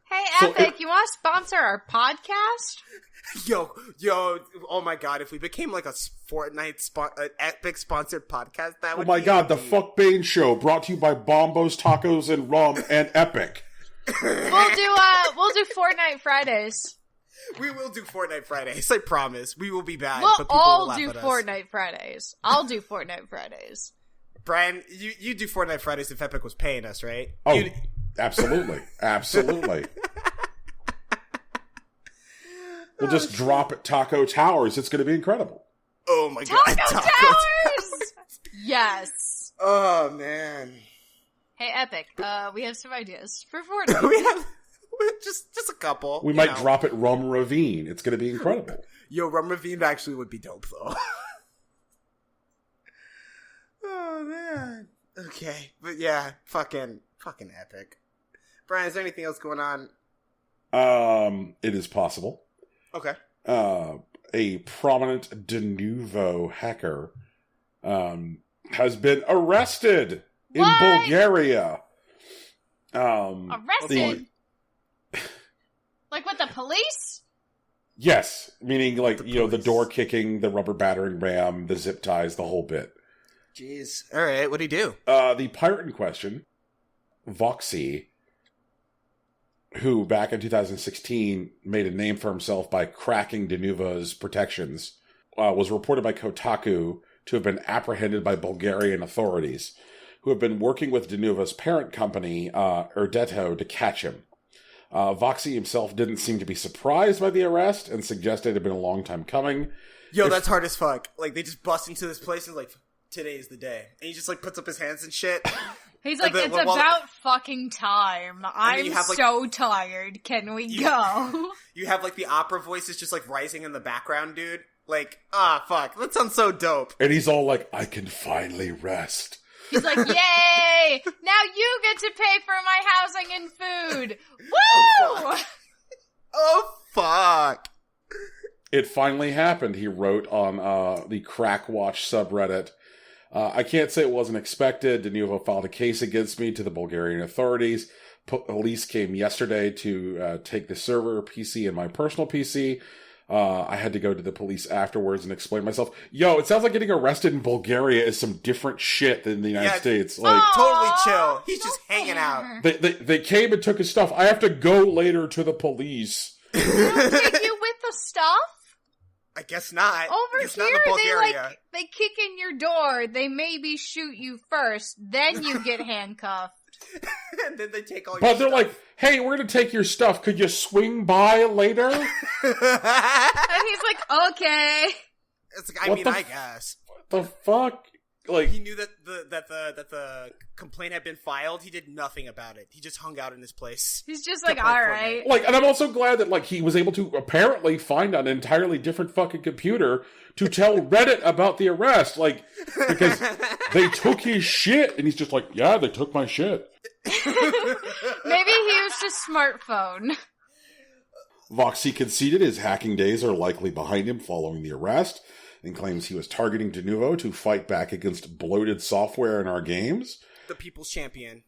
Hey, Epic, you want to sponsor our podcast? Yo, oh my God, if we became like a Fortnite Epic-sponsored podcast, that would be... Oh my God, the Fuck Bane Show, brought to you by Bomba Tacos and Rum and Epic. We'll do Fortnite Fridays. We will do Fortnite Fridays, I promise. We will be bad, We'll but people all will laugh do at us. Fortnite Fridays. I'll do Fortnite Fridays. Brian, you do Fortnite Fridays if Epic was paying us, right? Oh, absolutely. Absolutely. We'll just drop at Taco Towers. It's going to be incredible. Oh my God. Taco Towers! Yes. Oh, man. Hey, Epic, we have some ideas for Fortnite. we have just a couple. We might drop at Rum Ravine. It's going to be incredible. Yo, Rum Ravine actually would be dope, though. Oh, man. Okay. But yeah, fucking Epic. Brian, is there anything else going on? It is possible. Okay. A prominent de nouveau hacker has been arrested in Bulgaria. Arrested? Like with the police? Yes, meaning like, the door kicking, the rubber battering ram, the zip ties, the whole bit. Jeez. All right, what'd he do? The pirate in question, Voxy, who back in 2016 made a name for himself by cracking Denuvo's protections, was reported by Kotaku to have been apprehended by Bulgarian authorities, who have been working with Denuvo's parent company, Erdeto, to catch him. Voxy himself didn't seem to be surprised by the arrest and suggested it had been a long time coming. Yo, that's hard as fuck. Like, they just bust into this place and like, today's the day. And he just, like, puts up his hands and shit. He's like, it's about fucking time. I'm so tired. Can we go? You have, like, the opera voices just, like, rising in the background, dude. Like, fuck. That sounds so dope. And he's all like, I can finally rest. He's like, yay! Now you get to pay for my housing and food! Woo! Oh, fuck. It finally happened, he wrote on the Crackwatch subreddit. I can't say it wasn't expected. DeNuvo filed a case against me to the Bulgarian authorities. Police came yesterday to take the server PC and my personal PC. I had to go to the police afterwards and explain myself. Yo, it sounds like getting arrested in Bulgaria is some different shit than the United States. Like, totally chill. He's just hanging out. They came and took his stuff. I have to go later to the police. They don't take you with the stuff? I guess not. Over here, they kick in your door. They maybe shoot you first. Then you get handcuffed. And then they take all your stuff. But they're stuff. like, hey, we're going to take your stuff. Could you swing by later? And he's like, okay. It's like, I guess. What the fuck? Like, he knew that the complaint had been filed. He did nothing about it. He just hung out in his place. He's just like, all right. Like, and I'm also glad that, like, he was able to apparently find an entirely different fucking computer to tell Reddit about the arrest. Like, because they took his shit, and he's just like, yeah, they took my shit. Maybe he used a smartphone. Voxy conceded his hacking days are likely behind him following the arrest, and claims he was targeting DeNuvo to fight back against bloated software in our games. The people's champion.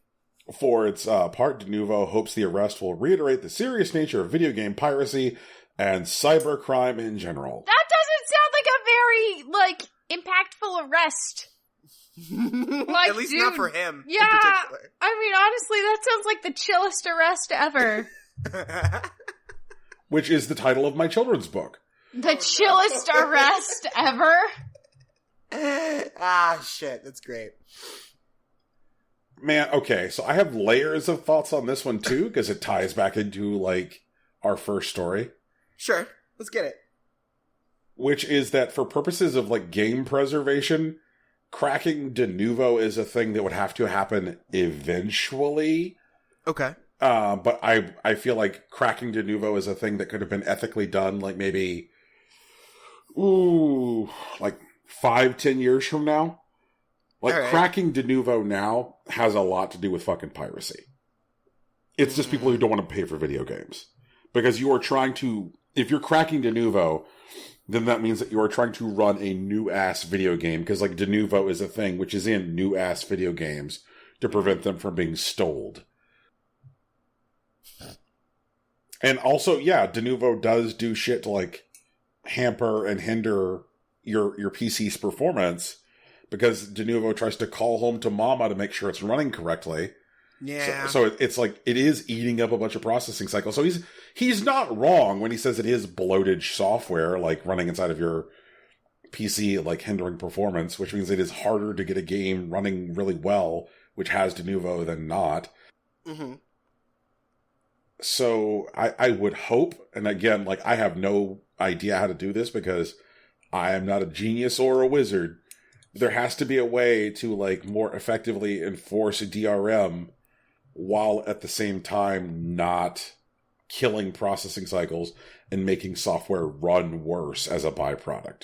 For its part, DeNuvo hopes the arrest will reiterate the serious nature of video game piracy and cybercrime in general. That doesn't sound like a very, impactful arrest. Like, at least not for him. Yeah, in particular. I mean, honestly, that sounds like the chillest arrest ever. Which is the title of my children's book. The chillest arrest ever? Shit, that's great. Man, okay, so I have layers of thoughts on this one too, because it ties back into, like, our first story. Sure, let's get it. Which is that for purposes of, like, game preservation, cracking DeNuvo is a thing that would have to happen eventually. Okay. But I feel like cracking DeNuvo is a thing that could have been ethically done, like, maybe, like 5-10 years from now. Like, right. Cracking DeNuvo now has a lot to do with fucking piracy. It's just people who don't want to pay for video games. Because you are trying to, if you're cracking DeNuvo, then that means that you are trying to run a new-ass video game. Because, like, DeNuvo is a thing which is in new-ass video games to prevent them from being stoled. And also, yeah, DeNuvo does do shit to, like, hamper and hinder your PC's performance, because DeNuvo tries to call home to mama to make sure it's running correctly. Yeah. So it's like, it is eating up a bunch of processing cycles. So he's not wrong when he says it is bloated software, like, running inside of your PC, like, hindering performance, which means it is harder to get a game running really well, which has DeNuvo, than not. Mm-hmm. So I would hope, and again, like, I have no idea how to do this because I am not a genius or a wizard. There has to be a way to, like, more effectively enforce a DRM while at the same time not killing processing cycles and making software run worse as a byproduct.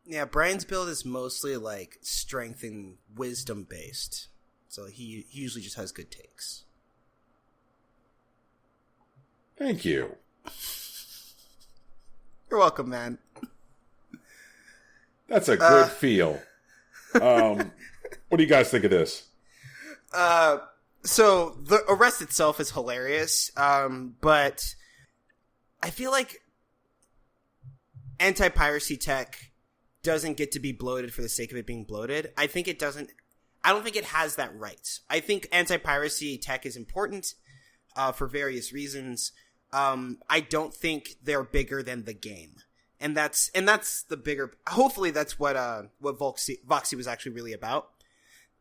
Yeah, Brian's build is mostly, like, strength and wisdom based. So he usually just has good takes. Thank you. You're welcome, man. That's a good feel. What do you guys think of this? So the arrest itself is hilarious, but I feel like anti-piracy tech doesn't get to be bloated for the sake of it being bloated. I don't think it has that right. I think anti-piracy tech is important for various reasons. I don't think they're bigger than the game. And that's the bigger, hopefully that's what Voxy was actually really about.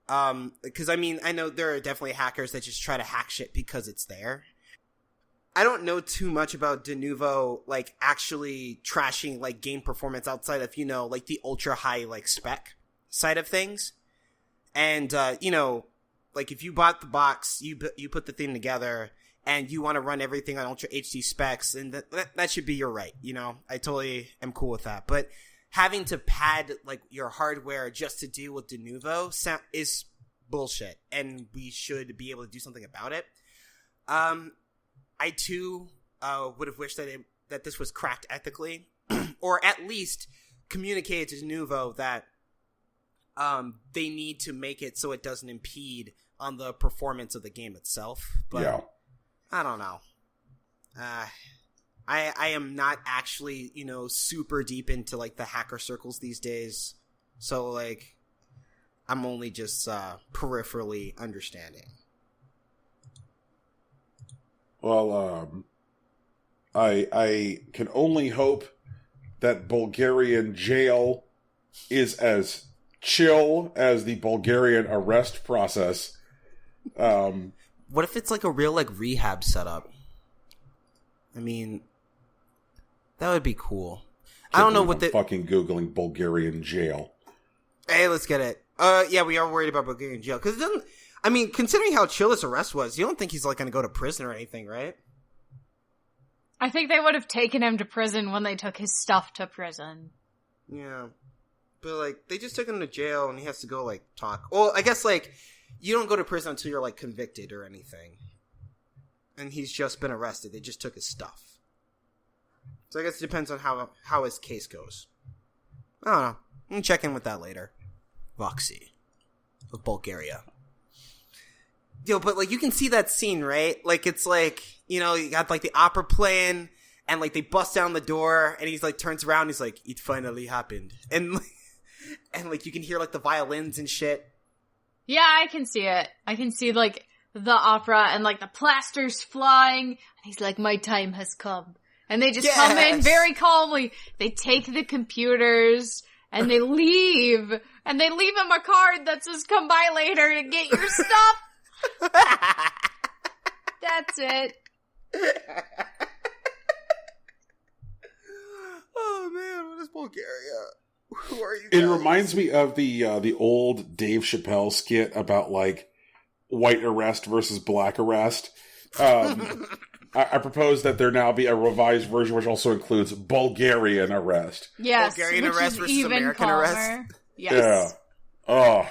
Cause I mean, I know there are definitely hackers that just try to hack shit because it's there. I don't know too much about DeNuvo, like, actually trashing, like, game performance outside of, like, the ultra high, like, spec side of things. And, like if you bought the box, you put the thing together, and you want to run everything on Ultra HD specs, and that should be your right, I totally am cool with that. But having to pad like your hardware just to deal with Denuvo is bullshit, and we should be able to do something about it. I too would have wished that this was cracked ethically, or at least communicated to Denuvo that they need to make it so it doesn't impede on the performance of the game itself. But yeah. I don't know. I am not actually, super deep into like the hacker circles these days. So like, I'm only just peripherally understanding. Well, I can only hope that Bulgarian jail is as chill as the Bulgarian arrest process. What if it's like a real like rehab setup? I mean, that would be cool. I don't know what the fucking Googling Bulgarian jail. Hey, let's get it. Yeah, we are worried about Bulgarian jail because it doesn't. I mean, considering how chill his arrest was, you don't think he's like going to go to prison or anything, right? I think they would have taken him to prison when they took his stuff to prison. Yeah. But, like, they just took him to jail and he has to go, like, talk. Well, I guess, like, you don't go to prison until you're, like, convicted or anything. And he's just been arrested. They just took his stuff. So I guess it depends on how his case goes. I don't know. I'm going to check in with that later. Voxy. Of Bulgaria. Yo, but, like, you can see that scene, right? Like, it's like, you got, like, the opera playing, and, like, they bust down the door, and he's, like, turns around, and he's like, it finally happened. And, like, you can hear, like, the violins and shit. Yeah, I can see it. I can see, like, the opera, and, like, the plasters flying, and he's like, my time has come. And they just come in very calmly. They take the computers, and they leave. And they leave him a card that says, come by later to get your stuff. That's it. Oh man, what is Bulgaria? Who are you guys? It reminds me of the old Dave Chappelle skit about like white arrest versus black arrest. I propose that there now be a revised version which also includes Bulgarian arrest. Yes, Bulgarian arrest versus American arrest. Yes. Yeah. Oh,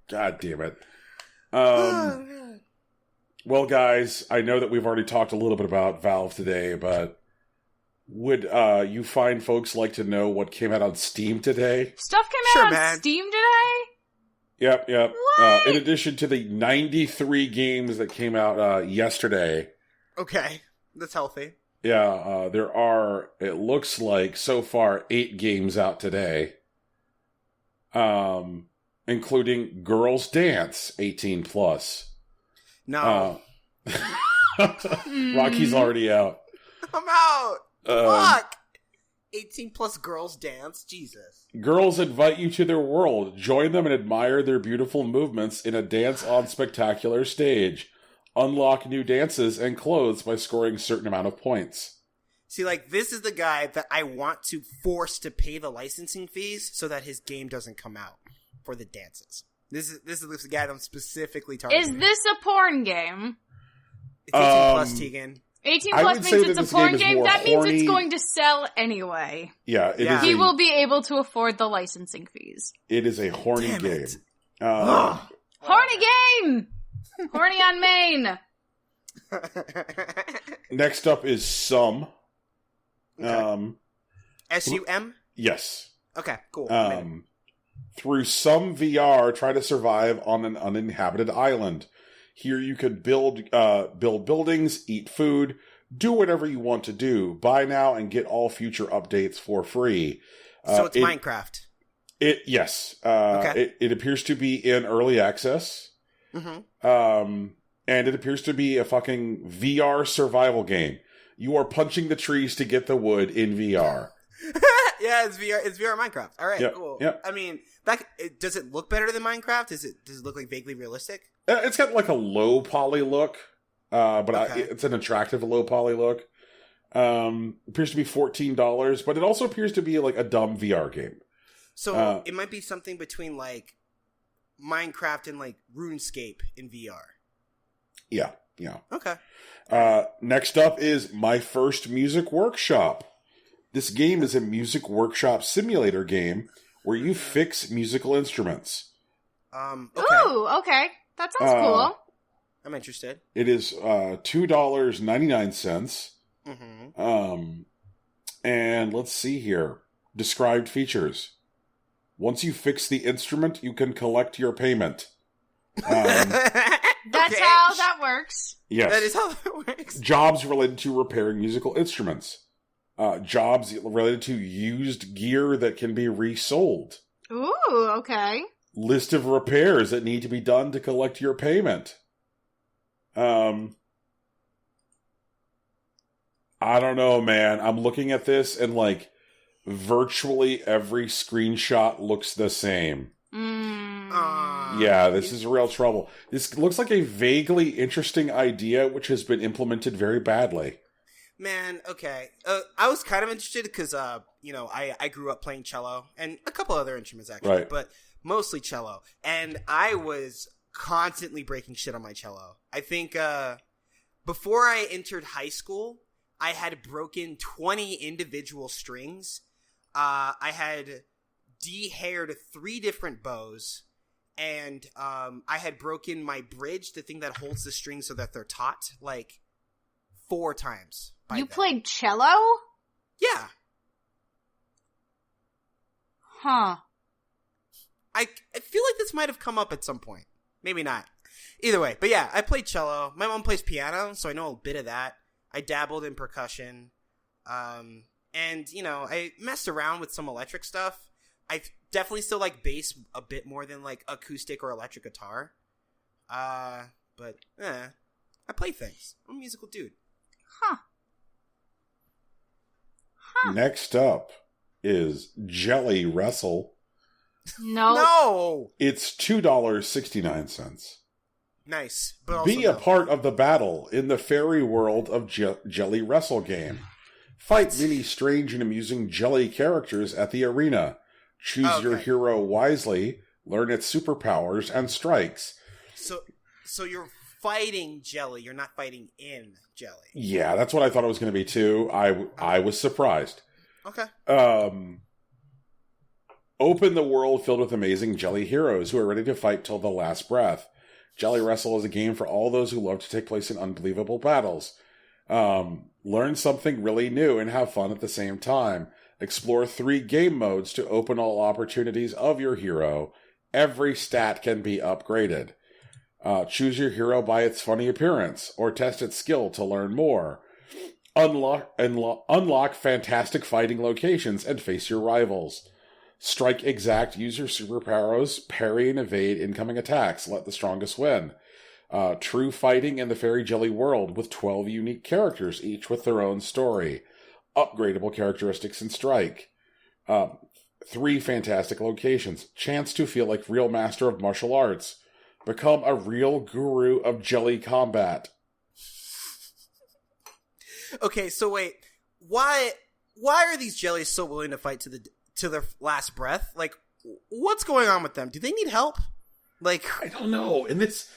god damn it. Well, guys, I know that we've already talked a little bit about Valve today, but would you fine folks like to know what came out on Steam today? Stuff came out on Steam today? Yep. What? In addition to the 93 games that came out yesterday. Okay, that's healthy. Yeah, there are, it looks like, so far, 8 games out today. Including Girls Dance, 18 plus. No. Rocky's already out. I'm out. Fuck. 18 plus Girls Dance. Jesus. Girls invite you to their world. Join them and admire their beautiful movements in a dance-on spectacular stage. Unlock new dances and clothes by scoring a certain amount of points. See, like, this is the guy that I want to force to pay the licensing fees so that his game doesn't come out for the dances. This is the guy that I'm specifically targeting. Is this a porn game? It's 18 plus, Tegan. 18 plus means it's a porn game? That means it's going to sell anyway. Yeah, he will be able to afford the licensing fees. It is a horny game. Horny game! Horny on Maine! Next up is Sum. Okay. SUM? Yes. Okay, cool. Through Sum VR, try to survive on an uninhabited island. Here you could build buildings, eat food, do whatever you want to do. Buy now and get all future updates for free. So it's Minecraft. Yes. Okay. It appears to be in early access. Mm-hmm. And it appears to be a fucking VR survival game. You are punching the trees to get the wood in VR. Yeah, it's VR. It's VR Minecraft. All right, cool. Yep. I mean, does it look better than Minecraft? Does it look like vaguely realistic? It's got like a low poly look, but Okay. it's an attractive low poly look. Appears to be $14, but it also appears to be like a dumb VR game. So it might be something between like Minecraft and like RuneScape in VR. Yeah. Okay. Next up is My First Music Workshop. This game is a music workshop simulator game where you fix musical instruments. Okay. Ooh, okay. That sounds cool. I'm interested. It is $2.99. Mm-hmm. And let's see here. Described features. Once you fix the instrument, you can collect your payment. That's how that works. Yes. That is how that works. Jobs related to repairing musical instruments. Jobs related to used gear that can be resold. Ooh, okay. List of repairs that need to be done to collect your payment. I don't know, man. I'm looking at this and like virtually every screenshot looks the same. Yeah, this is real trouble. This looks like a vaguely interesting idea which has been implemented very badly. Man, okay. I was kind of interested because, I grew up playing cello and a couple other instruments actually, right. But mostly cello. And I was constantly breaking shit on my cello. I think before I entered high school, I had broken 20 individual strings. I had de-haired 3 different bows. And I had broken my bridge, the thing that holds the strings so that they're taut, like 4 times. You played cello? Yeah. Huh. I feel like this might have come up at some point. Maybe not. Either way. But yeah, I played cello. My mom plays piano, so I know a bit of that. I dabbled in percussion. And, I messed around with some electric stuff. I definitely still like bass a bit more than like acoustic or electric guitar. But I play things. I'm a musical dude. Huh. Next up is Jelly Wrestle. No. It's $2.69. Nice. But Be a part of the battle in the fairy world of Jelly Wrestle game. Fight many strange and amusing jelly characters at the arena. Choose your hero wisely, learn its superpowers and strikes. So you're fighting jelly, you're not fighting in jelly. Yeah, that's what I thought it was going to be too. I was surprised. Okay. Open the world filled with amazing jelly heroes who are ready to fight till the last breath. Jelly Wrestle is a game for all those who love to take place in unbelievable battles. Learn something really new and have fun at the same time. Explore 3 game modes to open all opportunities of your hero. Every stat can be upgraded. Choose your hero by its funny appearance, or test its skill to learn more. Unlock fantastic fighting locations and face your rivals. Strike exact, use your superpowers, parry and evade incoming attacks, let the strongest win. True fighting in the fairy jelly world with 12 unique characters, each with their own story. Upgradable characteristics and strike. 3 fantastic locations. Chance to feel like real master of martial arts. Become a real guru of jelly combat. Okay, so wait. Why are these jellies so willing to fight to their last breath? Like, what's going on with them? Do they need help? Like, I don't know. And it's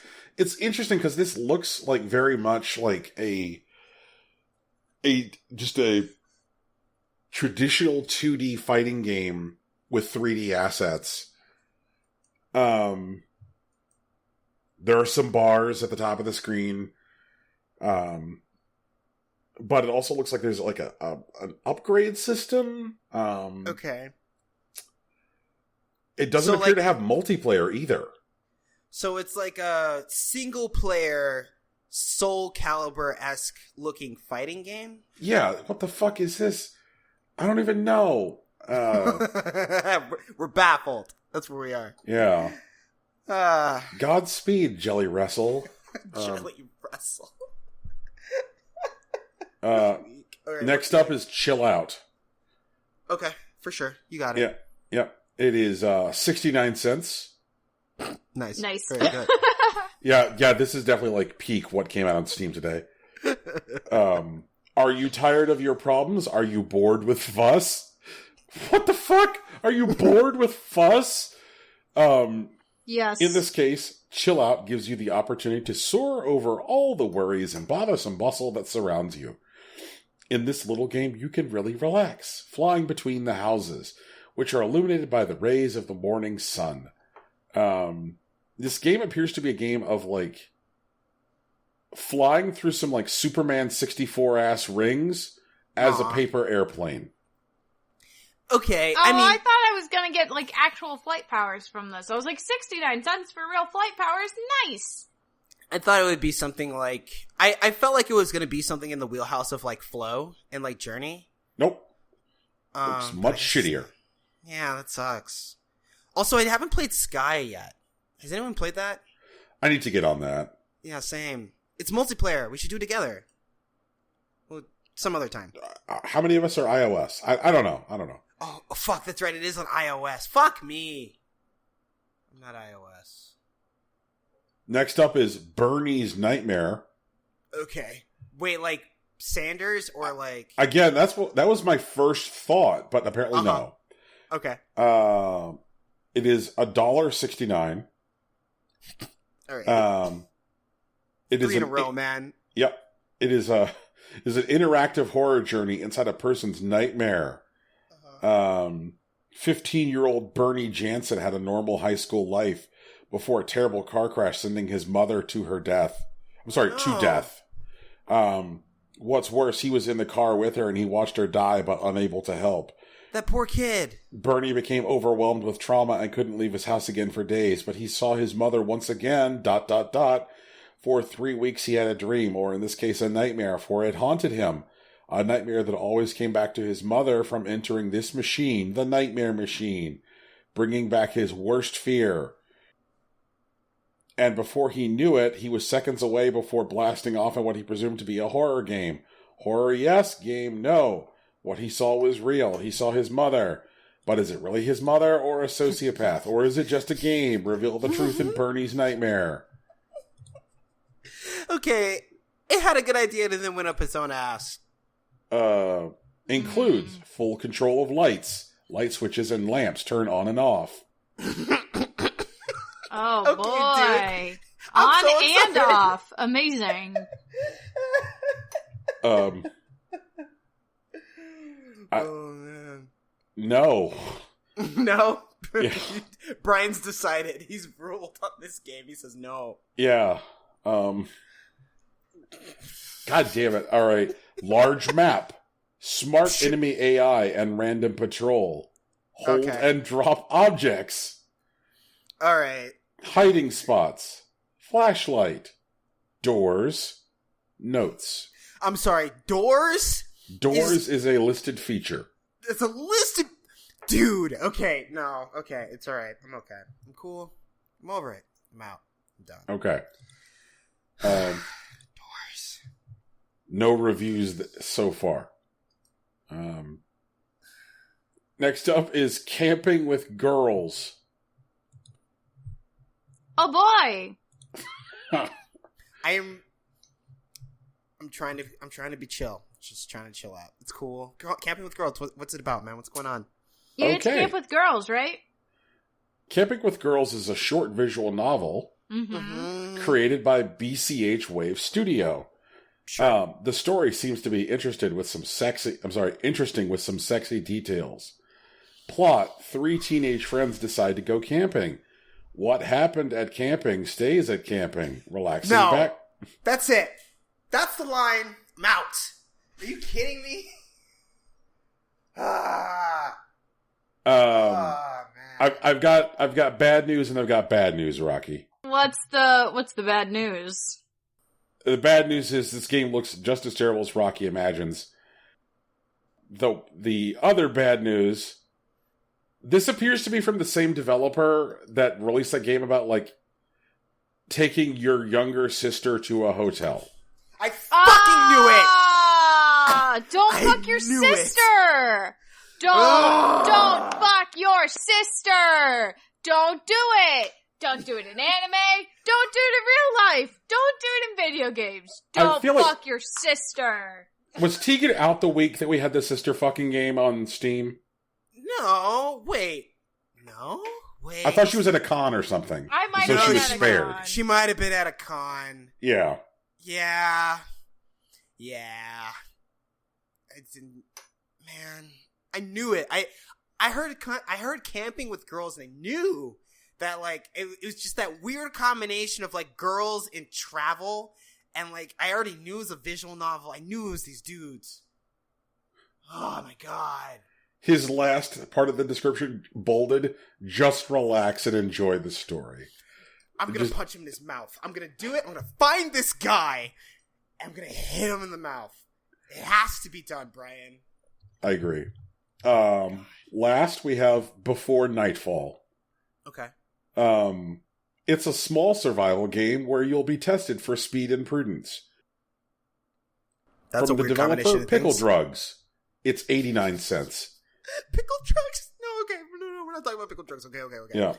interesting because this looks like very much like a traditional 2D fighting game with 3D assets. There are some bars at the top of the screen. But it also looks like there's like an upgrade system. okay. It doesn't appear to have multiplayer either. So it's like a single player Soul Calibur-esque looking fighting game? Yeah, what the fuck is this? I don't even know. We're baffled. That's where we are. Yeah. Godspeed, Jelly Wrestle. Jelly Wrestle. Next up is Chill Out. Okay, for sure. You got it. Yeah. It is 69 cents. Nice. Very good. Yeah, this is definitely like peak what came out on Steam today. Are you tired of your problems? Are you bored with fuss? What the fuck? Are you bored with fuss? Yes. In this case, chill out gives you the opportunity to soar over all the worries and bothersome bustle that surrounds you. In this little game, you can really relax, flying between the houses, which are illuminated by the rays of the morning sun. This game appears to be a game of, like, flying through some, like, Superman 64-ass rings as a paper airplane. Okay, I mean... I thought I was gonna get, like, actual flight powers from this. I was like, 69 cents for real flight powers? Nice! I thought it would be something like... I felt like it was gonna be something in the wheelhouse of, like, Flow and, like, Journey. Nope. Looks much shittier. Yeah, that sucks. Also, I haven't played Sky yet. Has anyone played that? I need to get on that. Yeah, same. It's multiplayer. We should do it together. Well, some other time. How many of us are iOS? I don't know. Oh, fuck, that's right. It is on iOS. Fuck me. I'm not iOS. Next up is Bernie's Nightmare. Okay. Wait, like Sanders or like... Again, that was my first thought, but apparently no. Okay. It is $1.69. All right. It is 3 in a row, man. Yep. It is an interactive horror journey inside a person's nightmare. 15-year-old Bernie Jansen had a normal high school life before a terrible car crash sending his mother to her death. To death. What's worse, he was in the car with her and he watched her die but unable to help. That poor kid. Bernie became overwhelmed with trauma and couldn't leave his house again for days, but he saw his mother once again, ... For 3 weeks he had a dream, or in this case a nightmare, for it haunted him. A nightmare that always came back to his mother from entering this machine, the nightmare machine, bringing back his worst fear. And before he knew it, he was seconds away before blasting off in what he presumed to be a horror game. Horror yes, game no. What he saw was real. He saw his mother. But is it really his mother or a sociopath? Or is it just a game? Reveal the truth in Bernie's Nightmare. Okay, it had a good idea and then went up its own ass. Includes full control of lights. Light switches and lamps turn on and off. Oh, okay, boy. Dude. On so and off. Amazing. Oh, man. No. No? Yeah. Brian's decided. He's ruled on this game. He says no. Yeah. God damn it. All right. Large map. Smart enemy AI and random patrol. Hold and drop objects. All right. Hiding spots. Flashlight. Doors. Notes. I'm sorry. Doors? Doors is a listed feature. It's a listed... Dude. Okay. No. Okay. It's all right. I'm okay. I'm cool. I'm over it. I'm out. I'm done. Okay. Doors. No reviews so far. Next up is Camping with Girls. Oh boy. I'm trying to be chill. Just trying to chill out. It's cool. Camping with Girls. What's it about, man? What's going on? You get to camp with girls, right? Camping with Girls is a short visual novel created by BCH Wave Studio. Sure. The story seems to be interesting with some sexy details. Plot: 3 teenage friends decide to go camping. What happened at camping stays at camping. Relaxing back. That's it. That's the line. I'm out. Are you kidding me? Man. I've got bad news and I've got bad news, Rocky. What's the bad news? The bad news is this game looks just as terrible as Rocky imagines. Though the other bad news, this appears to be from the same developer that released that game about, like, taking your younger sister to a hotel. I fucking knew it! Don't fuck your sister! Don't fuck your sister! Don't do it! Don't do it in anime! Don't do it in real life! Don't do it in video games! Don't fuck your sister! Was Tegan out the week that we had the sister fucking game on Steam? No, wait. No? Wait. I thought she was at a con or something. I might so have she been was at a spared. con. She might have been at a con. Yeah. Yeah. Yeah. I didn't. Man, I knew it. I heard camping with girls, and I knew that like it was just that weird combination of like girls in travel, and like I already knew it was a visual novel. I knew it was these dudes. Oh my god. His last part of the description bolded, just relax and enjoy the story. I'm going to punch him in his mouth. I'm going to do it. I'm going to find this guy. And I'm going to hit him in the mouth. It has to be done, Brian. I agree. Last, we have Before Nightfall. Okay. It's a small survival game where you'll be tested for speed and prudence. That's From a the weird combination developer of Pickle things. Drugs. It's 89 cents. Pickle drugs? No, okay. No, we're not talking about pickle drugs. Okay. Yeah.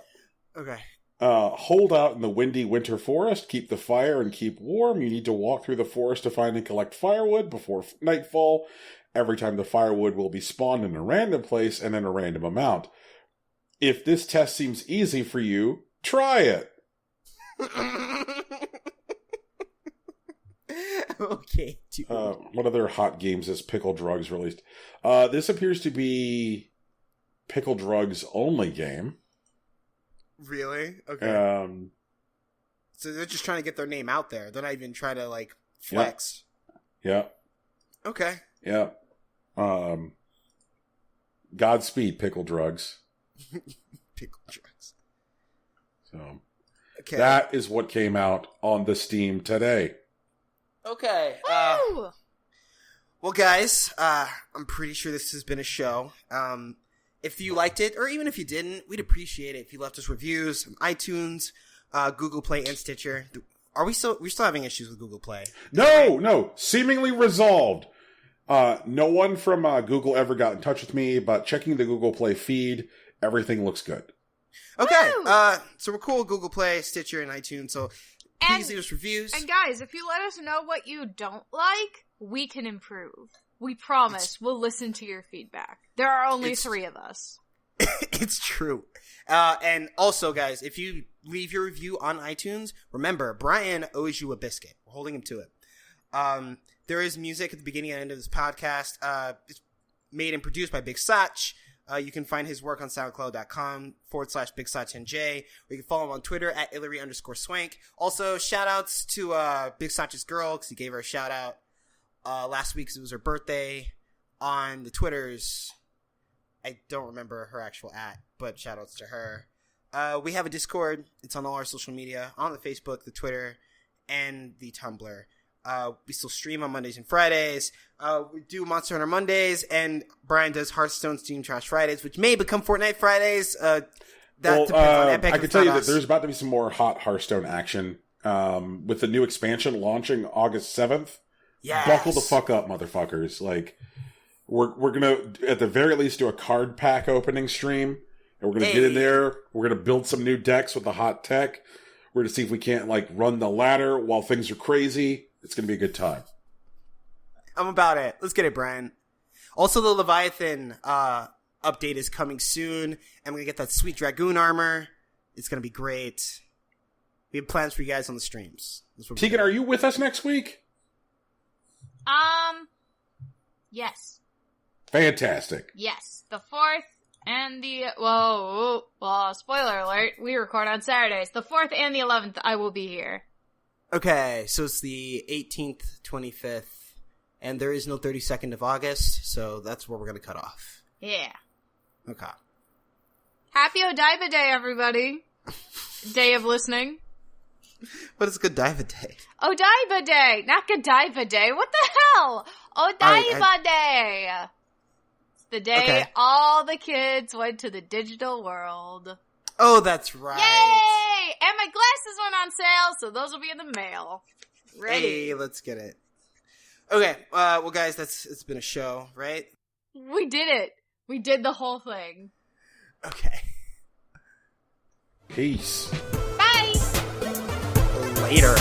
Okay. Hold out in the windy winter forest, keep the fire, and keep warm. You need to walk through the forest to find and collect firewood before nightfall. Every time the firewood will be spawned in a random place and in a random amount. If this test seems easy for you, try it. Okay. Dude. What other hot games has Pickle Drugs released? This appears to be Pickle Drugs' only game. Really? Okay. So they're just trying to get their name out there. They're not even trying to like flex. Yeah. Okay. Yeah. Godspeed, Pickle Drugs. Pickle drugs. So Okay. that is what came out on the Steam today. Okay. Woo! Well, guys, I'm pretty sure this has been a show. If you liked it, or even if you didn't, we'd appreciate it if you left us reviews on iTunes, Google Play, and Stitcher. We're still having issues with Google Play. No, seemingly resolved. No one from Google ever got in touch with me, but checking the Google Play feed, everything looks good. Okay, Woo! so we're cool with Google Play, Stitcher, and iTunes, so please leave us reviews. And guys, if you let us know what you don't like, we can improve. We promise we'll listen to your feedback. There are only 3 of us. It's true. And also, guys, if you leave your review on iTunes, remember, Brian owes you a biscuit. We're holding him to it. There is music at the beginning and end of this podcast. It's made and produced by Big Sach. You can find his work on soundcloud.com/Big Sach_NJ. Or you can follow him on Twitter at Hillary_Swank. Also, shout outs to Big Sach's girl, because he gave her a shout out last week because it was her birthday on the Twitters. I don't remember her actual @, but shout outs to her. We have a Discord. It's on all our social media, on the Facebook, the Twitter, and the Tumblr. We still stream on Mondays and Fridays. We do Monster Hunter Mondays, and Brian does Hearthstone Steam Trash Fridays, which may become Fortnite Fridays. That depends on Epic. I can tell you that there's about to be some more hot Hearthstone action with the new expansion launching August 7th. Yes. Buckle the fuck up, motherfuckers. Like, we're gonna, at the very least, do a card pack opening stream, and we're gonna get in there. We're gonna build some new decks with the hot tech. We're gonna see if we can't, like, run the ladder while things are crazy. It's gonna be a good time. I'm about it. Let's get it, Brian. Also, the Leviathan update is coming soon, and we're gonna get that sweet Dragoon armor. It's gonna be great. We have plans for you guys on the streams. Tegan, are you with us next week? Yes. Fantastic. Yes. The 4th and the, spoiler alert, we record on Saturdays. The 4th and the 11th, I will be here. Okay, so it's the 18th, 25th, and there is no 32nd of August, so that's where we're gonna cut off. Yeah. Okay. Happy Odaiba Day, everybody. Day of listening. What is Godiva Day? Odaiba Day, not Godiva Day. What the hell? Odaiba Day. It's the day all the kids went to the digital world. Oh, that's right. Yay! And my glasses went on sale, so those will be in the mail. Ready. Hey, let's get it. Okay, well, guys, it's been a show, right? We did it. We did the whole thing. Okay. Peace. Bye! Later.